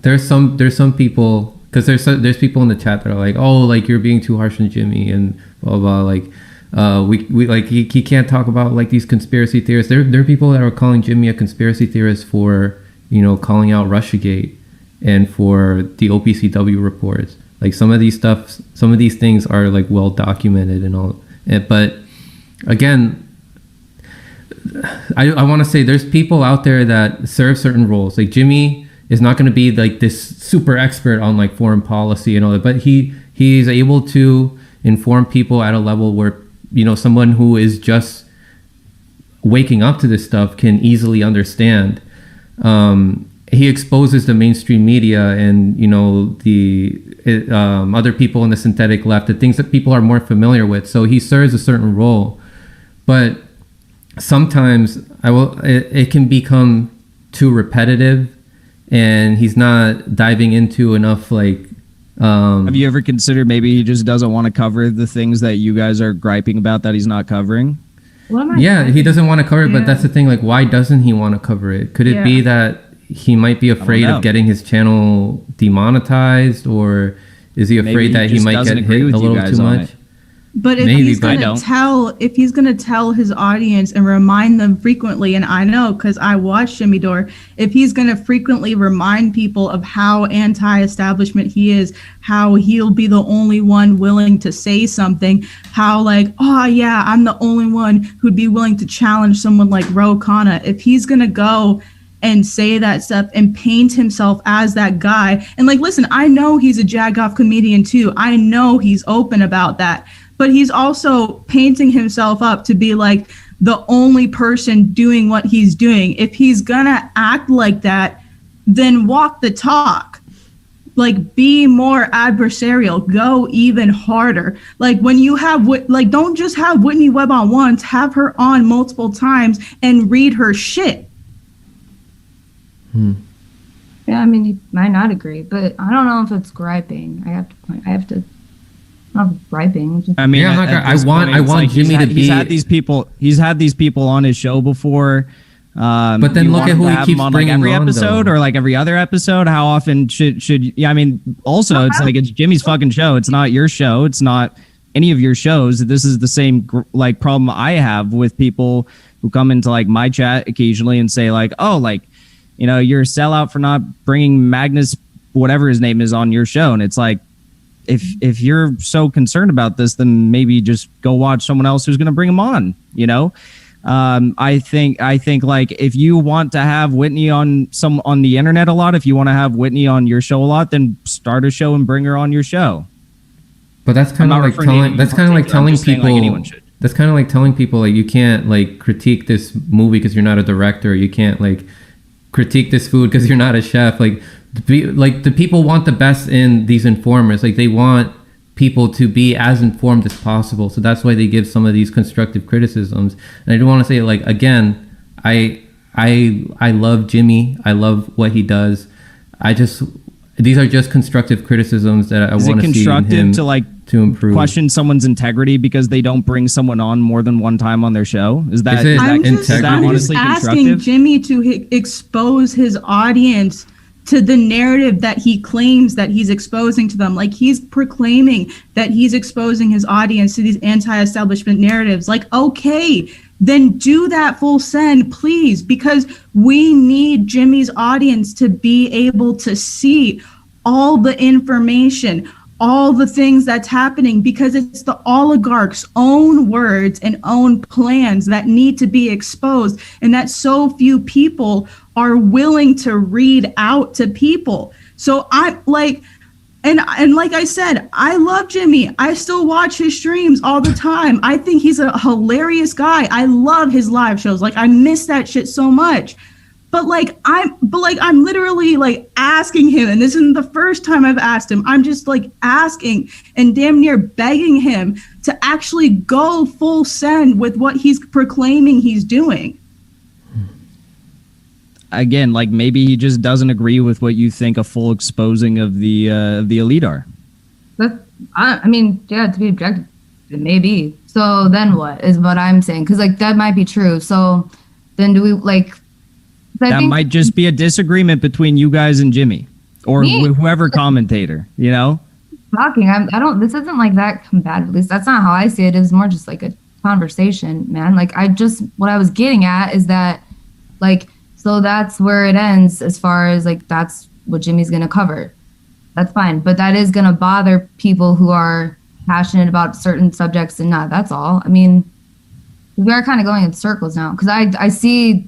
there's some people, because there's people in the chat that are like, oh, like you're being too harsh on Jimmy and blah blah, like we like he can't talk about like these conspiracy theorists. There are people that are calling Jimmy a conspiracy theorist for calling out Russiagate and for the OPCW reports. Like some of these things are like well documented and all. But again, I want to say there's people out there that serve certain roles. Like Jimmy is not going to be like this super expert on like foreign policy and all that, but he's able to inform people at a level where someone who is just waking up to this stuff can easily understand. He exposes the mainstream media and the other people in the synthetic left, the things that people are more familiar with. So he serves a certain role, but sometimes it can become too repetitive, and he's not diving into enough like. Have you ever considered maybe he just doesn't want to cover the things that you guys are griping about that he's not covering? Yeah, he doesn't want to cover it, but that's the thing. Like, why doesn't he want to cover it? Could it be that he might be afraid of getting his channel demonetized, or is he afraid that he might get hit a little too much? But if he's gonna tell his audience and remind them frequently, and I know because I watch Jimmy Dore, if he's gonna frequently remind people of how anti-establishment he is, how he'll be the only one willing to say something, how like, oh yeah, I'm the only one who'd be willing to challenge someone like Ro Khanna. If he's gonna go and say that stuff and paint himself as that guy, and like, listen, I know he's a jagoff comedian too. I know he's open about that. But he's also painting himself up to be like the only person doing what he's doing. If he's gonna act like that, then walk the talk. Like, be more adversarial. Go even harder. Like, when you have, don't just have Whitney Webb on once. Have her on multiple times and read her shit. Yeah, I mean, he might not agree, but I don't know if it's griping. I have to. Not griping. I mean, I want Jimmy to be. He's had these people on his show before. But then look at who he keeps bringing on, every episode or like every other episode. How often should? Yeah, I mean, also it's like it's Jimmy's fucking show. It's not your show. It's not any of your shows. This is the same like problem I have with people who come into like my chat occasionally and say like, oh, like, you're a sellout for not bringing Magnus, whatever his name is, on your show, and it's like. If you're so concerned about this, then maybe just go watch someone else who's going to bring him on. I think like if you want to have Whitney on the internet a lot, if you want to have Whitney on your show a lot, then start a show and bring her on your show. But that's kind of like telling people. That's kind of like telling people like you can't like critique this movie because you're not a director. You can't like critique this food because you're not a chef. Like the people want the best in these informers. Like they want people to be as informed as possible. So that's why they give some of these constructive criticisms. And I do want to say, like, again, I I love Jimmy. I love what he does. These are just constructive criticisms that I want to see in him to improve. Question someone's integrity because they don't bring someone on more than one time on their show? Is that honestly asking Jimmy to expose his audience to the narrative that he claims that he's exposing to them. Like, he's proclaiming that he's exposing his audience to these anti-establishment narratives. Like, okay, then do that full send, please, because we need Jimmy's audience to be able to see all the information, all the things that's happening, because it's the oligarchs' own words and own plans that need to be exposed, and that so few people are willing to read out to people. So I'm like, and like I said, I love Jimmy. I still watch his streams all the time. I think he's a hilarious guy. I love his live shows. Like, I miss that shit so much. But I'm literally like asking him, and this isn't the first time I've asked him. I'm just like asking and damn near begging him to actually go full send with what he's proclaiming he's doing. Again, like, maybe he just doesn't agree with what you think a full exposing of the elite are. I mean, yeah, to be objective, it may be. So then what is what I'm saying? Because like that might be true. So then do we like? That might just be a disagreement between you guys and Jimmy, or whoever commentator. You know, talking. I don't. This isn't like that combative. At least that's not how I see it. It's more just like a conversation, man. Like what I was getting at is that, like. So that's where it ends as far as like that's what Jimmy's going to cover. That's fine. But that is going to bother people who are passionate about certain subjects and not. That's all. I mean, we are kind of going in circles now because I see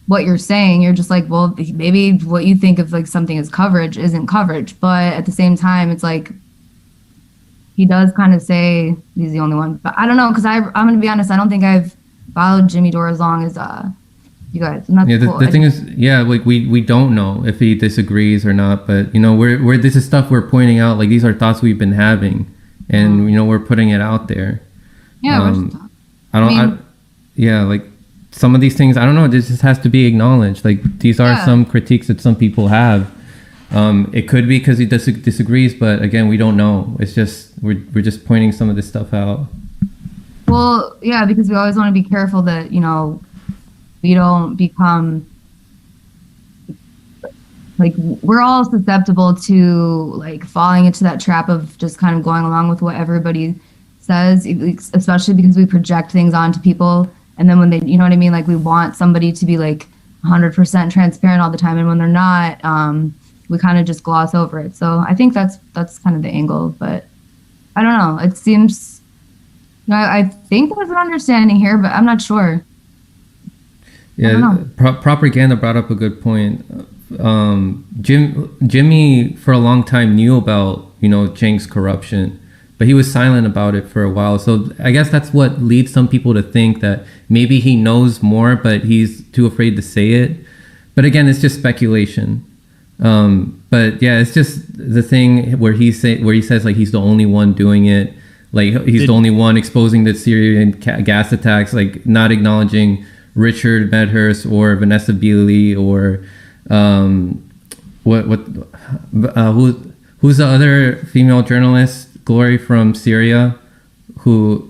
what you're saying. You're just like, well, maybe what you think of like something as coverage isn't coverage. But at the same time, it's like he does kind of say he's the only one. But I don't know, because I'm going to be honest. I don't think I've followed Jimmy Dore as long as you guys. And that's cool. The thing is, yeah, like we don't know if he disagrees or not, but you know, we're this is stuff we're pointing out. Like, these are thoughts we've been having, and you know, we're putting it out there. Yeah, like some of these things, I don't know. This just has to be acknowledged. Like, these are some critiques that some people have. It could be because he disagrees, but again, we don't know. It's just we're just pointing some of this stuff out. Well, yeah, because we always want to be careful that, you know, we don't become like, we're all susceptible to like falling into that trap of just kind of going along with what everybody says, especially because we project things onto people. And then when they, you know what I mean? Like, we want somebody to be like 100% transparent all the time. And when they're not, we kind of just gloss over it. So I think that's kind of the angle, but I don't know. It seems, I think there's an understanding here, but I'm not sure. Yeah, propaganda brought up a good point. Jimmy for a long time knew about, you know, Chang's corruption, but he was silent about it for a while. So I guess that's what leads some people to think that maybe he knows more, but he's too afraid to say it. But again, it's just speculation. But yeah, it's just the thing where he says like he's the only one doing it, like he's the only one exposing the Syrian gas attacks, like not acknowledging Richard Medhurst or Vanessa Beeley or who's the other female journalist, Glory from Syria, Eva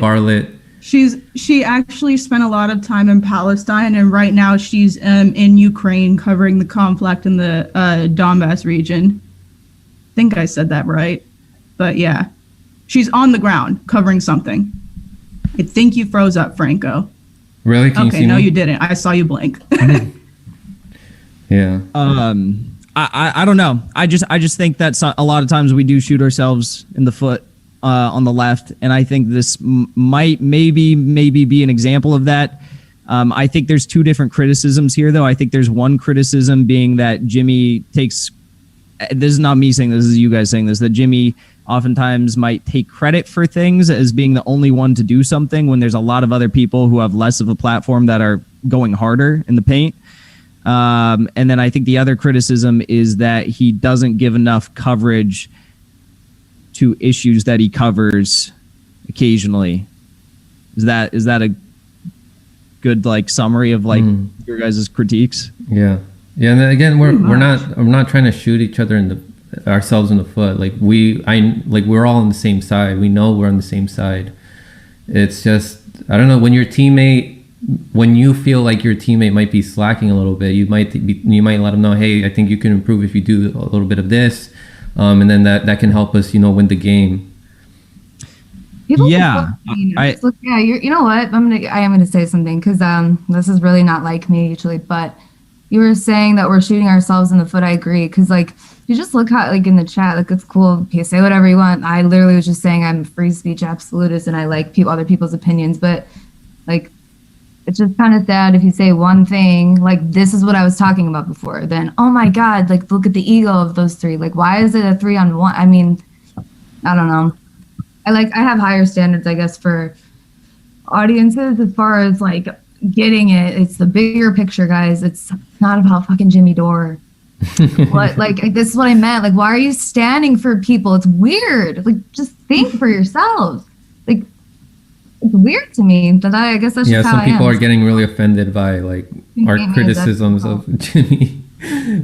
Bartlett. She actually spent a lot of time in Palestine, and right now she's in Ukraine covering the conflict in the Donbass region. I think I said that right, but yeah, she's on the ground covering something. I think you froze up, Franco. Really? Can you see no, me? you didn't. I saw you blink. Yeah. I don't know. I just think that a lot of times we do shoot ourselves in the foot on the left, and I think this might maybe be an example of that. I think there's two different criticisms here, though. I think there's one criticism being that Jimmy takes. This is not me saying this. This is you guys saying this. That Jimmy oftentimes might take credit for things as being the only one to do something when there's a lot of other people who have less of a platform that are going harder in the paint. And then I think the other criticism is that he doesn't give enough coverage to issues that he covers occasionally. Is that a good like summary of like your guys' critiques. Yeah. And then again, we're not trying to shoot each other ourselves in the foot. Like we're all on the same side. We know we're on the same side. It's just, I don't know, when you feel like your teammate might be slacking a little bit, you might let them know, hey, I think you can improve if you do a little bit of this, and then that can help us, win the game. You know what? I am gonna say something because this is really not like me usually, but you were saying that we're shooting ourselves in the foot. I agree, because like you just look how like in the chat, like it's cool. You say whatever you want. I literally was just saying I'm a free speech absolutist and I like other people's opinions, but like it's just kind of sad if you say one thing like this is what I was talking about before. Then oh my god, like look at the ego of those three. Like why is it a 3-on-1? I mean, I don't know. I have higher standards, I guess, for audiences as far as like getting it. It's the bigger picture, guys. It's not about fucking Jimmy Dore. What, like this is what I meant. Like, why are you standing for people? It's weird. Like, just think for yourselves. Like, it's weird to me. But I guess that's just how I am. Some people are getting really offended by like our criticisms of Jimmy.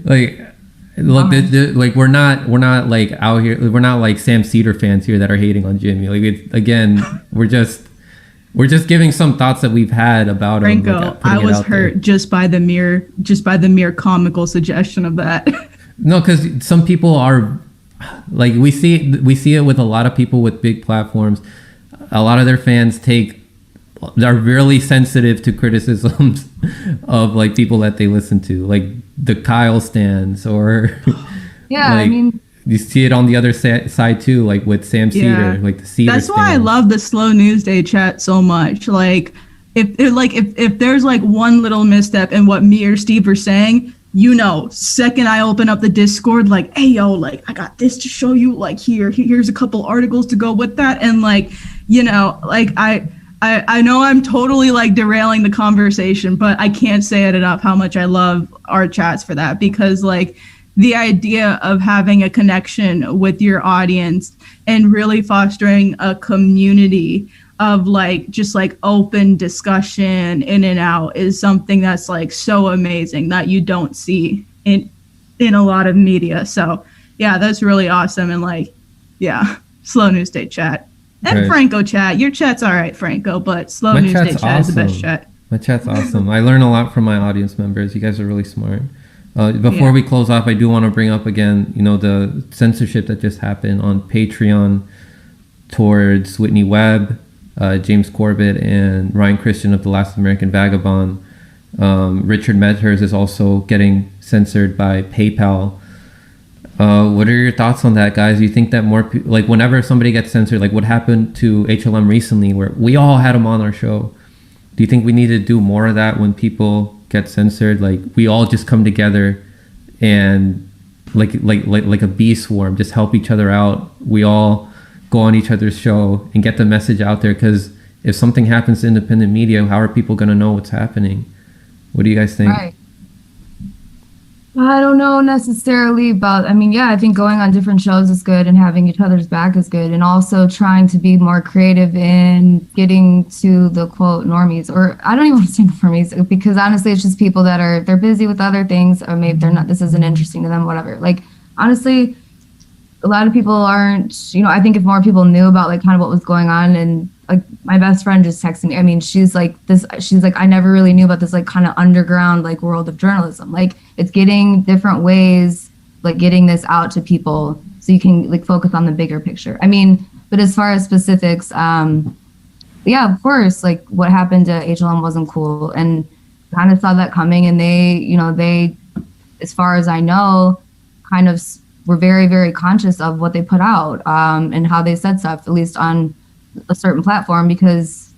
Like, look, like we're not like out here. We're not like Sam Cedar fans here that are hating on Jimmy. Like, again, we're just giving some thoughts that we've had about Franco, him. I was hurt just by the mere comical suggestion of that. No, because some people are like we see it with a lot of people with big platforms. A lot of their fans are really sensitive to criticisms of like people that they listen to, like the Kyle stands or yeah, like, I mean. You see it on the other side too, like with Sam Cedar, like the Cedar. That's why I love the Slow News Day chat so much. Like, if there's like one little misstep in what me or Steve are saying, second I open up the Discord, like, hey yo, like I got this to show you. Like here's a couple articles to go with that, and like like I know I'm totally like derailing the conversation, but I can't say it enough how much I love our chats for that, because like. The idea of having a connection with your audience and really fostering a community of like just like open discussion in and out is something that's like so amazing that you don't see in a lot of media. So yeah, that's really awesome. And like, yeah, Slow News Day chat and right. Franco chat. Your chat's all right, Franco, but Slow News Day chat is the best chat. My chat's awesome. I learn a lot from my audience members. You guys are really smart. Before we close off, I do want to bring up again, the censorship that just happened on Patreon towards Whitney Webb, James Corbett, and Ryan Christian of The Last American Vagabond. Richard Medhurst is also getting censored by PayPal. What are your thoughts on that, guys? Do you think that more like whenever somebody gets censored, like what happened to HLM recently, where we all had him on our show? Do you think we need to do more of that when people get censored? Like we all just come together and like a bee swarm, just help each other out. We all go on each other's show and get the message out there, because if something happens to independent media, how are people going to know what's happening? What do you guys think? Right. I don't know necessarily, but I mean, yeah, I think going on different shows is good and having each other's back is good, and also trying to be more creative in getting to the quote normies, or I don't even want to say normies, because honestly, it's just people that they're busy with other things, or maybe they're not, this isn't interesting to them, whatever. Like, honestly, a lot of people aren't, I think if more people knew about like kind of what was going on, and like my best friend just texted me. I mean, she's like, I never really knew about this like kind of underground like world of journalism. Like it's getting different ways, like getting this out to people so you can like focus on the bigger picture. I mean, but as far as specifics, yeah, of course, like what happened to HLM wasn't cool, and kind of saw that coming. And they, as far as I know, kind of were very, very conscious of what they put out, and how they said stuff, at least on a certain platform, because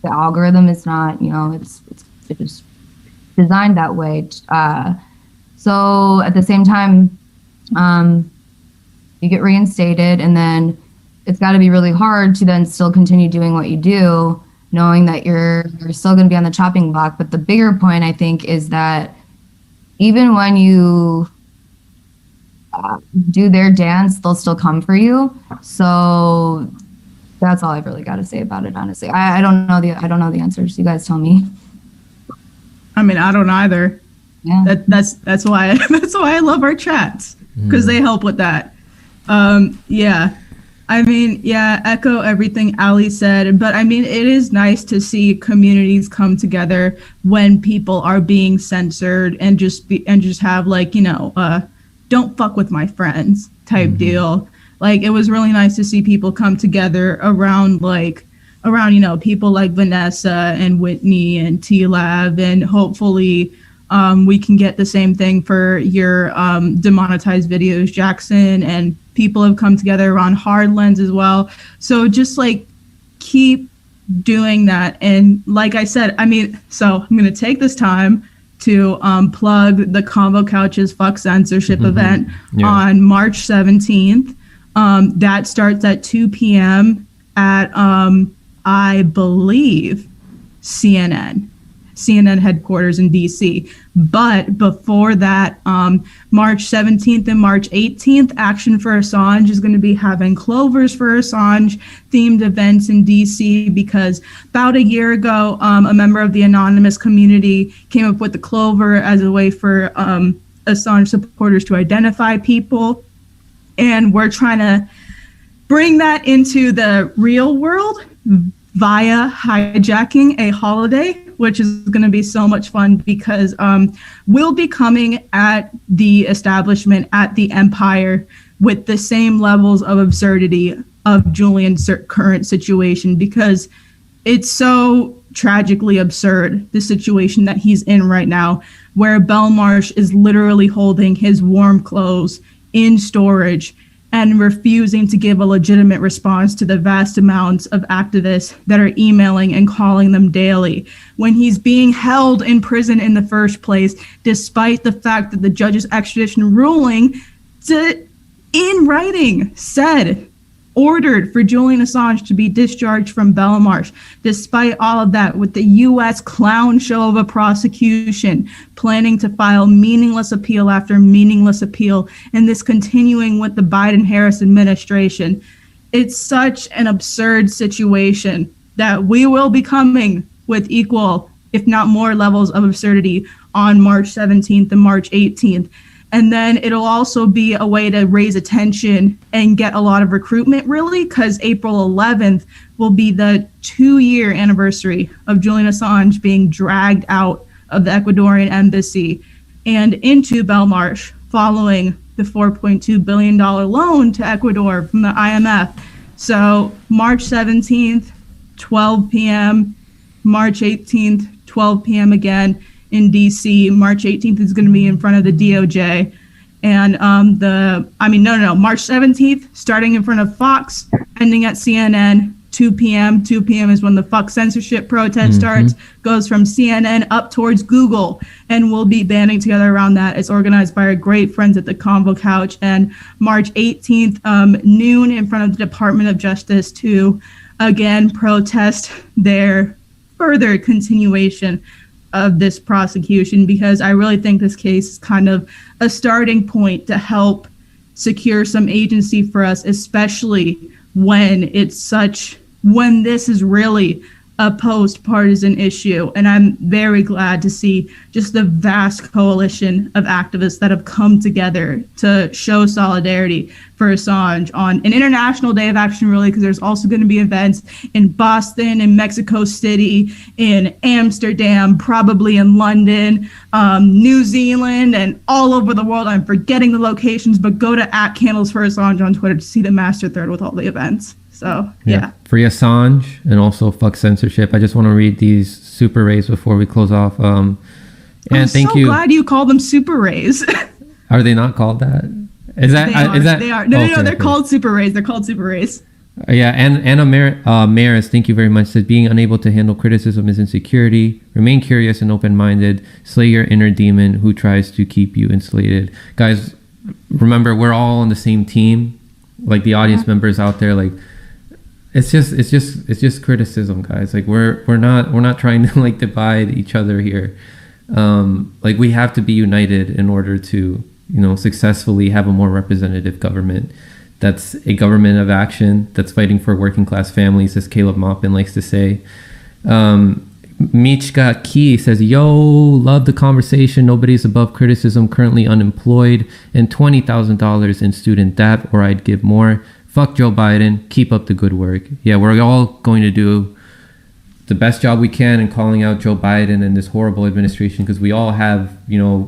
the algorithm is not, it's just designed that way. So at the same time, you get reinstated, and then it's got to be really hard to then still continue doing what you do, knowing that you're still going to be on the chopping block. But the bigger point, I think, is that even when you do their dance, they'll still come for you. So that's all I've really got to say about it, honestly. I don't know the answers. You guys tell me. I mean, I don't either. Yeah. That's why I love our chats, because they help with that. Yeah. I mean, yeah, echo everything Ali said, but I mean, it is nice to see communities come together when people are being censored and just have like, don't fuck with my friends type deal. Like, it was really nice to see people come together around people like Vanessa and Whitney and T-Lab, and hopefully we can get the same thing for your demonetized videos, Jackson, and people have come together around Hardlens as well. So just like keep doing that. And like I said, I mean, so I'm going to take this time to plug the Convo Couch's Fuck Censorship event on March 17th. That starts at 2 p.m. at, I believe, CNN headquarters in DC. But before that, March 17th and March 18th, Action for Assange is going to be having Clovers for Assange themed events in DC, because about a year ago, a member of the anonymous community came up with the Clover as a way for Assange supporters to identify people. And we're trying to bring that into the real world via hijacking a holiday, which is going to be so much fun, because we'll be coming at the establishment, at the empire, with the same levels of absurdity of Julian's current situation, because it's so tragically absurd, the situation that he's in right now, where Belmarsh is literally holding his warm clothes in storage and refusing to give a legitimate response to the vast amounts of activists that are emailing and calling them daily, when he's being held in prison in the first place, despite the fact that the judge's extradition ruling in writing ordered for Julian Assange to be discharged from Belmarsh. Despite all of that, with the U.S. clown show of a prosecution planning to file meaningless appeal after meaningless appeal, and this continuing with the Biden-Harris administration, it's such an absurd situation that we will be coming with equal, if not more, levels of absurdity on March 17th and March 18th. And then it'll also be a way to raise attention and get a lot of recruitment, really, because April 11th will be the 2-year anniversary of Julian Assange being dragged out of the Ecuadorian embassy and into Belmarsh following the $4.2 billion loan to Ecuador from the IMF. So March 17th, 12 p.m., March 18th, 12 p.m. again. In DC. March 18th is going to be in front of the DOJ, and March 17th, starting in front of Fox, ending at CNN. 2 p.m. 2 p.m. is when the Fuck Censorship protest starts. Goes from CNN up towards Google, and we'll be banding together around that. It's organized by our great friends at the Convo Couch. And March 18th, noon, in front of the Department of Justice to again protest their further continuation of this prosecution, because I really think this case is kind of a starting point to help secure some agency for us, especially when this is really a post-partisan issue. And I'm very glad to see just the vast coalition of activists that have come together to show solidarity for Assange on an International Day of Action, really, because there's also going to be events in Boston, in Mexico City, in Amsterdam, probably in London, New Zealand, and all over the world. I'm forgetting the locations, but go to @CandlesForAssange on Twitter to see the master thread with all the events. So, yeah. Free Assange and also fuck censorship. I just want to read these super rays before we close off. And I'm so glad you call them super rays. Are they not called that? They are. No, they're called super rays. They're called super rays. Yeah, and Anna Maris, thank you very much, said being unable to handle criticism is insecurity. Remain curious and open-minded. Slay your inner demon who tries to keep you insulated. Guys, remember, we're all on the same team. Like the audience members out there, like it's just criticism, guys. Like we're not trying to like divide each other here. Like we have to be united in order to, successfully have a more representative government. That's a government of action that's fighting for working class families, as Caleb Maupin likes to say. Michka Key says, yo, love the conversation. Nobody's above criticism. Currently unemployed and $20,000 in student debt, or I'd give more. Fuck Joe Biden. Keep up the good work. Yeah, we're all going to do the best job we can in calling out Joe Biden and this horrible administration, because we all have,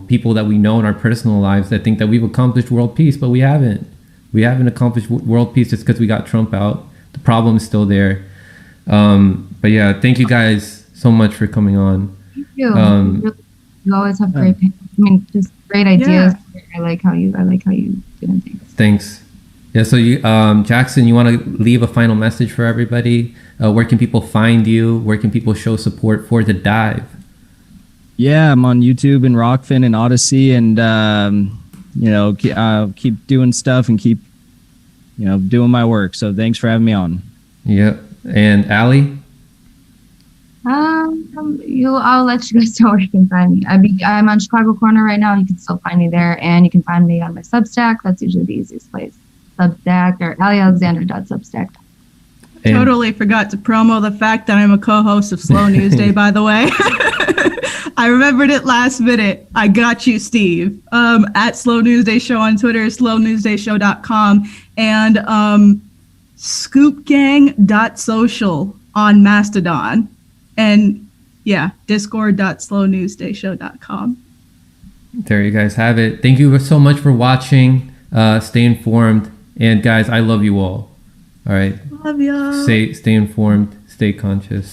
people that we know in our personal lives that think that we've accomplished world peace, but we haven't. We haven't accomplished world peace just because we got Trump out. The problem is still there. But yeah, thank you guys so much for coming on. Thank you. You always have just great ideas. Yeah. I like how you do things. Thanks. Yeah. So you, Jackson, you want to leave a final message for everybody? Where can people find you? Where can people show support for The Dive? Yeah, I'm on YouTube and Rockfin and Odysee, and keep doing stuff and keep doing my work. So thanks for having me on. Yep. And Allie? I'll let you guys know where you can find me. I'm on Chicago Corner right now. You can still find me there, and you can find me on my Substack. That's usually the easiest place. Substack or AllieAlexander.substack. Totally forgot to promo the fact that I'm a co-host of Slow News Day, by the way. I remembered it last minute. I got you, Steve. At Slow News Day Show on Twitter, slownewsdayshow.com, and scoopgang.social on Mastodon. And yeah, discord.slownewsdayshow.com. There you guys have it. Thank you so much for watching. Stay informed. And guys, I love you all. All right. Love y'all. Stay informed. Stay conscious.